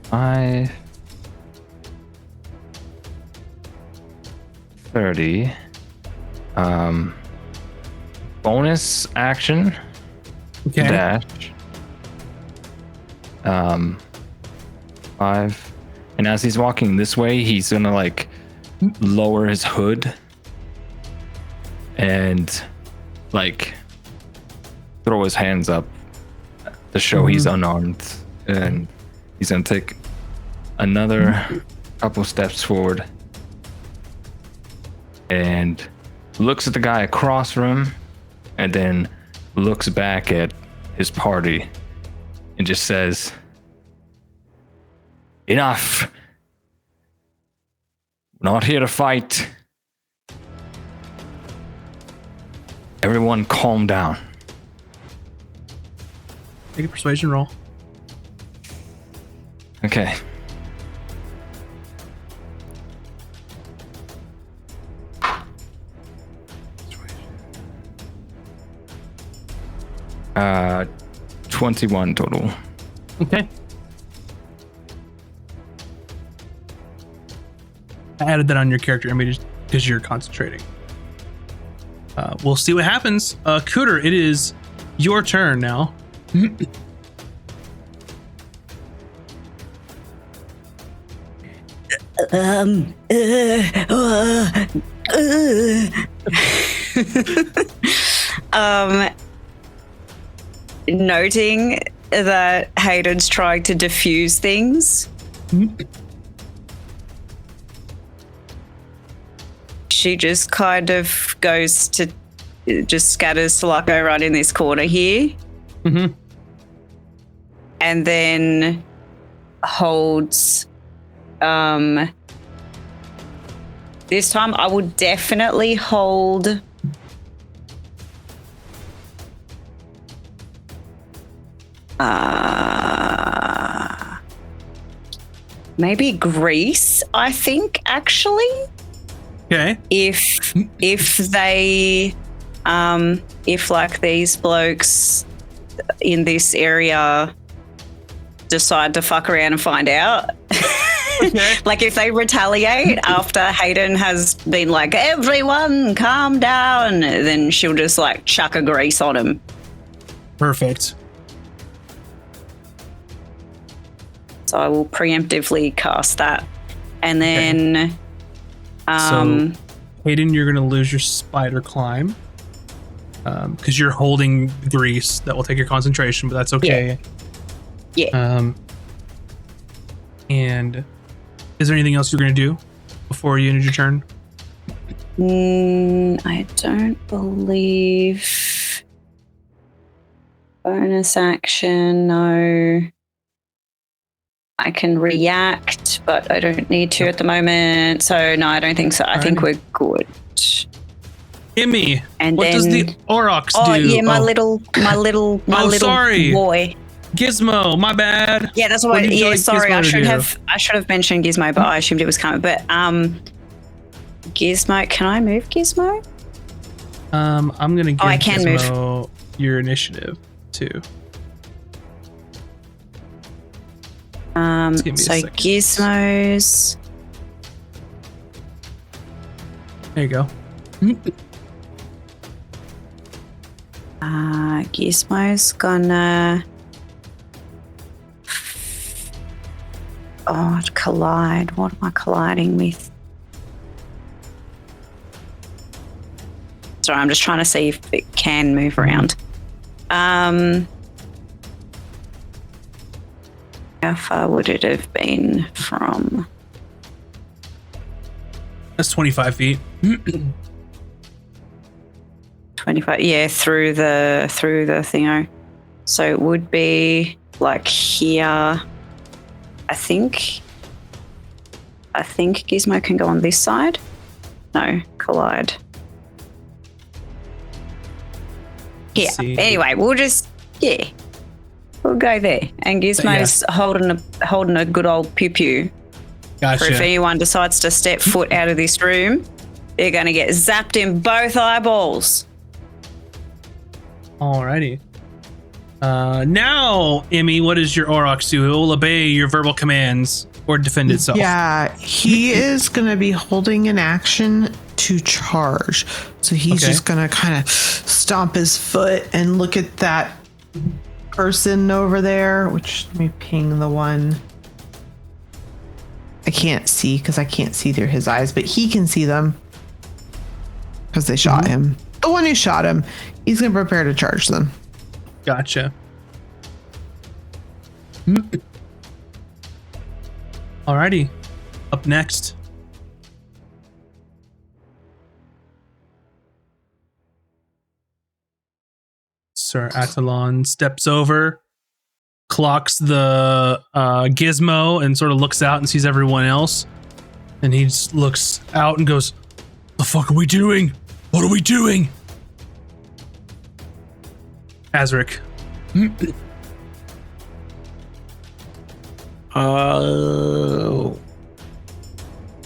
5, 30. Bonus action. Okay. Dash. 5. And as he's walking this way, he's gonna like lower his hood and like throw his hands up to show he's unarmed, and he's gonna take another couple steps forward and looks at the guy across from him, and then looks back at his party and just says, "Enough. We're not here to fight. Everyone calm down." Make a persuasion roll. Okay. Uh, 21 total. Okay. I added that on your character image because you're concentrating. We'll see what happens. Cooter, it is your turn now. Noting that Hayden's trying to diffuse things, she just kind of goes to, just scatters to like go right in this corner here. Mm-hmm. And then holds, this time I would definitely hold maybe Greece, I think, actually. Okay. If they if like these blokes in this area decide to fuck around and find out. Okay. Like if they retaliate after Hayden has been like, everyone calm down, then she'll just like chuck a grease on him. Perfect. So I will preemptively cast that. And then So, Hayden, you're going to lose your spider climb because you're holding grease. That will take your concentration, but that's okay. Yeah. And is there anything else you're going to do before you end your turn? I don't believe. Bonus action, no. I can react, but I don't need to at the moment. So no, I don't think so. I think we're good. Emmy, And what then, does the Aurochs do? Oh yeah, my little sorry. boy. Gizmo, my bad. Yeah, that's What what. would you Yeah, like sorry, Gizmo to I should have mentioned Gizmo, but I assumed it was coming. But Gizmo, can I move Gizmo? I'm gonna give I can move. Gizmo your initiative too. Just give me a So second. Gizmos. There you go. Gizmo's gonna. Oh, collide. What am I colliding with? Sorry, I'm just trying to see if it can move around. How far would it have been from? That's 25 feet. 25, yeah, through the thingo. So it would be like here. I think Gizmo can go on this side. No, collide. Yeah. See. Anyway, we'll go there. And Gizmo's holding a good old pew pew. Gotcha. For if anyone decides to step foot out of this room, they're going to get zapped in both eyeballs. Alrighty. Now, Emmy, what does your Aurochs do? It will obey your verbal commands or defend itself. Yeah, he is going to be holding an action to charge. So he's Okay. just going to kind of stomp his foot and look at that person over there, which let me ping the one. I can't see because I can't see through his eyes, but he can see them because they shot him. The one who shot him, he's going to prepare to charge them. Gotcha. Alrighty. Up next. Sir Atalon steps over, clocks the gizmo, and sort of looks out and sees everyone else. And he just looks out and goes, "The fuck are we doing? What are we doing?" Azric.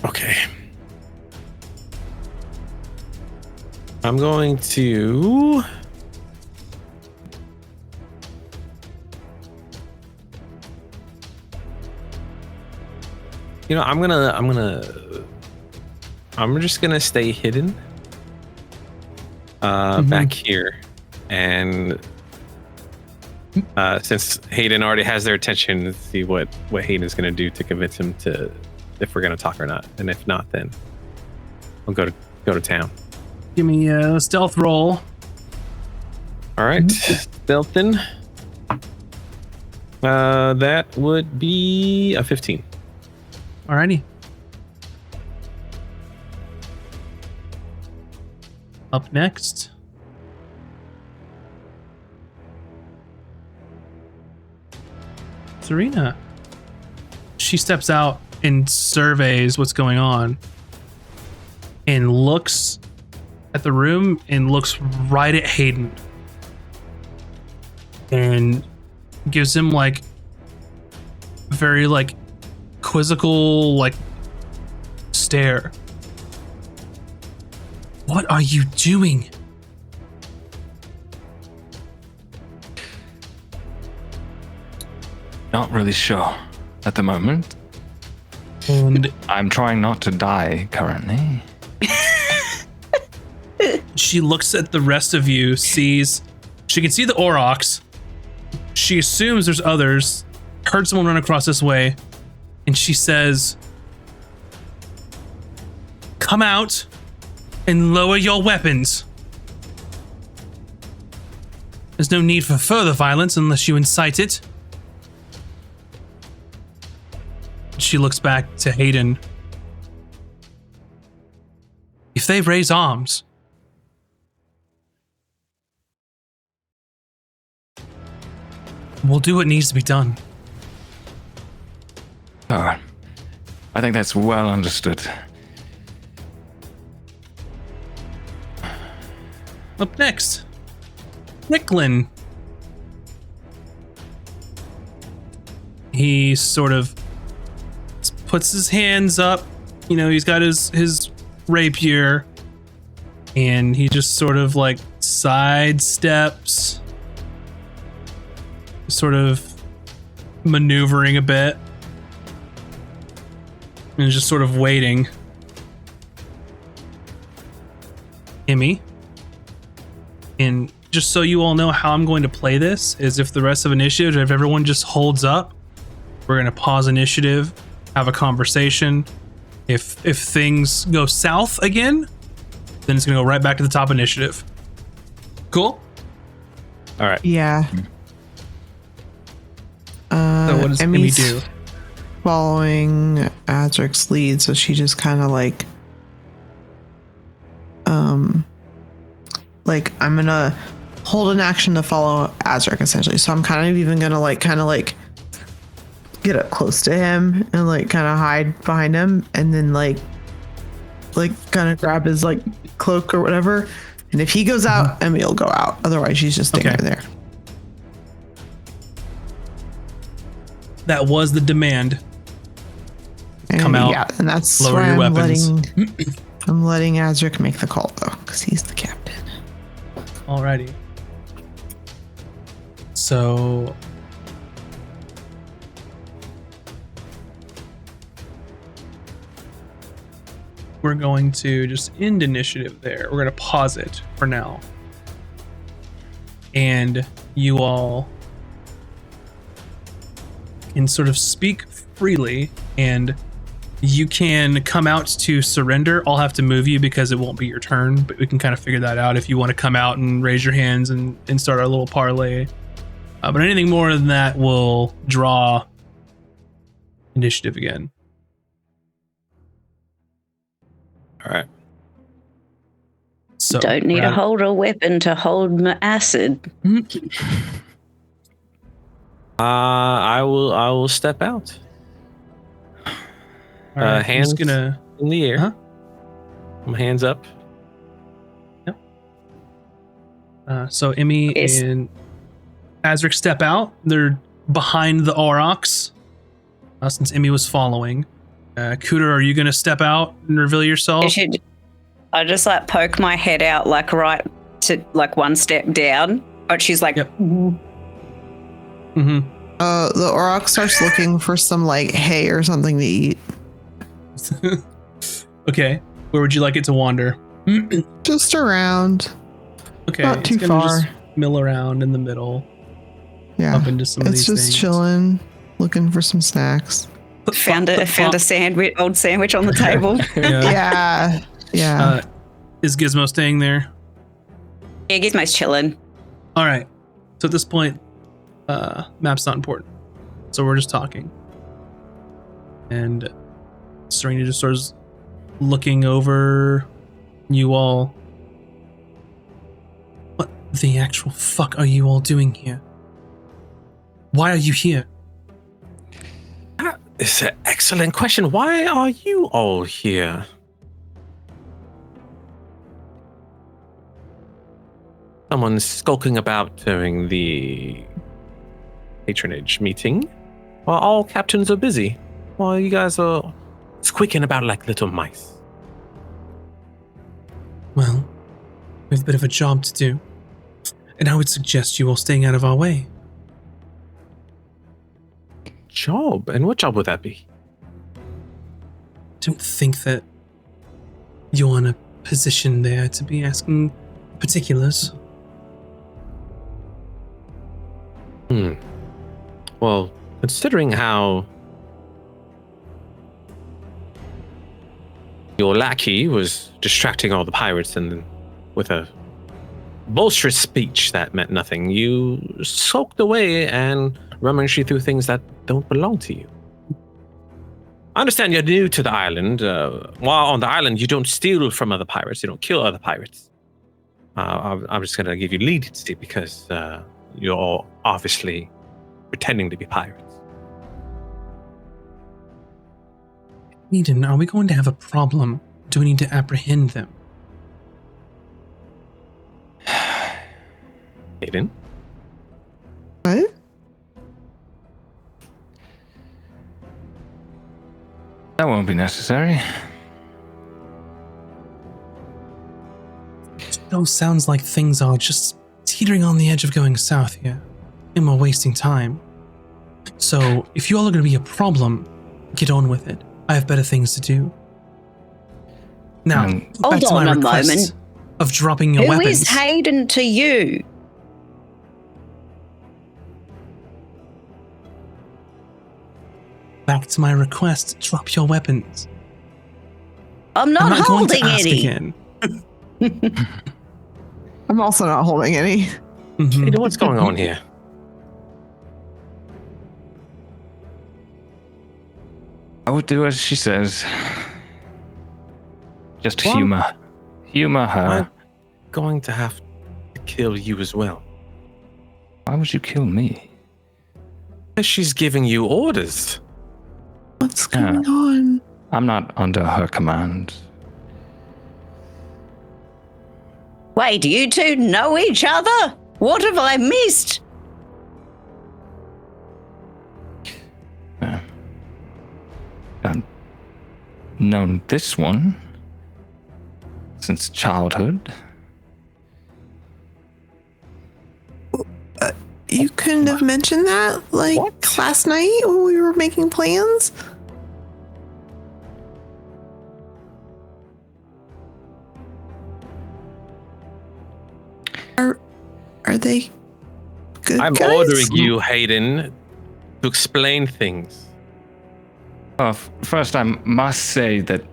Okay. I'm going to. You know, I'm just gonna stay hidden back here, and since Hayden already has their attention, see what Hayden's gonna do to convince him to, if we're gonna talk or not, and if not, then we'll go to town. Give me a stealth roll. All right, Stealthin. That would be a 15. Alrighty. Up next, Serena. She steps out and surveys what's going on and looks at the room and looks right at Hayden and gives him like very like quizzical like stare. What are you doing? Not really sure at the moment. And I'm trying not to die currently. she looks at the rest of you, she can see the Aurochs. She assumes there's others, heard someone run across this way, and she says, "Come out and lower your weapons. There's no need for further violence unless you incite it." She looks back to Hayden. "If they raise arms, we'll do what needs to be done." Oh, I think that's well understood. Up next, Ricklin. He sort of puts his hands up. You know, he's got his rapier, and he just sort of like sidesteps, sort of maneuvering a bit, and just sort of waiting. Emmy. And just so you all know how I'm going to play this is if the rest of initiative, if everyone just holds up, we're going to pause initiative, have a conversation. If things go south again, then it's going to go right back to the top initiative. Cool? All right. Yeah. So what does Emmy Emmy's do? following Adric's lead, so she just kind of like I'm gonna hold an action to follow Adric essentially. So I'm kind of even gonna kind of get up close to him and kind of hide behind him, and then like kind of grab his cloak or whatever. And if he goes out, Emmy will go out. Otherwise, she's just staying there. That was the demand. And, Come out. Yeah, and that's Lower why your I'm weapons. letting Adric make the call though, because he's the captain. Alrighty. So we're going to just end initiative there. We're going to pause it for now. And you all can sort of speak freely, and you can come out to surrender. I'll have to move you because it won't be your turn, but we can kind of figure that out if you want to come out and raise your hands and start our little parlay. But anything more than that will draw initiative again. All right. So Don't need to hold a weapon to hold my acid. I will step out. All right, hands I'm just gonna in the air. Huh? My hands up. So Emmy Yes. and Azric step out. They're behind the Aurochs, since Emmy was following. Cooter, are you going to step out and reveal yourself? I just poke my head out right to one step down, but she's like, Yep. Mm-hmm. The Auroch starts looking for some hay or something to eat. Okay. Where would you like it to wander? Just around. Okay. Not too it's gonna far. just mill around in the middle, Yeah. up into some of It's these just things. chilling, looking for some snacks. found a old sandwich on the table. Yeah. Yeah. Is Gizmo staying there? Yeah, Gizmo's chilling. All right. So at this point, map's not important. So we're just talking. And Serena just starts looking over you all. the actual fuck are you all doing here? Why are you here? It's an excellent question. Why are you all here? Someone's skulking about during the patronage meeting while all captains are busy. While you guys are squeaking about like little mice. Well, we have a bit of a job to do, and I would suggest you all staying out of our way. Job? And what job would that be? Don't think that you're in a position there to be asking particulars. Well, considering how your lackey was distracting all the pirates and with a boisterous speech that meant nothing, you sulked away and rummaged through things that don't belong to you. I understand you're new to the island. While on the island, you don't steal from other pirates. You don't kill other pirates. I'm just going to give you leniency because you're all obviously pretending to be pirates. Eden, are we going to have a problem? Do we need to apprehend them? Aiden? What? That won't be necessary. It sounds like things are just teetering on the edge of going south here, and we're wasting time. So, if you all are going to be a problem, get on with it. I have better things to do. Now, back Hold to on my a request moment. of dropping your Who weapons. is Hayden to you? Back to my request, drop your weapons. I'm I'm not not going to holding ask any. again. I'm also not holding any. Mhm. Aiden, what's going on here? I would do as she says. Just Well, humor her. I'm going to have to kill you as well. Why would you kill me? Because she's giving you orders. What's going on? I'm not under her command. Wait, do you two know each other? What have I missed? I've known this one since childhood. You couldn't have mentioned that like last night when we were making plans? Are they good I'm guys? ordering you, Hayden, to explain things. First, I must say that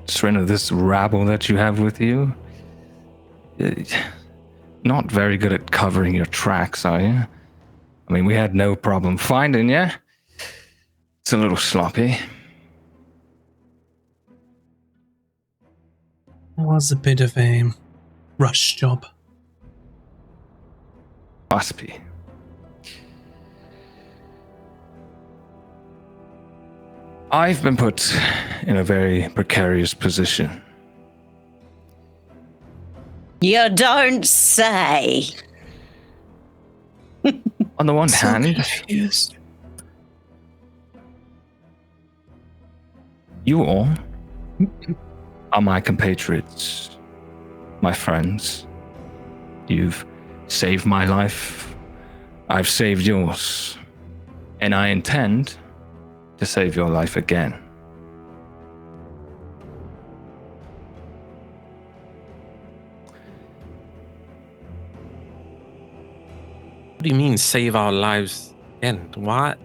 Serena, this rabble that you have with you, not very good at covering your tracks, are you? I mean, we had no problem finding you. It's a little sloppy. It was a bit of a rush job. Must be. I've been put in a very precarious position. You don't say. On the one So hand, confused. you all are my compatriots, my friends. You've saved my life. I've saved yours. And I intend to save your life again. What do you mean, save our lives again? What?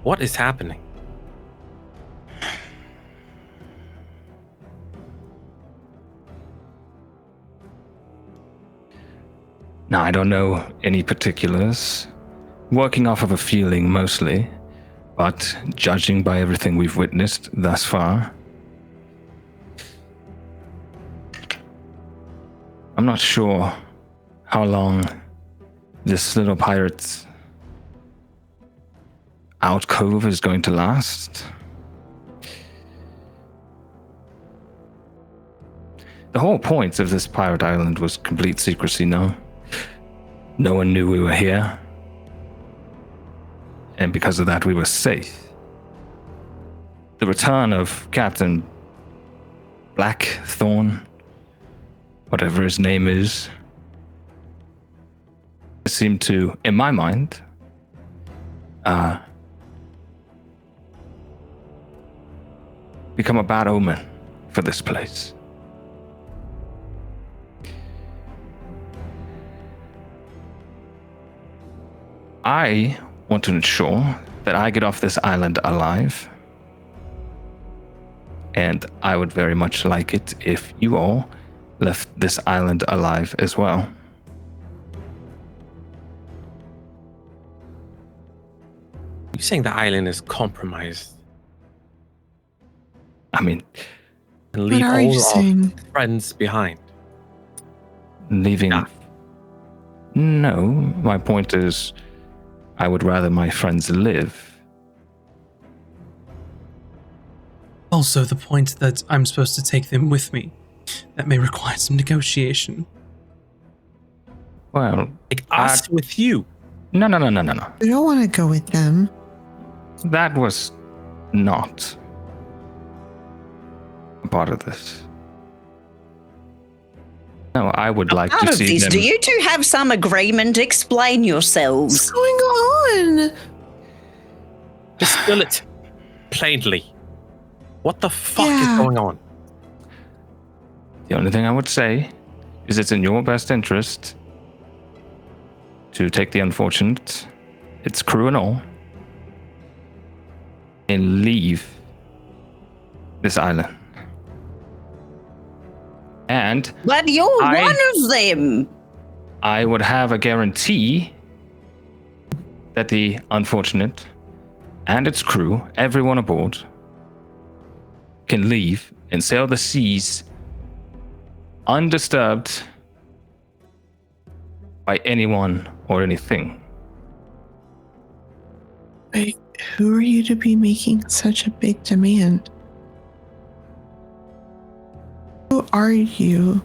What is happening? Now, I don't know any particulars. Working off of a feeling mostly, but judging by everything we've witnessed thus far, I'm not sure how long this little pirate's alcove is going to last. The whole point of this pirate island was complete secrecy, no? No one knew we were here. And because of that, we were safe. The return of Captain Blackthorn, whatever his name is, seemed to, in my mind, become a bad omen for this place. I want to ensure that I get off this island alive. And I would very much like it if you all left this island alive as well. You're saying the island is compromised I mean, and leave What are you all saying? our friends behind? leaving... Yeah. No, my point is, I would rather my friends live. Also, the point that I'm supposed to take them with me. That may require some negotiation. Well, Like us with you. no. I don't want to go with them. That was not a part of this. No, I would like Out to of see this, them. do you two have some agreement? Explain What's yourselves. going on? Distill it plainly. What the fuck Yeah. is going on? The only thing I would say is it's in your best interest to take the unfortunate, its crew and all, and leave this island. And But you're one of them. I would have a guarantee that the unfortunate and its crew, everyone aboard, can leave and sail the seas undisturbed by anyone or anything. Wait, who are you to be making such a big demand? Who are you?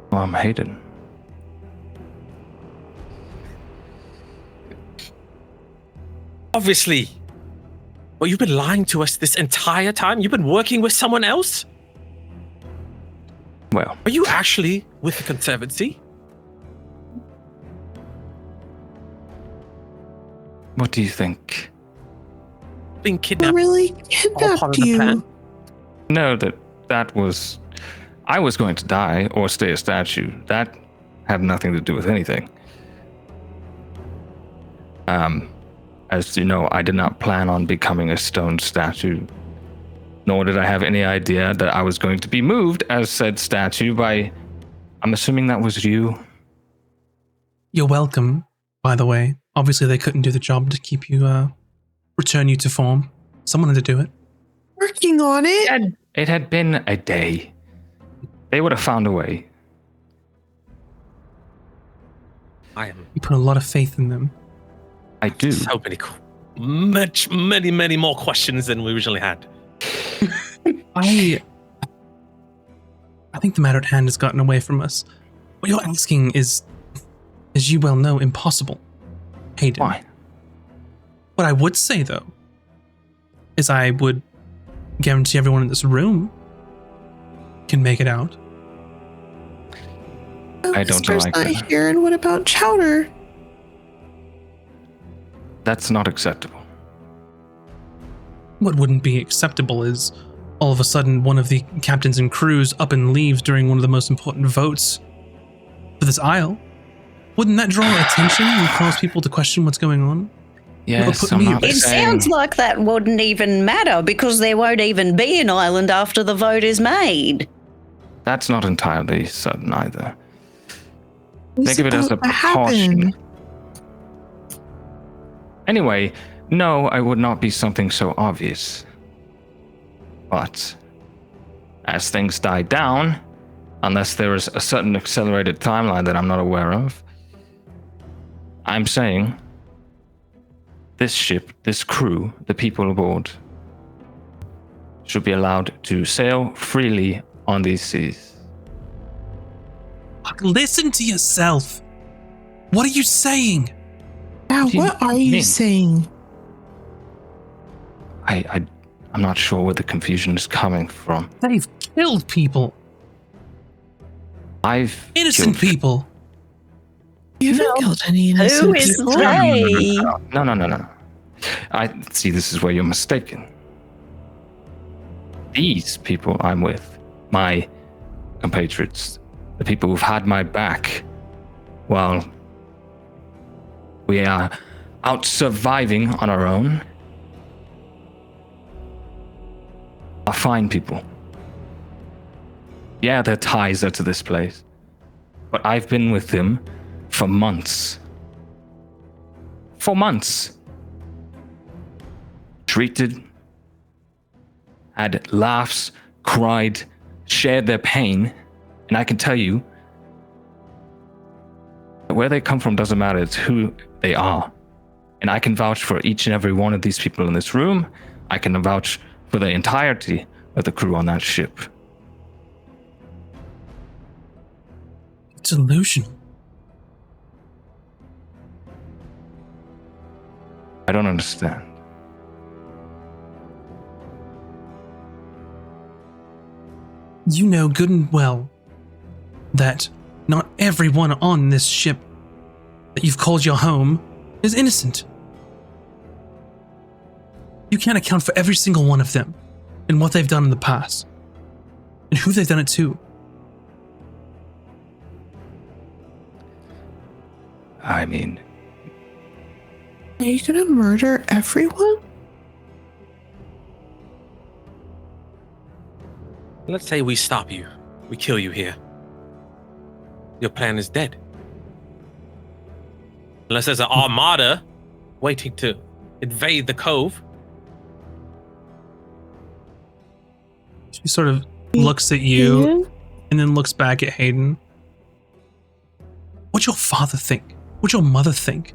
Well, I'm Hayden. Obviously. Well, you've been lying to us this entire time? You've been working with someone else? Well, Are you actually with the Conservancy? what do you think? Being Who kidnapped? really All part kidnapped of the plan? you? No, that was... I was going to die or stay a statue. That had nothing to do with anything. As you know, I did not plan on becoming a stone statue, nor did I have any idea that I was going to be moved as said statue by... I'm assuming that was you? You're welcome, by the way. Obviously, they couldn't do the job to keep you, return you to form. Someone had to do it. Working on it? It had been a day. They would have found a way. I am You put a lot of faith in them. I do. so many more questions than we originally had. I think the matter at hand has gotten away from us. What you're asking is, as you well know, impossible. Hayden. Why? What I would say, though, is I would guarantee everyone in this room can make it out. I don't Alistair's like not that. here, and what about Chowder? That's not acceptable. What wouldn't be acceptable is all of a sudden one of the captains and crews up and leaves during one of the most important votes for this isle. Wouldn't that draw attention and cause people to question what's going on? Yes, put I'm me- not It saying... sounds like that wouldn't even matter because there won't even be an island after the vote is made. That's not entirely certain either. What's Think of it as a about to happen? precaution. Anyway, no, I would not be something so obvious. But as things die down, unless there is a certain accelerated timeline that I'm not aware of. I'm saying this ship, this crew, the people aboard, should be allowed to sail freely on these seas. Listen to yourself. What are you saying? Now, do you what are you mean? saying? I'm not sure where the confusion is coming from. They've killed people. I've Innocent killed- people. You haven't killed any innocent Who is people. they? No. I see. This is where you're mistaken. These people I'm with, my compatriots, the people who've had my back while we are out surviving on our own, are fine people. Yeah, their ties are to this place, but I've been with them for months. For months. Treated, had laughs, cried, shared their pain, and I can tell you that where they come from doesn't matter, it's who they are. And I can vouch for each and every one of these people in this room. I can vouch for the entirety of the crew on that ship. Delusional. I don't understand. You know good and well that not everyone on this ship that you've called your home is innocent. You can't account for every single one of them and what they've done in the past and who they've done it to. I mean, Are you gonna murder everyone? Let's say we stop you. We kill you here. Your plan is dead. Unless there's an armada waiting to invade the cove. She sort of looks at you and then looks back at Hayden. What'd your father think? What'd your mother think?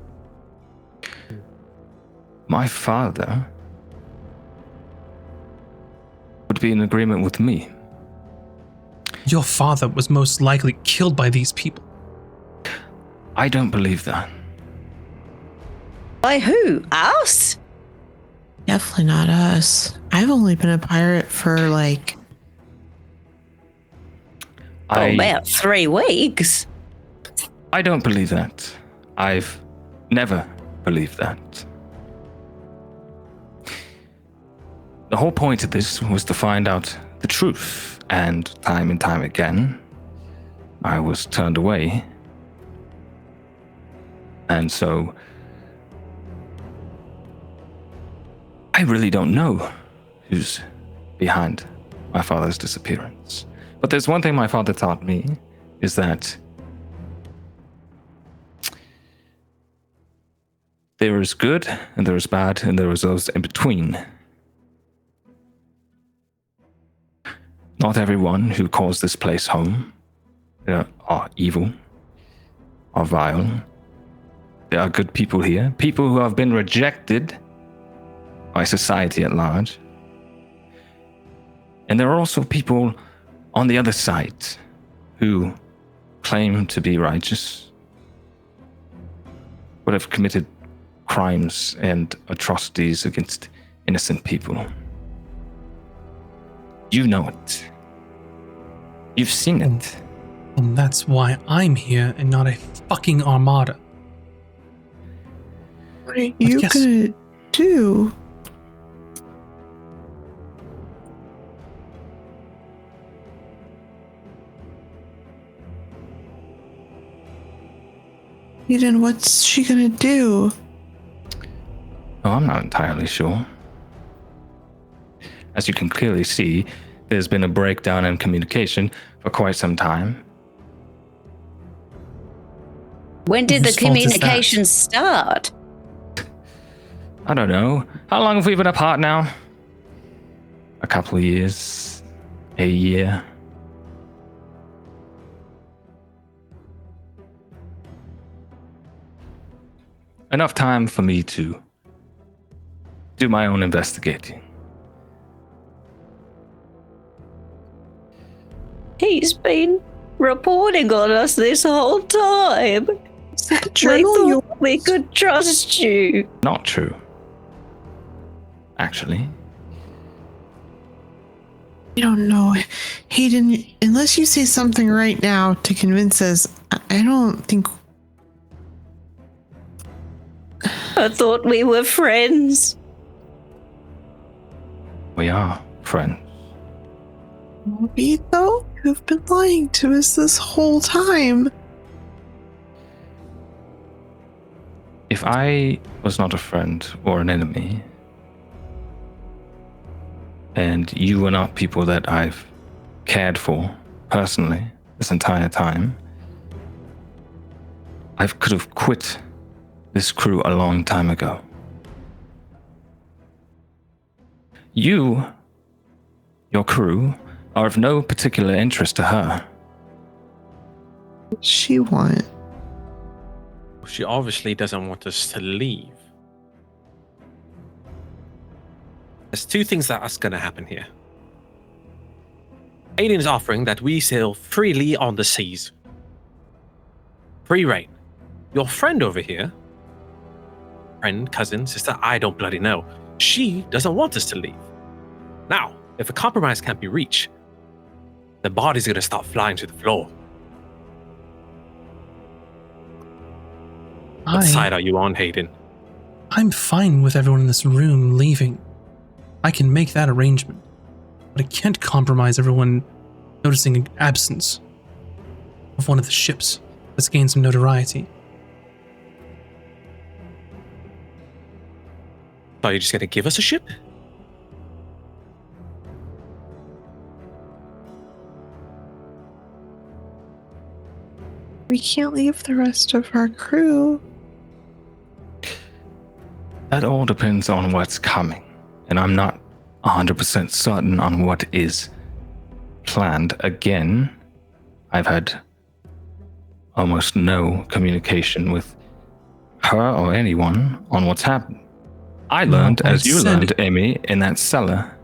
my father would be in agreement with me. Your father was most likely killed by these people. I don't believe that. By who? Us? Definitely not us. I've only been a pirate for like About 3 weeks. I don't believe that. I've never believed that. The whole point of this was to find out the truth, and time again, I was turned away. And so, I really don't know who's behind my father's disappearance. But there's one thing my father taught me, is that there is good, and there is bad, and there is those in between. Not everyone who calls this place home are evil, are vile. There are good people here, people who have been rejected by society at large. And there are also people on the other side who claim to be righteous, but have committed crimes and atrocities against innocent people. You know it. You've seen it. And that's why I'm here and not a fucking armada. what are you guess- gonna do? Eden, what's she gonna do? Oh, I'm not entirely sure. As you can clearly see, there's been a breakdown in communication for quite some time. When did the Whose fault is that? communication start? I don't know. How long have we been apart now? A couple of years. A year. enough time for me to do my own investigating. He's been reporting on us this whole time. That We journal you thought we could trust you. Not true. Actually. I don't know. Hayden, unless you say something right now to convince us, I don't think. I thought we were friends. We are friends. We, though, you've been lying to us this whole time. If I was not a friend or an enemy, and you were not people that I've cared for personally this entire time, I could have quit this crew a long time ago. You, your crew, are of no particular interest to her. What's she want? She obviously doesn't want us to leave. There's two things that are going to happen here. Aiden is offering that we sail freely on the seas. Free reign. Your friend over here, friend, cousin, sister, I don't bloody know. She doesn't want us to leave. Now, if a compromise can't be reached, the body's going to start flying to the floor. What side are you on, Hayden? I'm fine with everyone in this room leaving. I can make that arrangement. But I can't compromise everyone noticing an absence of one of the ships that's gained some notoriety. Are you just going to give us a ship? We can't leave the rest of our crew. That all depends on what's coming, and I'm not 100% certain on what is planned. Again, I've had almost no communication with her or anyone on what's happened. I learned, as you learned, Amy, in that cellar.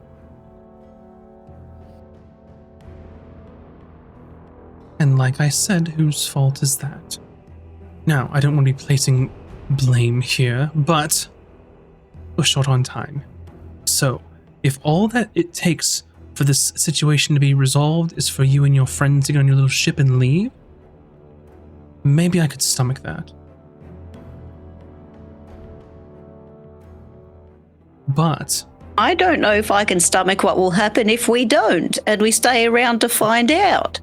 And like I said, whose fault is that? Now, I don't want to be placing blame here, but we're short on time. So, if all that it takes for this situation to be resolved is for you and your friends to get on your little ship and leave, maybe I could stomach that. But I don't know if I can stomach what will happen if we don't, and we stay around to find out.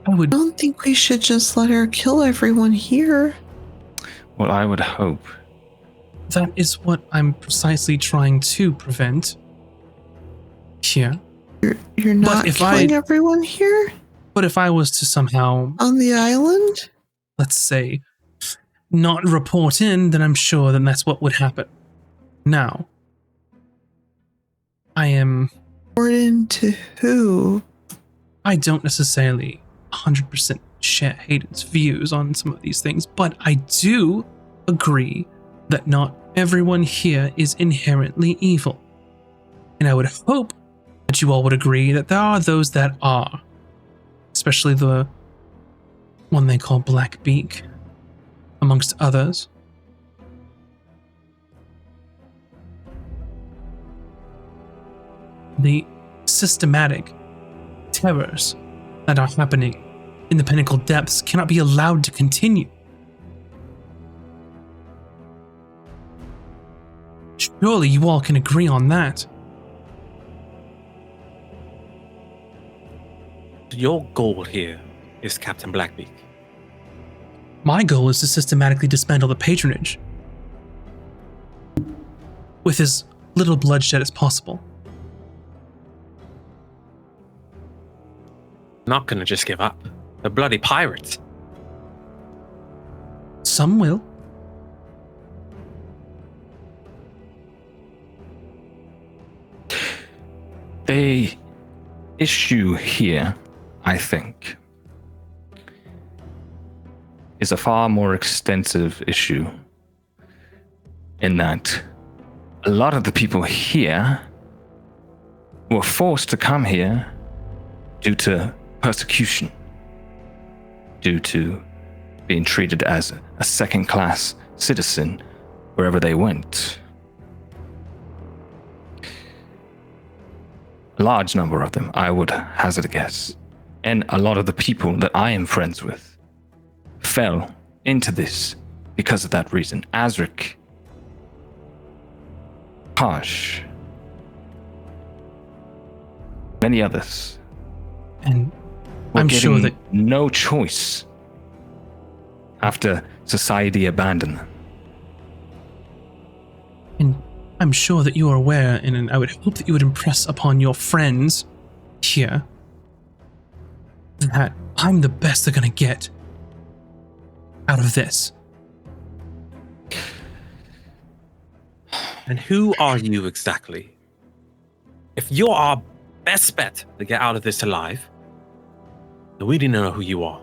I would. I don't think we should just let her kill everyone here. Well, I would hope. That is what I'm precisely trying to prevent here. You're not killing everyone here? But if I was to somehow, on the island? let's say, not report in, then I'm sure that that's what would happen. Now, I am... Report in to who? I don't necessarily 100% share Hayden's views on some of these things, but I do agree that not everyone here is inherently evil. And I would hope that you all would agree that there are those that are, especially the one they call Blackbeak, amongst others. The systematic terrors that are happening in the Pinnacle depths cannot be allowed to continue. Surely you all can agree on that. Your goal here is Captain Blackbeak. My goal is to systematically dismantle the patronage with as little bloodshed as possible. Not gonna just give up. The bloody pirates. Some will. The issue here, I think, is a far more extensive issue in that a lot of the people here were forced to come here due to persecution, due to being treated as a second-class citizen wherever they went. A large number of them, I would hazard a guess. And a lot of the people that I am friends with fell into this because of that reason. Azric, Harsh, many others. And were I'm sure given that no choice after society abandoned them. And I'm sure that you are aware, and I would hope that you would impress upon your friends here that I'm the best they're gonna get out of this. And who are you exactly? If you're our best bet to get out of this alive, then we didn't know who you are.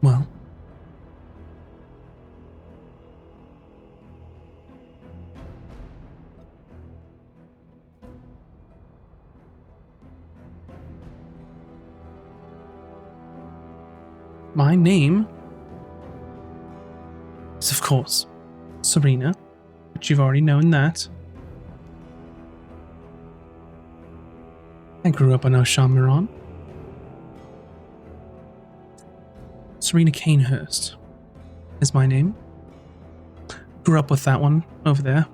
Well, my name is, of course, Serena, but you've already known that. I grew up on Oshamiron. Serena Canehurst is my name. Grew up with that one over there.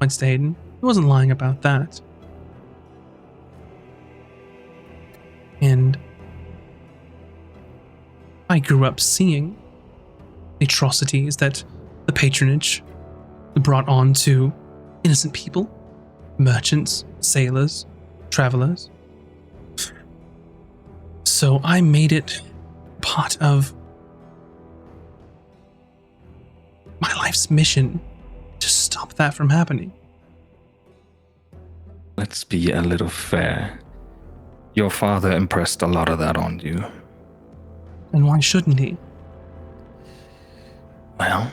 Went to Hayden. He wasn't lying about that. And I grew up seeing the atrocities that the patronage brought on to innocent people, merchants, sailors, travelers. So I made it part of my life's mission to stop that from happening. Let's be a little fair. Your father impressed a lot of that on you. And why shouldn't he? Well,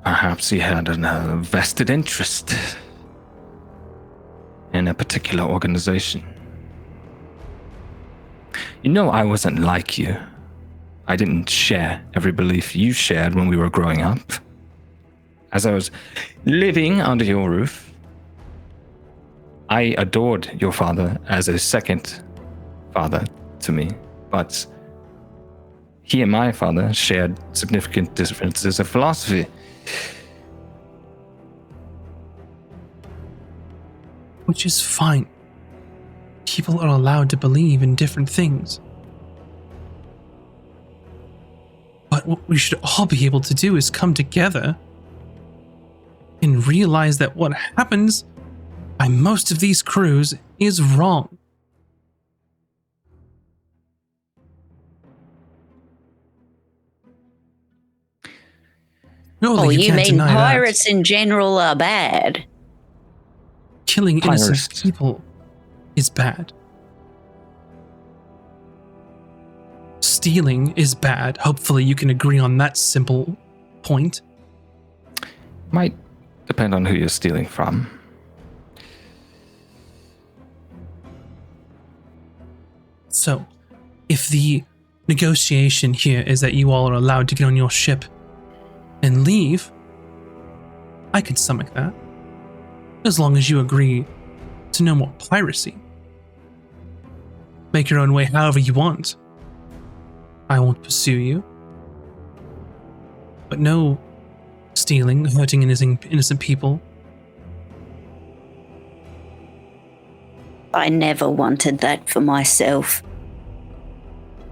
perhaps he had a vested interest in a particular organization. You know, I wasn't like you. I didn't share every belief you shared when we were growing up. As I was living under your roof, I adored your father as a second father to me, but he and my father shared significant differences of philosophy. Which is fine. People are allowed to believe in different things. But what we should all be able to do is come together and realize that what happens by most of these crews is wrong. Surely You can't mean deny that. pirates in general are bad? Killing innocent Pirates. people is bad. Stealing is bad. Hopefully you can agree on that simple point. Might depend on who you're stealing from. So, if the negotiation here is that you all are allowed to get on your ship and leave, I could stomach that. As long as you agree to no more piracy. Make your own way however you want. I won't pursue you. But no stealing, hurting innocent people. I never wanted that for myself.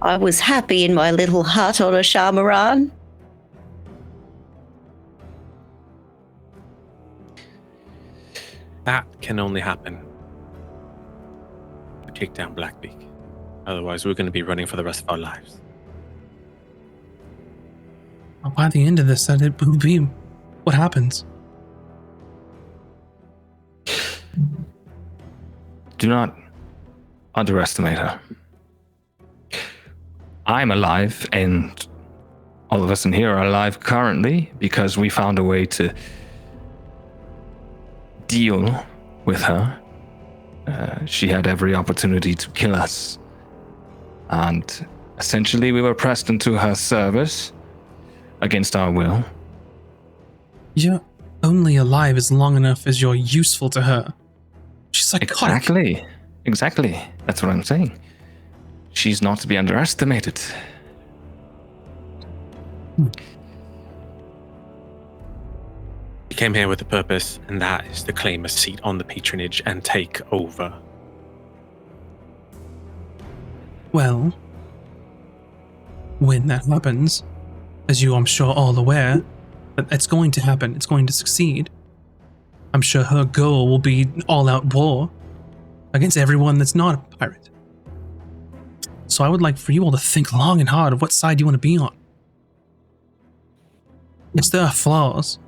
I was happy in my little hut on Oshamiron. That can only happen if we take down Blackbeak. Otherwise, we're going to be running for the rest of our lives. By the end of this, that it will be what happens. Do not underestimate her. I'm alive, and all of us in here are alive currently because we found a way to deal with her. She had every opportunity to kill us. And essentially, we were pressed into her service against our will. You're only alive as long enough as you're useful to her. She's psychotic. Exactly. That's what I'm saying. She's not to be underestimated. We came here with a purpose, and that is to claim a seat on the patronage and take over. Well, when that happens, as you I'm sure all aware, that it's going to happen, it's going to succeed. I'm sure her goal will be all-out war against everyone that's not a pirate. So I would like for you all to think long and hard of what side you want to be on. Yes, there are flaws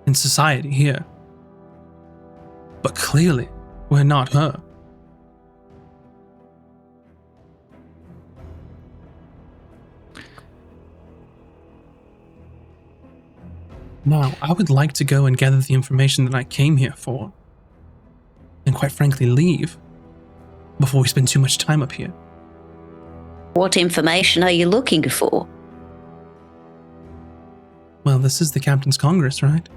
in society here, but clearly we're not her. Now, I would like to go and gather the information that I came here for, and quite frankly leave, before we spend too much time up here. What information are you looking for? Well, this is the Captain's Congress, right?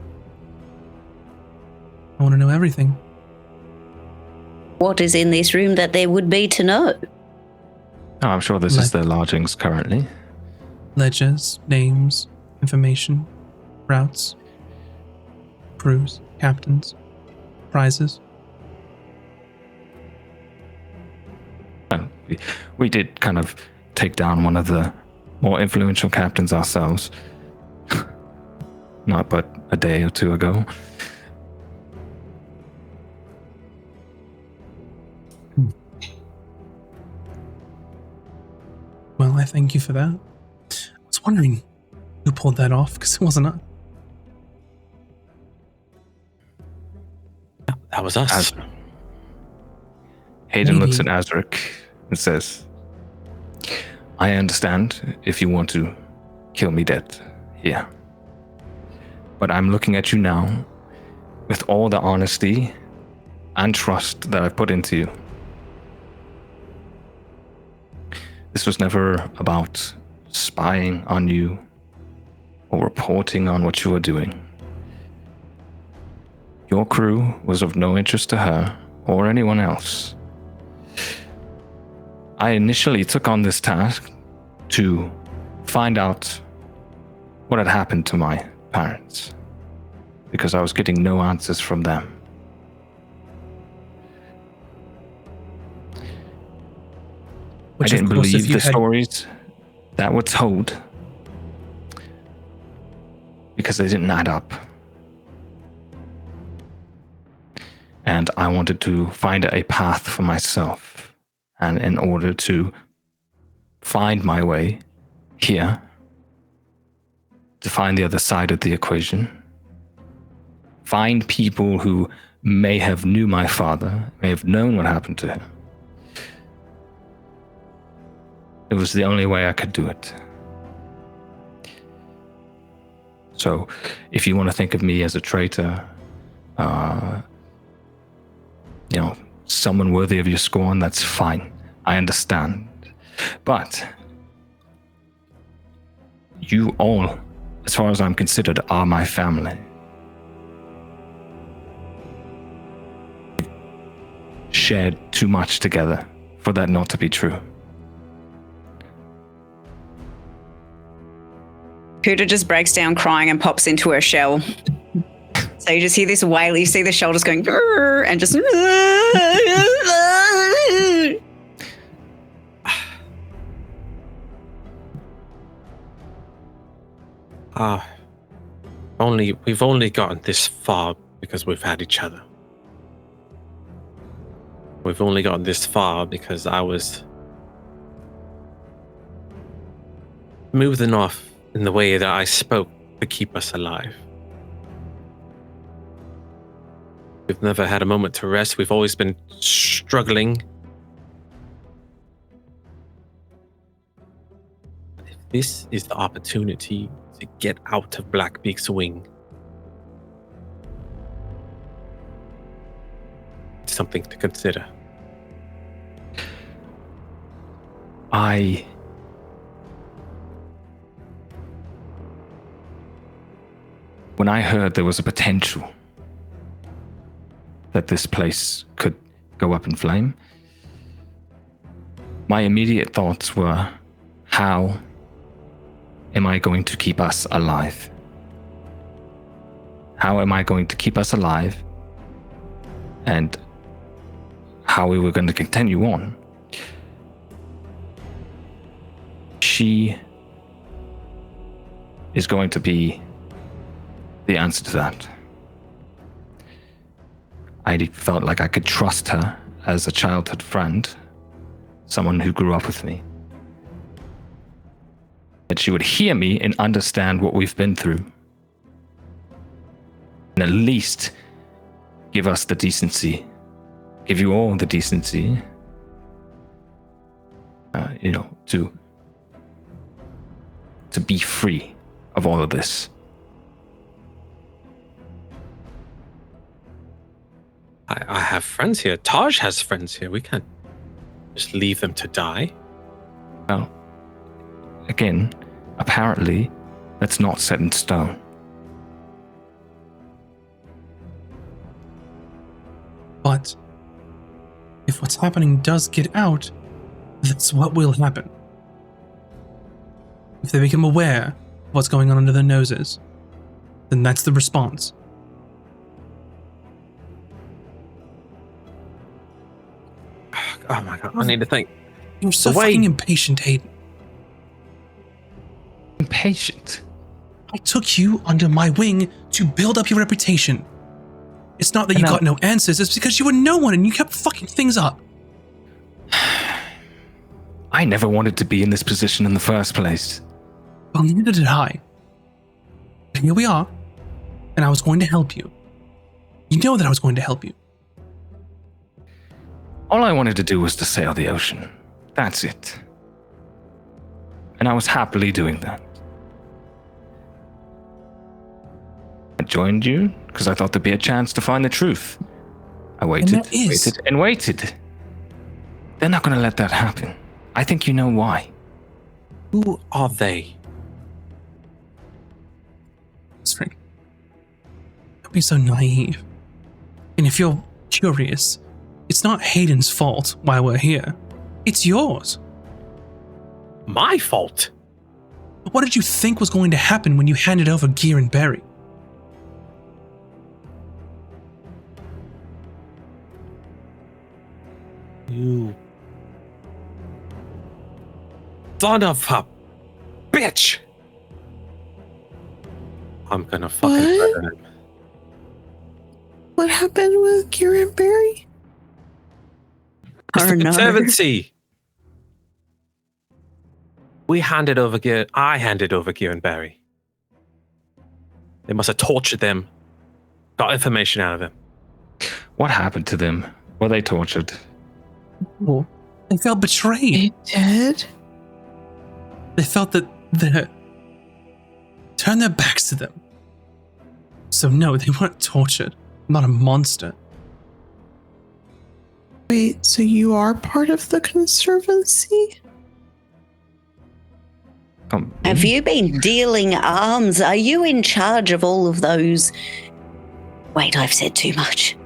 I want to know everything. What is in this room that there would be to know? Oh, I'm sure this is their lodgings currently. Ledgers, names, information, routes, crews, captains, prizes. We did kind of take down one of the more influential captains ourselves. Not but a day or two ago. Well, I thank you for that. I was wondering who pulled that off, because it wasn't us. That was us. Hayden Maybe. looks at Azric and says, I understand if you want to kill me dead here. But I'm looking at you now with all the honesty and trust that I've put into you. This was never about spying on you or reporting on what you were doing. Your crew was of no interest to her or anyone else. I initially took on this task to find out what had happened to my parents, because I was getting no answers from them. I didn't believe the stories that were told because they didn't add up. And I wanted to find a path for myself. And in order to find my way here, to find the other side of the equation, find people who may have knew my father, may have known what happened to him. It was the only way I could do it. So, if you want to think of me as a traitor, someone worthy of your scorn, that's fine. I understand. But you all, as far as I'm considered, are my family. Shared too much together for that not to be true. Kuta just breaks down crying and pops into her shell. So you just hear this wail, you see the shoulders going "Grrr," and just we've only gotten this far because we've had each other. We've only gotten this far because I was moving off in the way that I spoke to keep us alive. We've never had a moment to rest. We've always been struggling This is the opportunity to get out of Blackbeak's wing. It's something to consider. When I heard there was a potential that this place could go up in flame, my immediate thoughts were, how am I going to keep us alive? How am I going to keep us alive? And how we were going to continue on. She is going to be the answer to that. I felt like I could trust her as a childhood friend, someone who grew up with me. That she would hear me and understand what we've been through. And at least give us the decency, give you all the decency, to be free of all of this. I have friends here. Taj has friends here. We can't just leave them to die. Well, again, apparently, that's not set in stone. But if what's happening does get out, that's what will happen. If they become aware of what's going on under their noses, then that's the response. Oh my god, I need to think. You're so fucking impatient, Hayden. Impatient? I took you under my wing to build up your reputation. It's not that you got no answers, it's because you were no one and you kept fucking things up. I never wanted to be in this position in the first place. Well, neither did I. But here we are, and I was going to help you. You know that I was going to help you. All I wanted to do was to sail the ocean. That's it. And I was happily doing that. I joined you because I thought there'd be a chance to find the truth. I waited, waited, and waited. They're not going to let that happen. I think you know why. Who are they? Spring, don't be so naive. And if you're curious, it's not Hayden's fault why we're here. It's yours. My fault? But what did you think was going to happen when you handed over Gear and Berry? You son of a bitch! I'm gonna fucking murder him. What happened with Kieran Berry? It's the Conservancy. I handed over Gear and Berry. They must have tortured them. Got information out of them. What happened to them? Were they tortured? Oh, they felt betrayed. They did? They felt that they turned their backs to them. So no, they weren't tortured. I'm not a monster. Wait, so you are part of the Conservancy? Have you been dealing arms? Are you in charge of all of those? Wait, I've said too much.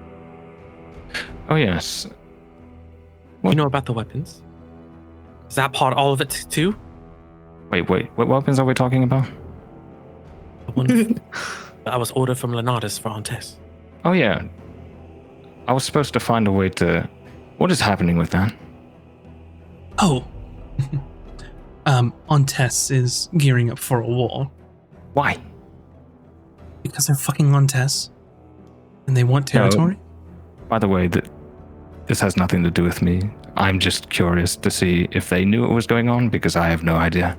Oh, yes. You know about the weapons? Is that part all of it too? Wait. What weapons are we talking about? The one that I was ordered from Lenatus for Antes. Oh, yeah. I was supposed to find a way to... What is happening with that? Oh. Ontes is gearing up for a war. Why? Because they're fucking Ontes. And they want territory? No. By the way, this has nothing to do with me. I'm just curious to see if they knew what was going on, because I have no idea.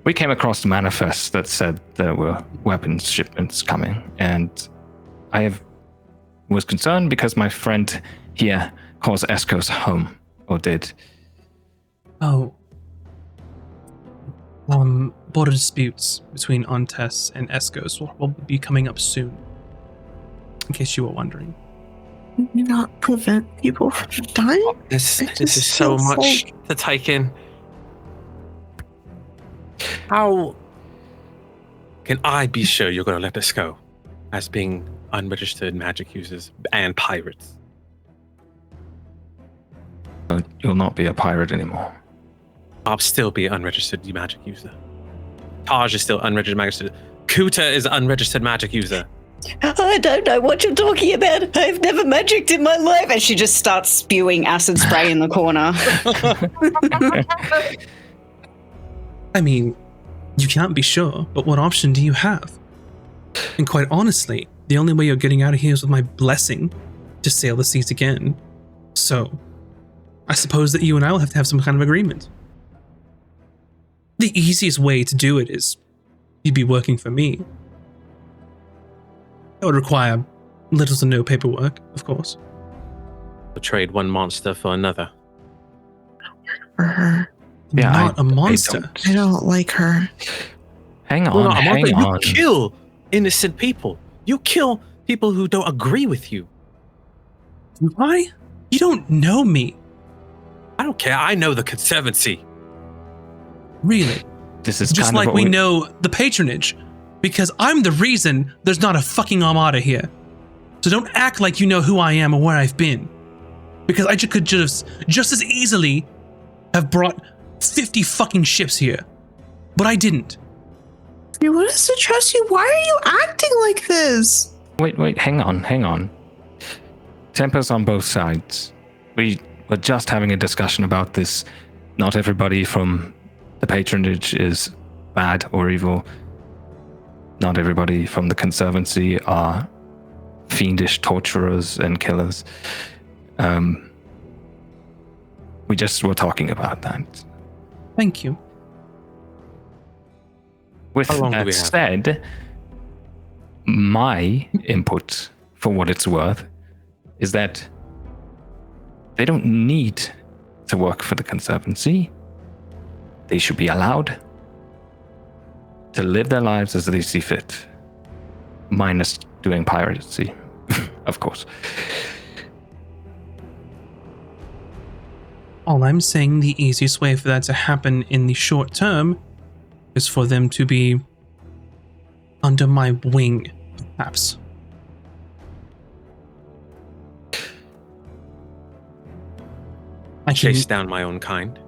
We came across the manifest that said there were weapons shipments coming, and I was concerned because my friend here calls Escos home, or did. Oh. Border disputes between Ontes and Escos will be coming up soon. In case you were wondering. Can you not prevent people from dying? This It is just so feels much to take in. How can I be sure you're going to let us go as being unregistered magic users and pirates? You'll not be a pirate anymore. I'll still be an unregistered magic user. Taj is still unregistered magic user. Kuta is an unregistered magic user. I don't know what you're talking about. I've never magicked in my life. And she just starts spewing acid spray in the corner. I mean, you can't be sure, but what option do you have? And quite honestly, the only way you're getting out of here is with my blessing to sail the seas again. So, I suppose that you and I will have to have some kind of agreement. The easiest way to do it is you'd be working for me. That would require little to no paperwork, of course. Trade one monster for another. For her. Yeah, Not a monster. I don't like her. Hang on, Well, no, hang you on. kill innocent people. You kill people who don't agree with you. Why? You don't know me. I don't care. I know the Conservancy. Really. This is Just kind of like what we know the patronage. Because I'm the reason there's not a fucking armada here. So don't act like you know who I am or where I've been. Because I could just as easily have brought 50 fucking ships here. But I didn't. If you want us to trust you, why are you acting like this? Wait, hang on. Tempers on both sides. We were just having a discussion about this. Not everybody from the patronage is bad or evil. Not everybody from the Conservancy are fiendish torturers and killers. We just were talking about that. Thank you. With How long do that we have? said, my input, for what it's worth, is that they don't need to work for the Conservancy. They should be allowed to live their lives as they see fit. Minus doing piracy, of course. All I'm saying, the easiest way for that to happen in the short term is for them to be under my wing, perhaps. I Chase down my own kind.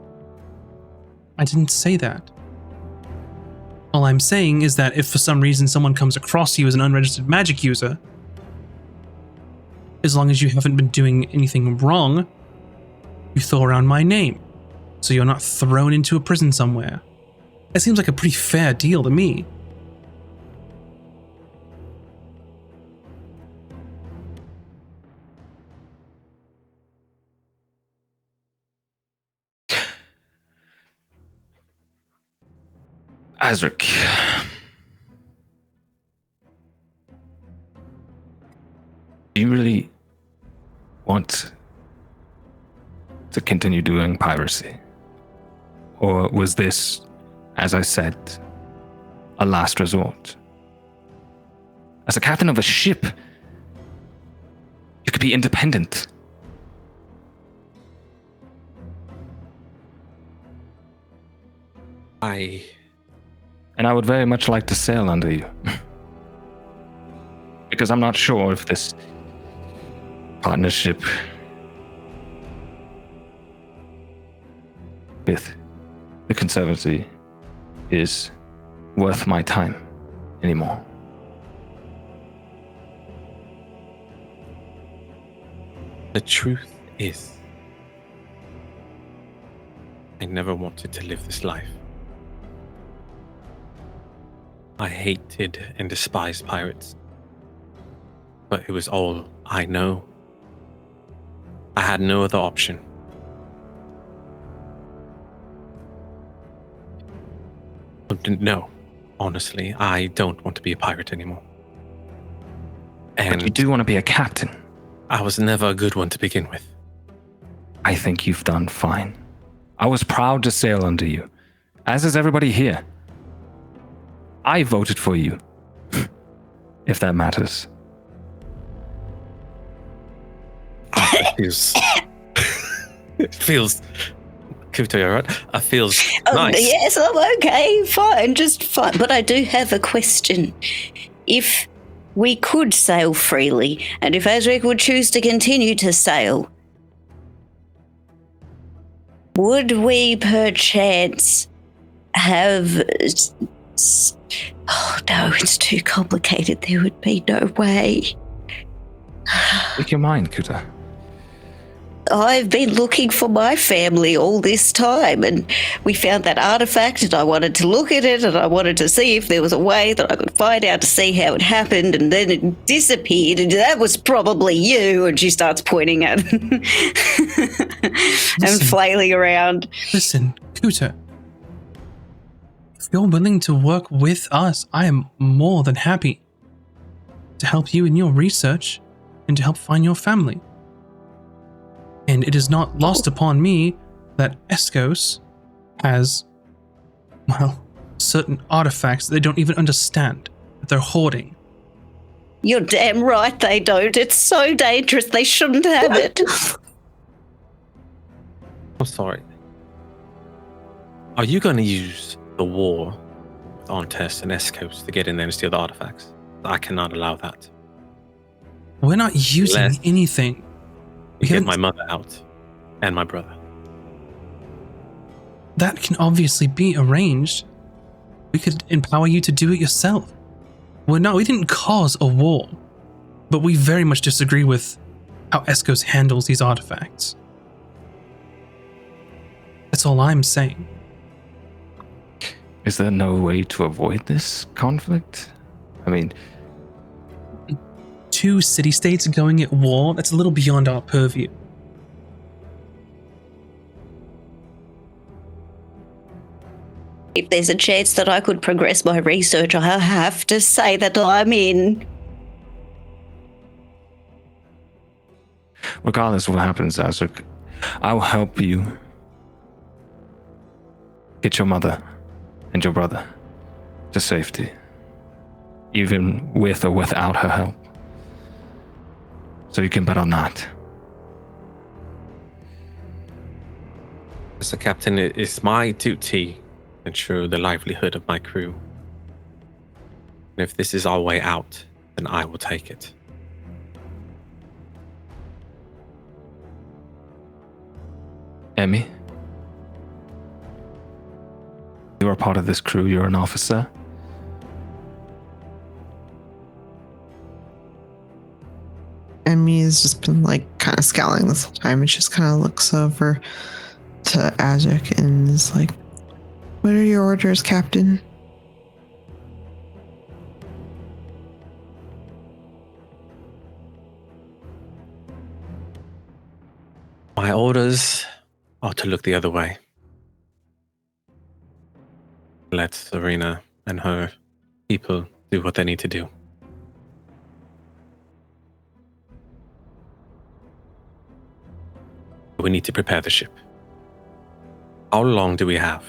I didn't say that. All I'm saying is that if for some reason someone comes across you as an unregistered magic user, as long as you haven't been doing anything wrong, you throw around my name, so you're not thrown into a prison somewhere. That seems like a pretty fair deal to me. Azric. Do you really want to continue doing piracy? Or was this, as I said, a last resort? As a captain of a ship, you could be independent. And I would very much like to sail under you. Because I'm not sure if this partnership with the Conservancy is worth my time anymore. The truth is, I never wanted to live this life. I hated and despised pirates. But it was all I know. I had no other option. No, honestly, I don't want to be a pirate anymore. And But you do want to be a captain. I was never a good one to begin with. I think you've done fine. I was proud to sail under you, as is everybody here. I voted for you. If that matters. It feels. It feels. Kuto, you alright? It feels nice. Yes, I'm okay, fine, just fine. But I do have a question. If we could sail freely, and if Azric would choose to continue to sail, would we perchance have... Oh no, it's too complicated. There would be no way. Speak your mind, Kuta. I've been looking for my family all this time, and we found that artifact, and I wanted to look at it, and I wanted to see if there was a way that I could find out to see how it happened, and then it disappeared, and that was probably you. And she starts pointing at and flailing around. Listen, Kuta. If you're willing to work with us, I am more than happy to help you in your research and to help find your family. And it is not lost upon me that Eskos has, well, certain artifacts that they don't even understand, that they're hoarding. You're damn right they don't. It's so dangerous. They shouldn't have it. I'm sorry. Are you going to use the war on Tess and Eskos to get in there and steal the artifacts? I cannot allow that. We're not using Unless- anything. We Get haven't- my mother out and my brother. That can obviously be arranged. We could empower you to do it yourself. We didn't cause a war, but we very much disagree with how Eskos handles these artifacts. That's all I'm saying. Is there no way to avoid this conflict? I mean, 2 city-states going at war, that's a little beyond our purview. If there's a chance that I could progress my research, I have to say that I'm in. regardless of what happens, Azric, I will help you get your mother and your brother to safety, even with or without her help. So you can bet on that. Mr. Captain, it is my duty to ensure the livelihood of my crew. And if this is our way out, then I will take it. Emmy, you are part of this crew. You're an officer. Emmy's just been like kind of scowling this whole time, and she just kind of looks over to Azric and is like, "What are your orders, Captain?" My orders are to look the other way. Let Serena and her people do what they need to do. We need to prepare the ship. How long do we have?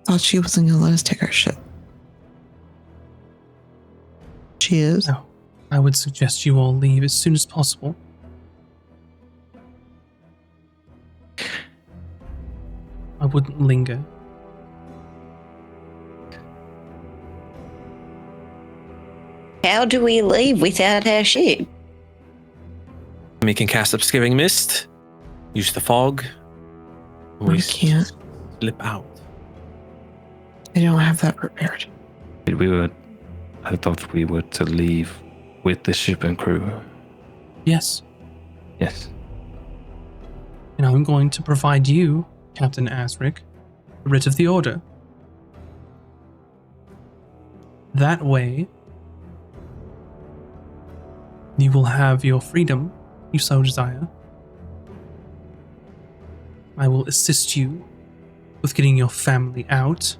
Thought she wasn't gonna let us take our ship. She is. No, I would suggest you all leave as soon as possible. I wouldn't linger. How do we leave without our ship? We can cast Obscuring Mist, use the fog. We can't. Slip out. I don't have that prepared. I thought we were to leave with the ship and crew. Yes, Yes. and I'm going to provide you, Captain Azric, a writ of the order. That way, you will have your freedom you so desire. I will assist you with getting your family out.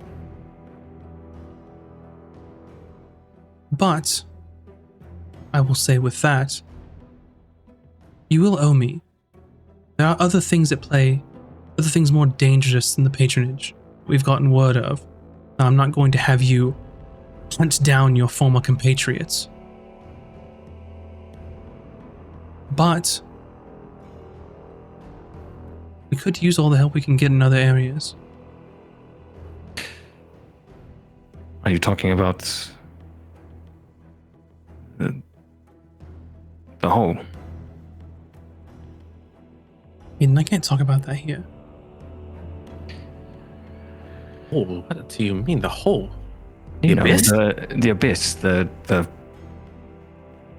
But I will say with that, you will owe me. There are other things at play other things more dangerous than the patronage we've gotten word of. I'm not going to have you hunt down your former compatriots. But we could use all the help we can get in other areas. Are you talking about the hole? Aiden, I can't talk about that here. Oh, what do you mean the hole? You The know, abyss? the abyss, the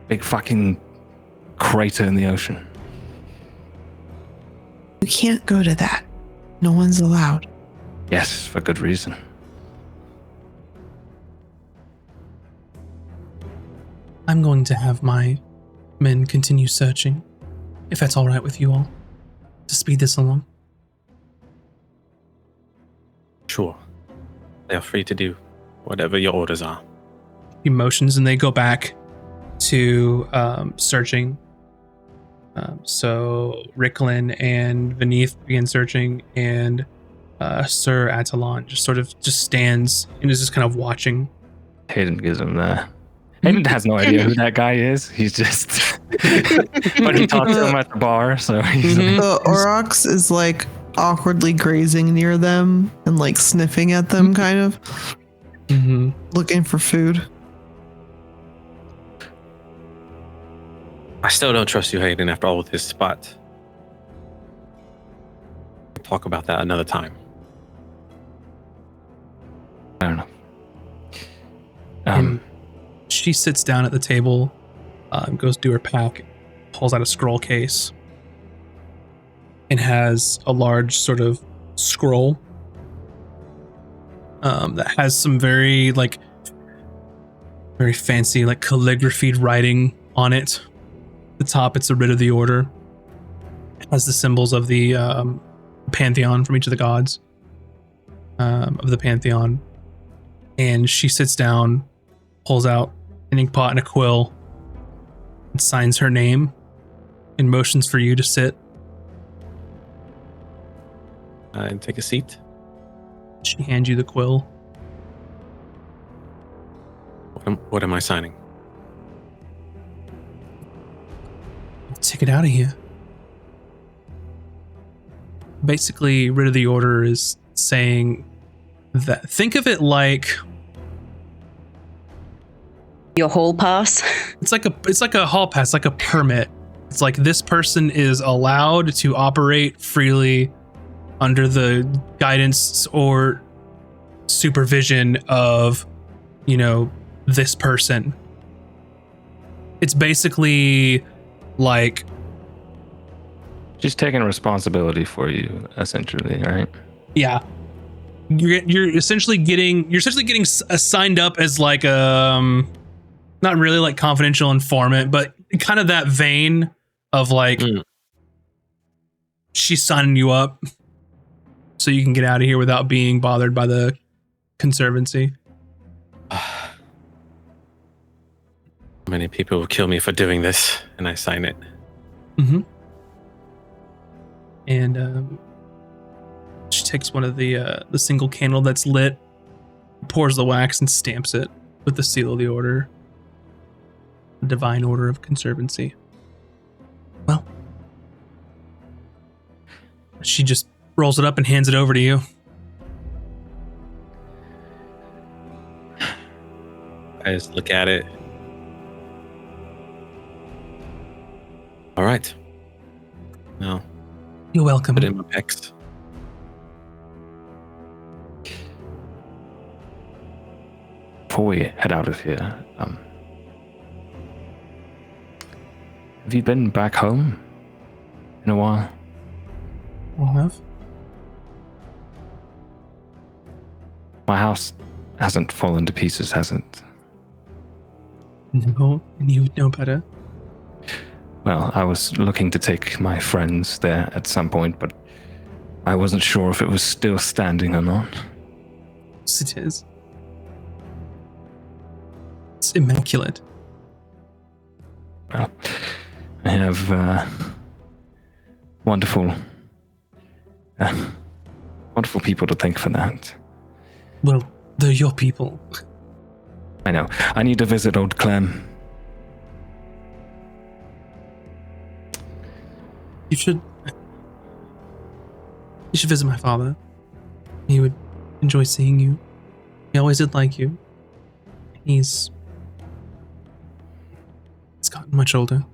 big fucking crater in the ocean. You can't go to that. No one's allowed. Yes, for good reason. I'm going to have my men continue searching, if that's all right with you all, to speed this along. Sure. They are free to do whatever your orders are. He motions and they go back to searching. So Ricklin and Vineeth begin searching, and Sir Atalon just stands and is just kind of watching. Hayden gives him the. Hayden has no idea who that guy is. He's just. But he talks to him at the bar, so he's. Mhm. The Aurochs is like awkwardly grazing near them and like sniffing at them, kind of Mm-hmm. looking for food. I still don't trust you, Hayden, after all of this, but we'll talk about that another time. I don't know. And she sits down at the table, goes to her pack, pulls out a scroll case, and has a large sort of scroll that has some very fancy calligraphied writing on it. At the top, it's a writ of the order. It has the symbols of the pantheon from each of the gods of the pantheon. And she sits down, pulls out an ink pot and a quill, and signs her name and motions for you to sit. And take a seat. She hands you the quill. What am I signing? Take it out of here. Basically, writ of the order is saying that, think of it like Your hall pass. it's like a hall pass, like a permit. It's like this person is allowed to operate freely under the guidance or supervision of, this person. It's basically like She's taking responsibility for you, essentially, right? yeah, you're essentially getting signed up as like not really like confidential informant, but kind of that vein of like she's signing you up so you can get out of here without being bothered by the conservancy. Many people will kill me for doing this, and I sign it. Mm-hmm. And she takes one of the single candle that's lit, pours the wax, and stamps it with the seal of the order, the Divine Order of Conservancy. Well, she just rolls it up and hands it over to you. I just look at it. All right. Now, You're welcome. put it in my pecs. Before we head out of here, have you been back home in a while? I'll have. My house hasn't fallen to pieces, has it? No, and you would know better. Well, I was looking to take my friends there at some point, but I wasn't sure if it was still standing or not. Yes, it is. It's immaculate. Well, I have wonderful Wonderful people to thank for that. Well, they're your people. I know. I need to visit old Clem. You should visit my father. He would enjoy seeing you. He always did like you. He's gotten much older.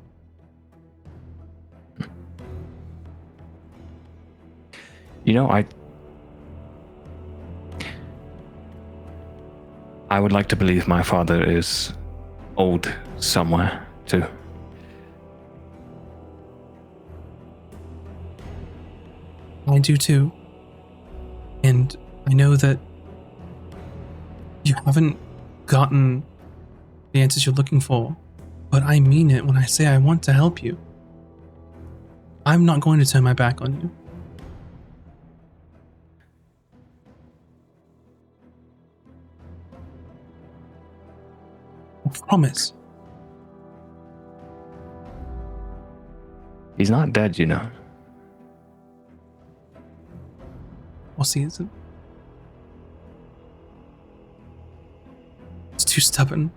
You know, I would like to believe my father is old somewhere, too. I do too. And I know that you haven't gotten the answers you're looking for, but I mean it when I say I want to help you. I'm not going to turn my back on you. I promise. He's not dead, you know. We'll see, isn't. It's too stubborn.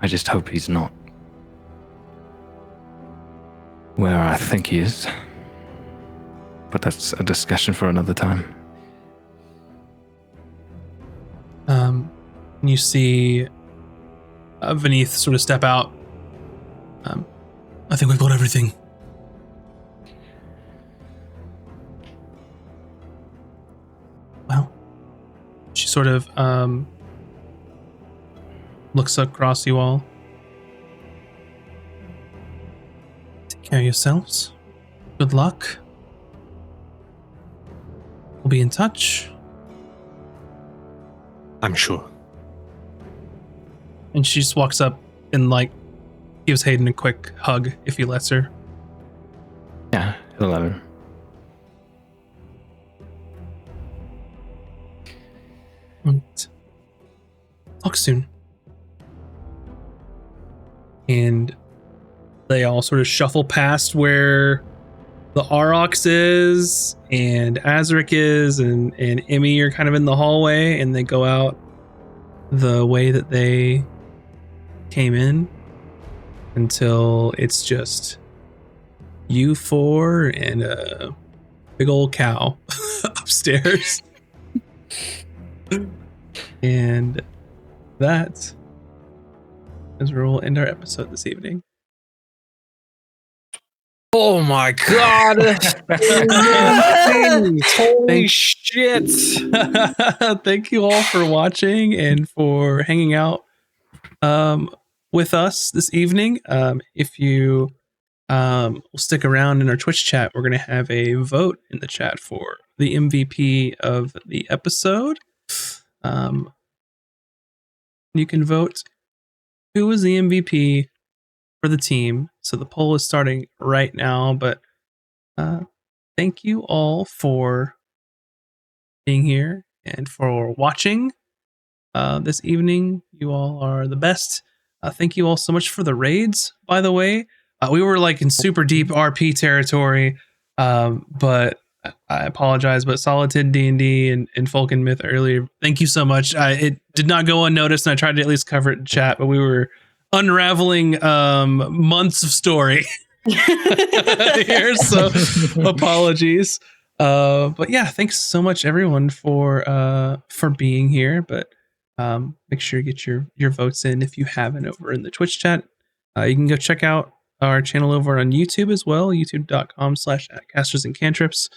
I just hope he's not where I think he is. But that's a discussion for another time. You see Vineeth sort of step out. I think we've got everything. Well, she sort of looks across you all. Take care of yourselves. Good luck. We'll be in touch. I'm sure. And she just walks up and gives Hayden a quick hug if he lets her. Yeah, he'll let her. Right. Talk soon. And they all sort of shuffle past where the Aurochs is and Azric is and Emmy are kind of in the hallway, and they go out the way that they came in until it's just you four and a big old cow upstairs. And that is where we'll end our episode this evening. Oh my god! Holy shit! Thank you all for watching and for hanging out with us this evening. If you will stick around in our Twitch chat, we're going to have a vote in the chat for the MVP of the episode. You can vote who was the MVP for the team. So the poll is starting right now, but thank you all for being here and for watching this evening. You all are the best. Thank you all so much for the raids, by the way. We were in super deep RP territory, but I apologize, but Solitude D&D and Folk and Myth earlier, thank you so much. It did not go unnoticed, and I tried to at least cover it in chat, but we were unraveling months of story here, so apologies. But yeah, thanks so much everyone for being here. But make sure you get your votes in if you haven't over in the Twitch chat. You can go check out our channel over on YouTube as well, youtube.com/casters and cantrips,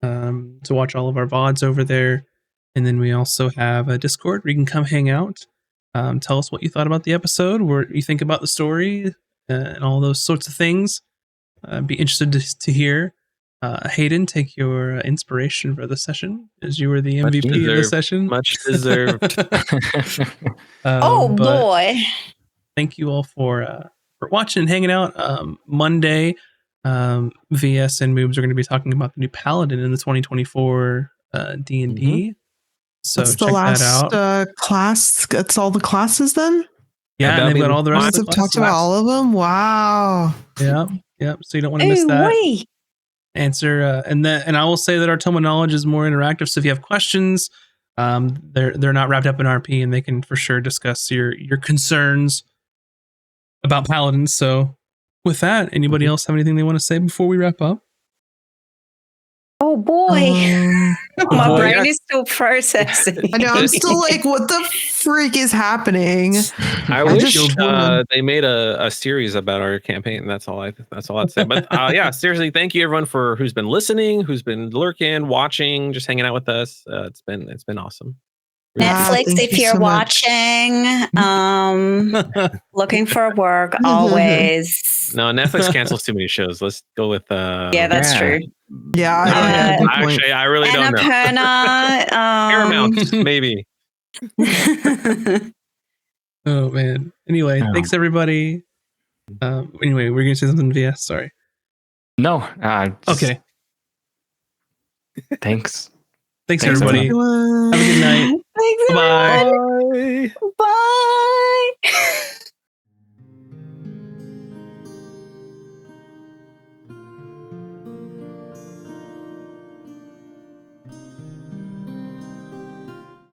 to watch all of our VODs over there. And then we also have a Discord where you can come hang out. Tell us what you thought about the episode, what you think about the story, and all those sorts of things. Be interested to hear. Hayden, take your inspiration for the session, as you were the MVP of the session. Much deserved. Boy. Thank you all for watching and hanging out. Monday, VS and Moobs are going to be talking about the new Paladin in the 2024 D&D. Mm-hmm. So that's check the last that out. Class. That's all the classes then? Yeah, and they've got all the rest of the classes. Talked about all of them? Wow. Yeah. Yep. So you don't want to miss Ooh, that wee. answer. And I will say that our Tome of Knowledge is more interactive. So if you have questions, they're not wrapped up in RP, and they can for sure discuss your concerns about paladins. So with that, anybody else have anything they want to say before we wrap up? Oh boy. My boy, brain yeah. is still processing. I know. I'm still like, what the freak is happening? I I wish just- they made a series about our campaign. That's all I'd say. But yeah, seriously, thank you everyone for who's been listening, who's been lurking, watching, just hanging out with us. It's been awesome. Netflix, thank if you you're so much. watching, looking for work always. No, Netflix cancels too many shows. Let's go with Yeah, that's Yeah. true. Yeah, good point. Actually, I really don't know. Annapurna, Paramount, maybe. Oh man. Anyway, Oh. thanks everybody. Anyway, we're gonna say something. VS. Sorry. No. Okay. Thanks. Thanks Thanks, everybody. Everyone. Have a good night. Thanks, Bye. everyone. Bye.